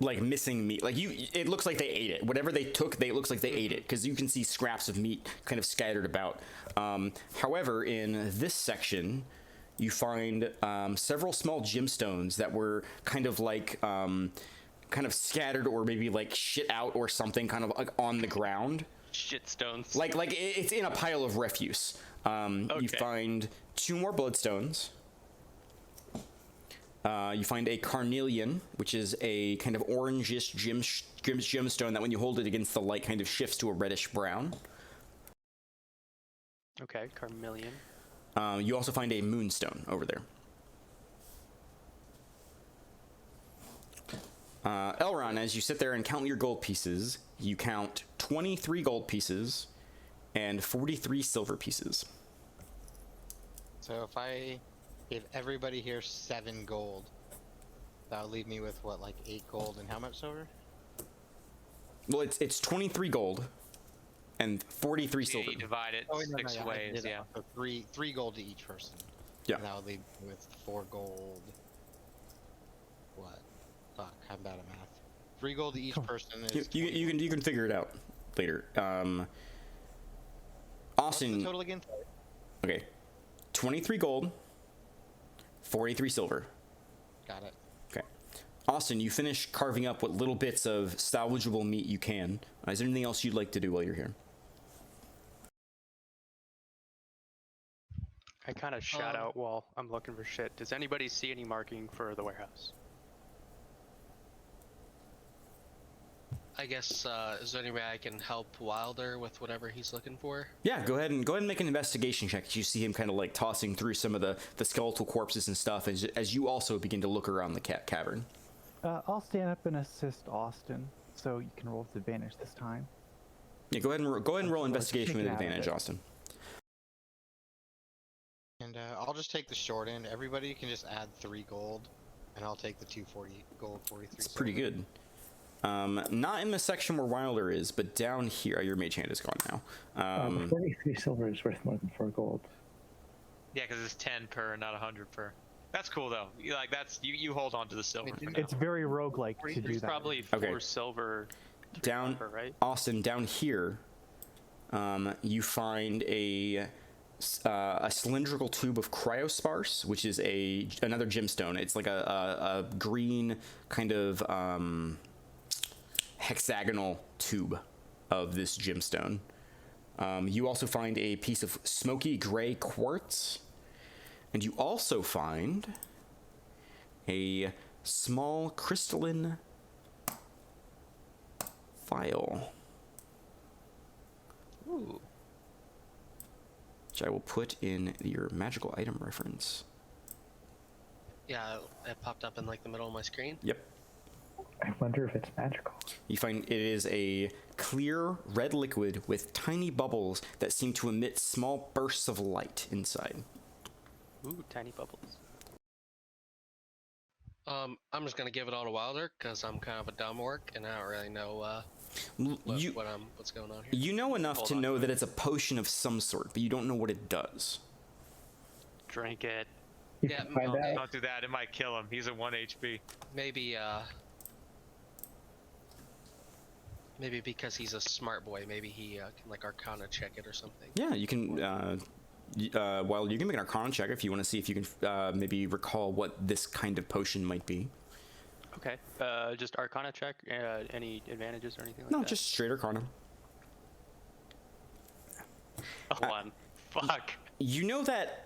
like missing meat. Like it looks like they ate it. Whatever they took, it looks like they ate it because you can see scraps of meat kind of scattered about. However, in this section, you find several small gemstones that were kind of like kind of scattered or maybe like shit out or something, kind of like on the ground. Shitstones. Like it's in a pile of refuse. You Okay. find 2 more bloodstones. You find a carnelian, which is a kind of orangish gemstone that when you hold it against the light kind of shifts to a reddish brown. Okay, carmelian. You also find a moonstone over there. Elron, as you sit there and count your gold pieces, you count 23 gold pieces and 43 silver pieces. So if I give everybody here 7 gold, that would leave me with what, like 8 gold and how much silver? Well, it's 23 gold and 43 Yeah, silver. you divide it Oh, wait, no, 6 I ways, did it. yeah. So three gold to each person. Yeah. And that would leave me with 4 gold. What? Fuck, I'm bad at math. 3 gold to each person is. You can figure it out later. What's Austin. the total again? Okay, 23 gold, 43 silver. Got it. Okay. Austin, you finish carving up what little bits of salvageable meat you can. Is there anything else you'd like to do while you're here? I kind of shout out while I'm looking for shit. Does anybody see any marking for the warehouse? I guess, is there any way I can help Wilder with whatever he's looking for? Yeah, go ahead and make an investigation check. You see him kind of like tossing through some of the skeletal corpses and stuff as you also begin to look around the cavern. I'll stand up and assist Austin, so you can roll with advantage this time. Yeah, go ahead and roll investigation with Shaking out of advantage, it. Austin. And I'll just take the short end. Everybody can just add 3 gold, and I'll take the 240 gold, 43. It's pretty good. Not in the section where Wilder is, but down here. Your mage hand is gone now. 43 silver is worth more than 4 gold. Yeah, because it's 10 per, not 100 per. That's cool though. You hold on to the silver for now. It's very roguelike to do There's that. probably 4 Okay. silver, 3 Down, copper, right? Austin, down here, you find a cylindrical tube of cryosparse, which is another gemstone. It's like a green kind of hexagonal tube of this gemstone. You also find a piece of smoky gray quartz, and you also find a small crystalline vial, Ooh. which I will put in your magical item reference. Yeah, it popped up in like the middle of my screen. Yep. I wonder if it's magical. You find it is a clear red liquid with tiny bubbles that seem to emit small bursts of light inside. Ooh, tiny bubbles. I'm just gonna give it all to Wilder because I'm kind of a dumb orc and I don't really know what's going on here. You know enough Hold to on. know that it's a potion of some sort, but you don't know what it does. Drink it. You Yeah, can find no, out. Don't do that. It might kill him. He's at 1 HP. Maybe because he's a smart boy, maybe he can like Arcana check it or something. Yeah, you can. Well, you can make an Arcana check if you want to see if you can maybe recall what this kind of potion might be. Okay. Just Arcana check. Any advantages or anything like No, that? just straight Arcana. A 1. Fuck. You know that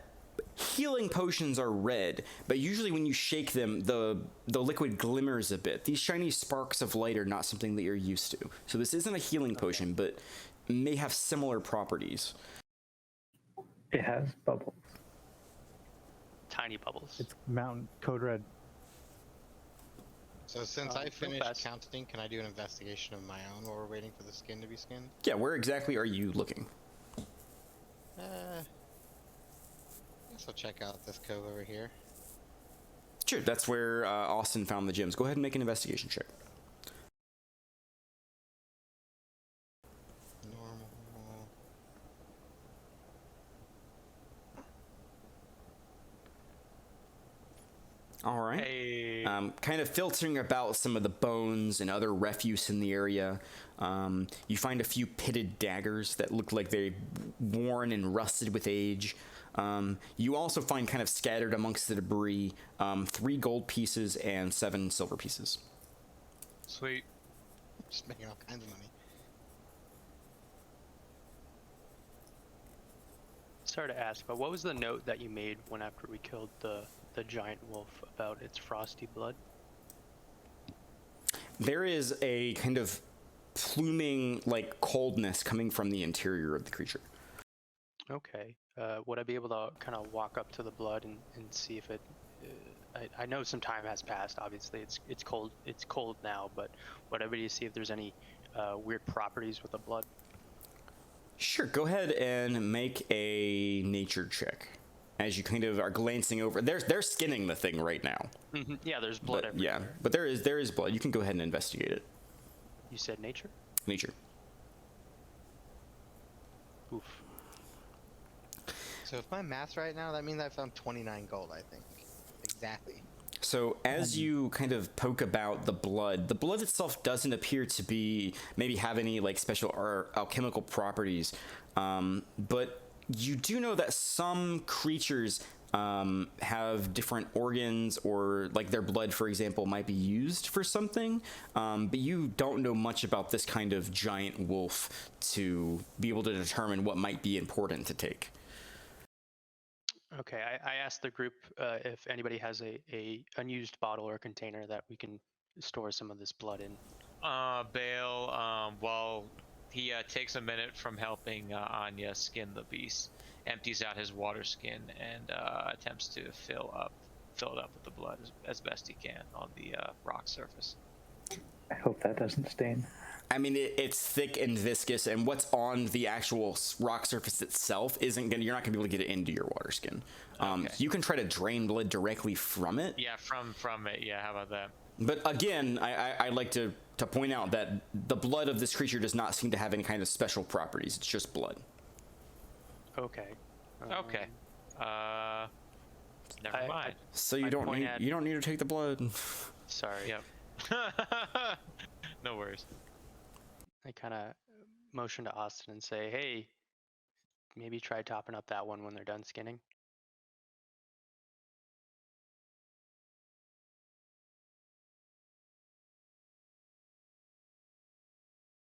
healing potions are red, but usually when you shake them, the liquid glimmers a bit. These shiny sparks of light are not something that you're used to. So this isn't a healing potion, but may have similar properties. It has bubbles. Tiny bubbles. It's Mountain Code Red. So since I go finished fast. counting, can I do an investigation of my own while we're waiting for the skin to be skinned? Yeah, where exactly are you looking? I guess I'll check out this cove over here. Sure, that's where Austin found the gems. Go ahead and make an investigation check. Normal. All right. Hey. Kind of filtering about some of the bones and other refuse in the area, you find a few pitted daggers that look like they're worn and rusted with age. You also find kind of scattered amongst the debris 3 gold pieces and 7 silver pieces. Sweet. Just making all kinds of money. Sorry to ask, but what was the note that you made when after we killed the the giant wolf about its frosty blood? There is a kind of pluming, like, coldness coming from the interior of the creature. Okay. Would I be able to kind of walk up to the blood and see if it? I know some time has passed. Obviously, it's cold. It's cold now, but would I be able to see if there's any weird properties with the blood? Sure, go ahead and make a nature check. As you kind of are glancing over, they're skinning the thing right now. Yeah, there's blood But, everywhere. yeah, but there is blood. You can go ahead and investigate it. You said nature? Nature. Oof. So if my math's right now, that means I found 29 gold, I think. Exactly. So as you kind of poke about the blood itself doesn't appear to be maybe have any like special or alchemical properties, but you do know that some creatures have different organs, or like their blood, for example, might be used for something, but you don't know much about this kind of giant wolf to be able to determine what might be important to take. Okay, I asked the group if anybody has a unused bottle or container that we can store some of this blood in. Bale, while he takes a minute from helping Anya skin the beast, empties out his water skin and attempts to fill it up with the blood as best he can on the rock surface. I hope that doesn't stain. I mean, it's thick and viscous, and what's on the actual rock surface itself you're not gonna be able to get it into your water skin. Okay. You can try to drain blood directly from it. Yeah, from it. Yeah, how about that? But again, I like to point out that the blood of this creature does not seem to have any kind of special properties. It's just blood. Okay. Okay. Never mind. So you I'd don't point need to take the blood. Sorry. Yep. No worries. I kind of motion to Austin and say, hey, maybe try topping up that one when they're done skinning.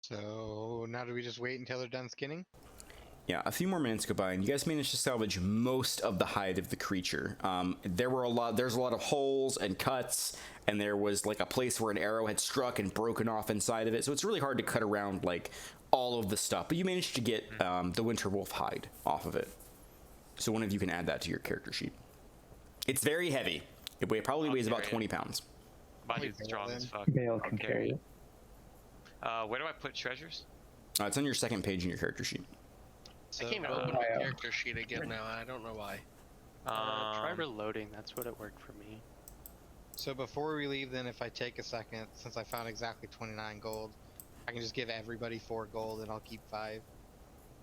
So now do we just wait until they're done skinning? Yeah, a few more minutes go by, and you guys managed to salvage most of the hide of the creature. There's a lot of holes and cuts, and there was like a place where an arrow had struck and broken off inside of it. So it's really hard to cut around like all of the stuff. But you managed to get the winter wolf hide off of it. So one of you can add that to your character sheet. It's very heavy. It probably weighs about 20 pounds. Body's strong as fuck. Bale can carry it. Where do I put treasures? It's on your second page in your character sheet. I can't even open my character sheet again now. I don't know why. Try reloading. That's what it worked for me. So before we leave, then, if I take a second, since I found exactly 29 gold, I can just give everybody 4 gold and I'll keep 5.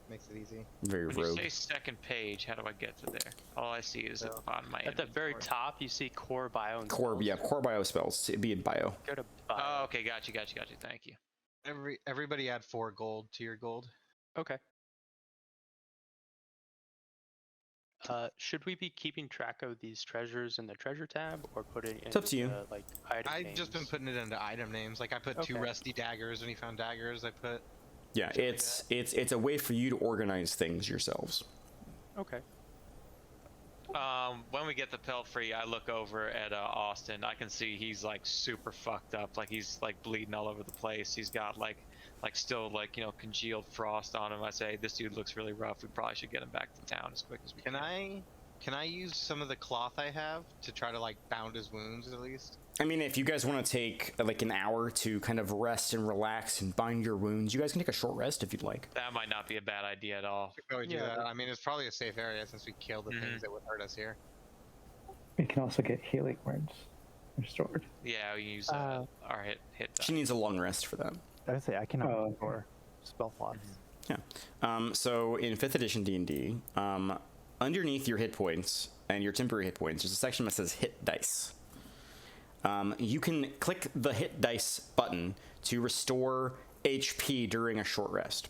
Makes it easy. Very When rogue. you say second page, how do I get to there? All I see is at the bottom of my At the very inventory. top, you see core bio and Core spells. bio spells. It'd be in bio. Go to bio. Oh, okay, got you. Thank you. Everybody add 4 gold to your gold. Okay. Should we be keeping track of these treasures in the treasure tab or put it in It's up to you. like item I've just been names? putting it into item names. Like I put 2 Okay. rusty daggers when he found daggers. I put. Yeah, it's a way for you to organize things yourselves. Okay. When we get the pelt free, I look over at Austin. I can see he's like super fucked up. Like he's like bleeding all over the place. He's got like still like, you know, congealed frost on him. I say, this dude looks really rough. We probably should get him back to town as quick as we can. Can I use some of the cloth I have to try to like bound his wounds at least? I mean, if you guys want to take like an hour to kind of rest and relax and bind your wounds, you guys can take a short rest if you'd like. That might not be a bad idea at all. Probably do Yeah. that. I mean, it's probably a safe area since we killed the things that would hurt us here. We can also get healing words restored. Yeah, we use our hit die. She needs a long rest for that. I would say I cannot Oh, okay. store spell slots. So in 5th edition D&D, underneath your hit points and your temporary hit points, there's a section that says hit dice. You can click the hit dice button to restore HP during a short rest.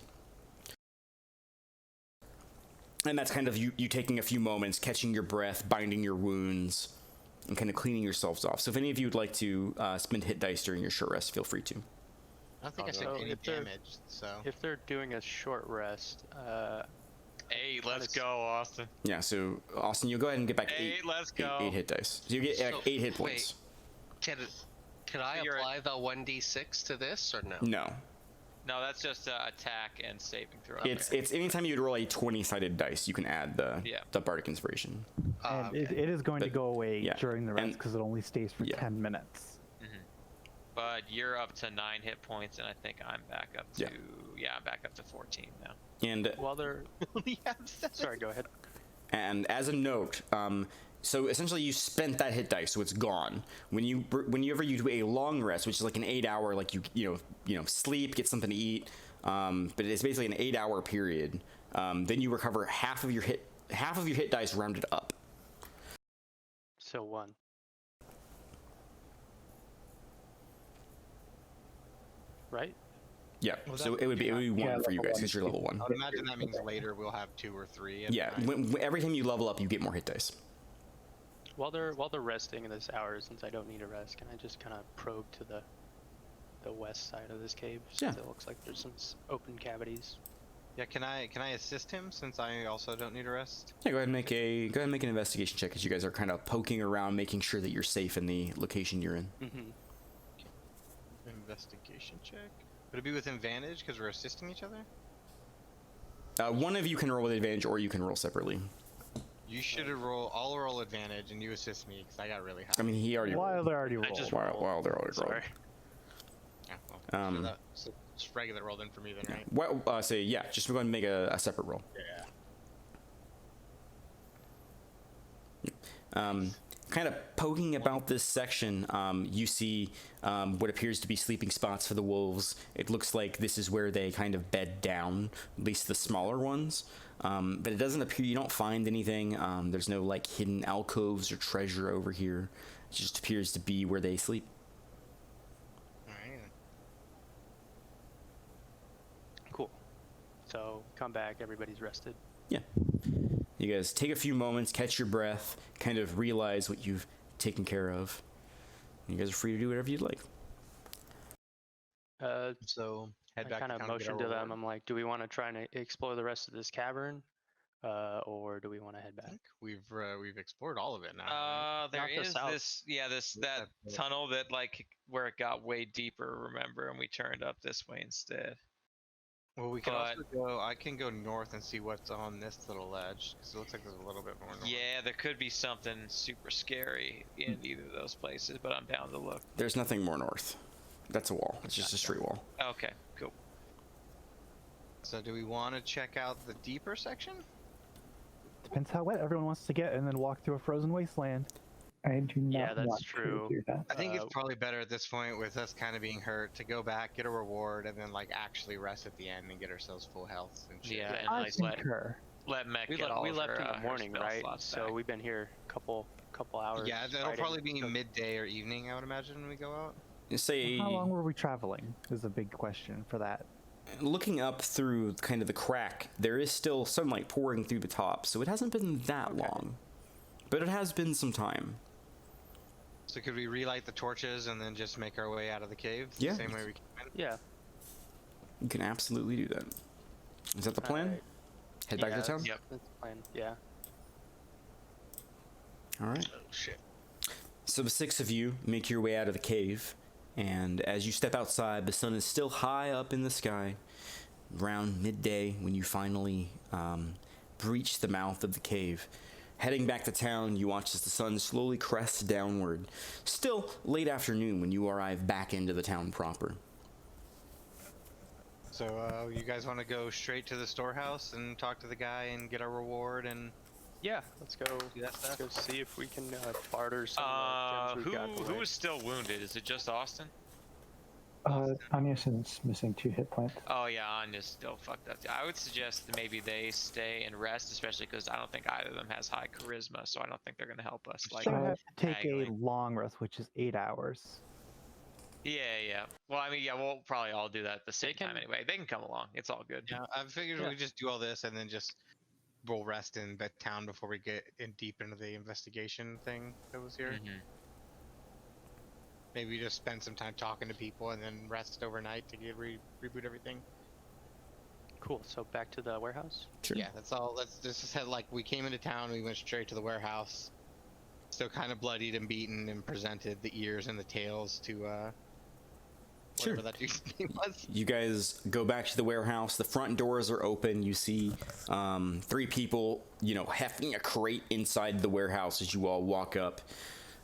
And that's kind of you taking a few moments, catching your breath, binding your wounds, and kind of cleaning yourselves off. So if any of you would like to spend hit dice during your short rest, feel free to. I don't think I So took any if they're- damage, so. If they're doing a short rest, Hey, I Let's go, Austin. Yeah, so Austin, you'll go ahead and get back 8, let's eight, go. 8 hit dice. So you get So, 8 hit wait. points. Can I You're- apply the 1d6 to this or no? No. No, that's just attack and saving throw. It's anytime you'd roll a 20-sided dice, you can add the Bardic Inspiration. And Okay. it is going to But- go away yeah, during the and- rest because it only stays for yeah. 10 minutes. But you're up to 9 hit points, and I think I'm back up to I'm back up to 14 now. And While they're sorry, go ahead. And as a note, so essentially you spent that hit dice, so it's gone. Whenever you do a long rest, which is like an 8-hour, like you sleep, get something to eat, but it's basically an 8-hour period. Then you recover half of your hit dice rounded up. So 1. Right? Yeah. Well, So that- it would be one Yeah, for you level guys one because you're level 1. I would imagine that means later we'll have 2 or 3. Yeah. Every time you level up, you get more hit dice. While they're resting in this hour, since I don't need a rest, can I just kind of probe to the west side of this cave? Since it looks like there's some open cavities. Yeah, can I assist him since I also don't need a rest? Yeah. Go ahead and make an investigation check, as you guys are kind of poking around, making sure that you're safe in the location you're in. Mm-hmm. Investigation check. Would it be with advantage because we're assisting each other? One of you can roll with advantage, or you can roll separately. You should roll. I'll roll advantage and you assist me because I got really high. I mean, he already While rolled. they're already I rolled. just While they're already rolled. Sorry. Yeah, well, Um, so just regular roll then for me then, right? Well, just go ahead and make a separate roll. Yeah. Kind of poking about this section, you see what appears to be sleeping spots for the wolves. It looks like this is where they kind of bed down, at least the smaller ones. But it doesn't appear, you don't find anything. There's no like hidden alcoves or treasure over here. It just appears to be where they sleep. Alright. Cool. So come back. Everybody's rested. Yeah. You guys take a few moments, catch your breath, kind of realize what you've taken care of. You guys are free to do whatever you'd like. So head I back. kind of town and get motion our to them. reward. I'm like, do we want to try and explore the rest of this cavern, or do we want to head I back? think we've explored all of it now. right? There Not the is south. that Yeah. tunnel that like where it got way deeper, remember, and we turned up this way instead. Well, we can also but- go. I can go north and see what's on this little ledge because it looks like there's a little bit more north. Yeah, there could be something super scary in either of those places, but I'm down to look. There's nothing more north. That's a wall. It's just a straight wall. Okay, cool. So do we want to check out the deeper section? Depends how wet everyone wants to get and then walk through a frozen wasteland. I do not Yeah, that's want true. to do that. I think it's Uh, probably better at this point with us kind of being hurt to go back, get a reward, and then like actually rest at the end and get ourselves full health and shit. Yeah, and I like let concur. Mech We, get le- all we of left her, in the her morning, spell right? slots So back. we've been here a couple hours. Yeah, that'll fighting. probably be midday or evening, I would imagine, when we go out. You say, How long were we traveling is a big question for that. looking up through kind of the crack, there is still sunlight pouring through the top, so it hasn't been that long. But it has been some time. So could we relight the torches and then just make our way out of the cave? Yeah. The same way we came in? Yeah. You can absolutely do that. Is that the plan? Alright. Head back Yeah, to town? Yep. That's the plan. Yeah. All right. Oh shit. So the 6 of you make your way out of the cave, and as you step outside, the sun is still high up in the sky. Around midday, when you finally breach the mouth of the cave, heading back to town, you watch as the sun slowly crests downward. Still late afternoon when you arrive back into the town proper. So you guys want to go straight to the storehouse and talk to the guy and get our reward and Yeah. Let's go. do that Let's stuff? go see if we can barter some of the gems we got. Who is still wounded? Is it just Austin? Anyasin's missing 2 hit points. Oh yeah, Anya's still fucked up. I would suggest that maybe they stay and rest, especially because I don't think either of them has high charisma, so I don't think they're gonna help us. Like, So I have to take a haggling. long rest, which is 8 hours. yeah. Well, I mean, yeah, we'll probably all do that at the same time can- anyway. They can come along. It's all good. Yeah, I figured Yeah. we just do all this and then just we'll rest in that town before we get in deep into the investigation thing that was here. Mhm. Maybe just spend some time talking to people and then rest overnight to get reboot everything. Cool. So back to the warehouse. Sure. Yeah, that's all. Let's just head like we came into town. We went straight to the warehouse. Still kind of bloodied and beaten, and presented the ears and the tails to Sure. whatever that dude's name was. You guys go back to the warehouse. The front doors are open. You see 3 people, hefting a crate inside the warehouse as you all walk up.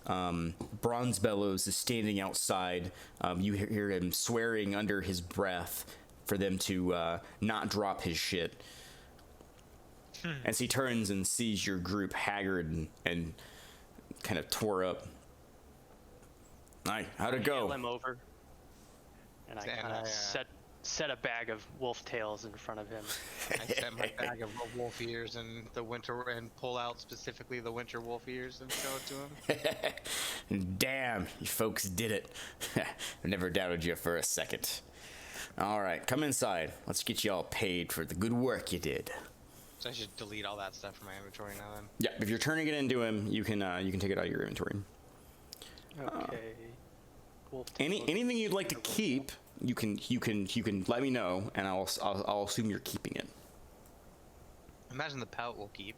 Bronze Bellows is standing outside. You hear him swearing under his breath for them to not drop his shit. As he turns and sees your group haggard and kind of tore up. Hi, how'd it Hail go? him over. And I And kind I, of set a bag of wolf tails in front of him. I set my bag of wolf ears and the winter and pull out specifically the winter wolf ears and show it to him. Damn, you folks did it. I never doubted you for a second. All right, come inside. Let's get you all paid for the good work you did. So I should delete all that stuff from my inventory now then. Yeah, if you're turning it into him, you can take it out of your inventory. Okay. Wolf tails. Anything you'd like to keep, you can let me know, and I'll assume you're keeping it. Imagine the pelt will keep.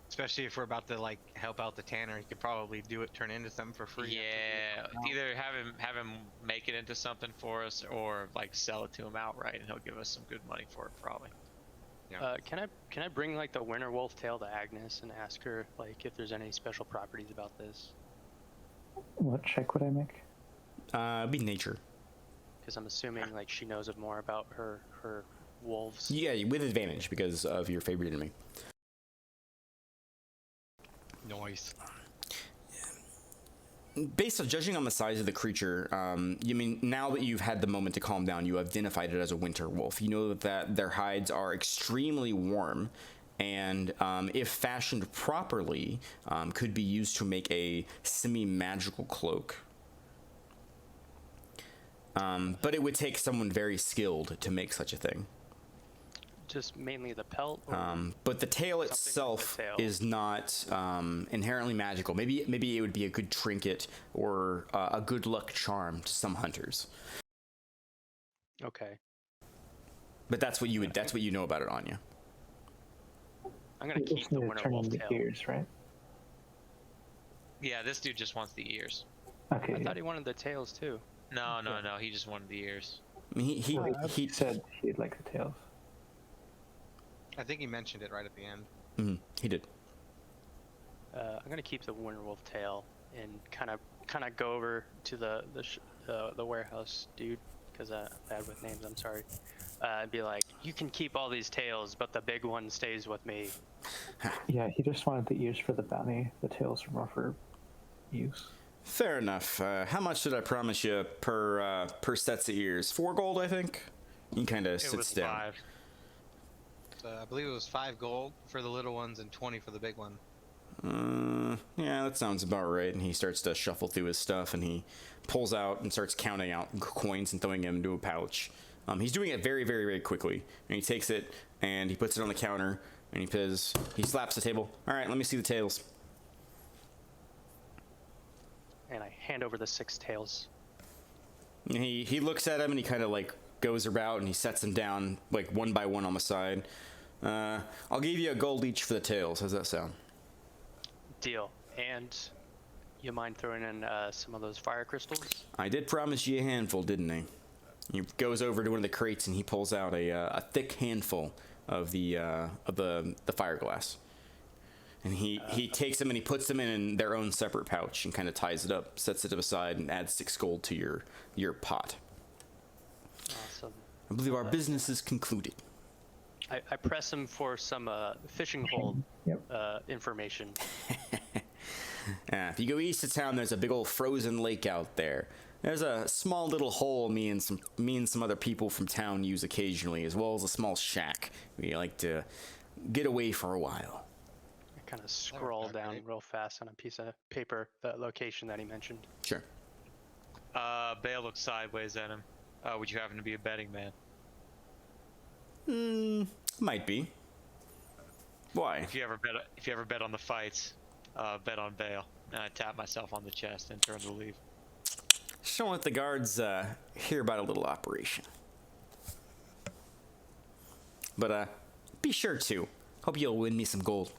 Especially if we're about to like help out the tanner, he could probably do it, turn into something for free. Yeah, either have him make it into something for us, or like sell it to him outright, and he'll give us some good money for it, probably. Can I bring like the winter wolf tail to Agnes and ask her like if there's any special properties about this? What check would I make? It'd be nature. Because I'm assuming like she knows more about her wolves. Yeah, with advantage because of your favorite enemy. Noise. Based on judging on the size of the creature, you mean now that you've had the moment to calm down, you identified it as a winter wolf. You know that their hides are extremely warm, and if fashioned properly, could be used to make a semi-magical cloak. But it would take someone very skilled to make such a thing. Just mainly the pelt. Or But the tail something like the itself tail? is not inherently magical. Maybe it would be a good trinket or a good luck charm to some hunters. Okay. But that's what you know about it, Anya. I'm gonna You keep just the need to winter turn wolf in the tail. ears, right? Yeah, this dude just wants the ears. Okay. I yeah. thought he wanted the tails too. No, he just wanted the ears. I mean, he said he'd like the tails. I think he mentioned it right at the end. he did. I'm gonna keep the winter wolf tail and kind of go over to the warehouse dude, because I'm bad with names. I'm sorry. And be like, you can keep all these tails, but the big one stays with me. Yeah, he just wanted the ears for the bounty. The tails were more for use. Fair enough. How much did I promise you per sets of ears? 4 gold, I think. He kind of It sits was down. 5. I believe it was 5 gold for the little ones and 20 for the big one. Yeah, that sounds about right. And he starts to shuffle through his stuff, and he pulls out and starts counting out coins and throwing them into a pouch. He's doing it very, very, very quickly. And he takes it and he puts it on the counter, and he slaps the table. All right, let me see the tails. And I hand over the 6 tails. And he looks at him, and he kind of like goes about, and he sets them down like one by one on the side. I'll give you a gold each for the tails. How's that sound? Deal. And you mind throwing in some of those fire crystals? I did promise you a handful, didn't I? He goes over to one of the crates and he pulls out a thick handful of the fire glass. And he takes them and he puts them in their own separate pouch and kind of ties it up, sets it to the side, and adds 6 gold to your pot. Awesome. I believe our business is concluded. I press him for some fishing hole information. If you go east of town, there's a big old frozen lake out there. There's a small little hole me and some other people from town use occasionally, as well as a small shack we like to get away for a while. I kind of scroll down real fast on a piece of paper the location that he mentioned. Sure. Bale looks sideways at him. Would you happen to be a betting man? Might be. Why? If you ever bet on the fights, bet on Bale. And I tap myself on the chest and turn to leave. Just don't let the guards hear about a little operation. But be sure to. Hope you'll win me some gold.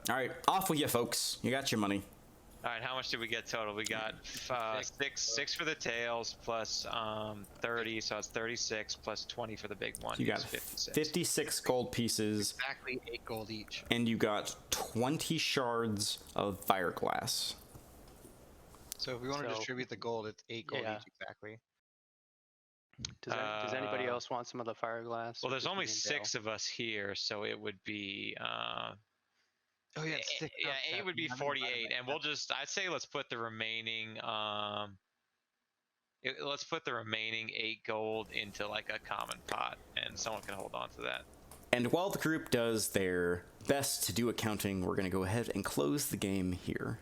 All right, off with you, folks. You got your money. All right, how much did we get total? We got six for the tails plus 30, so it's 36 plus 20 for the big one. You got 56 gold pieces. Exactly 8 gold each. And you got 20 shards of fire glass. So if we want to distribute the gold, it's 8 gold each exactly. Does anybody else want some of the fire glass? Well, there's only 6 of us here, so it would be. Oh yeah, yeah, 8 would be 48, and we'll just. I'd say let's put the remaining. Let's put the remaining 8 gold into like a common pot, and someone can hold on to that. And while the group does their best to do accounting, we're going to go ahead and close the game here.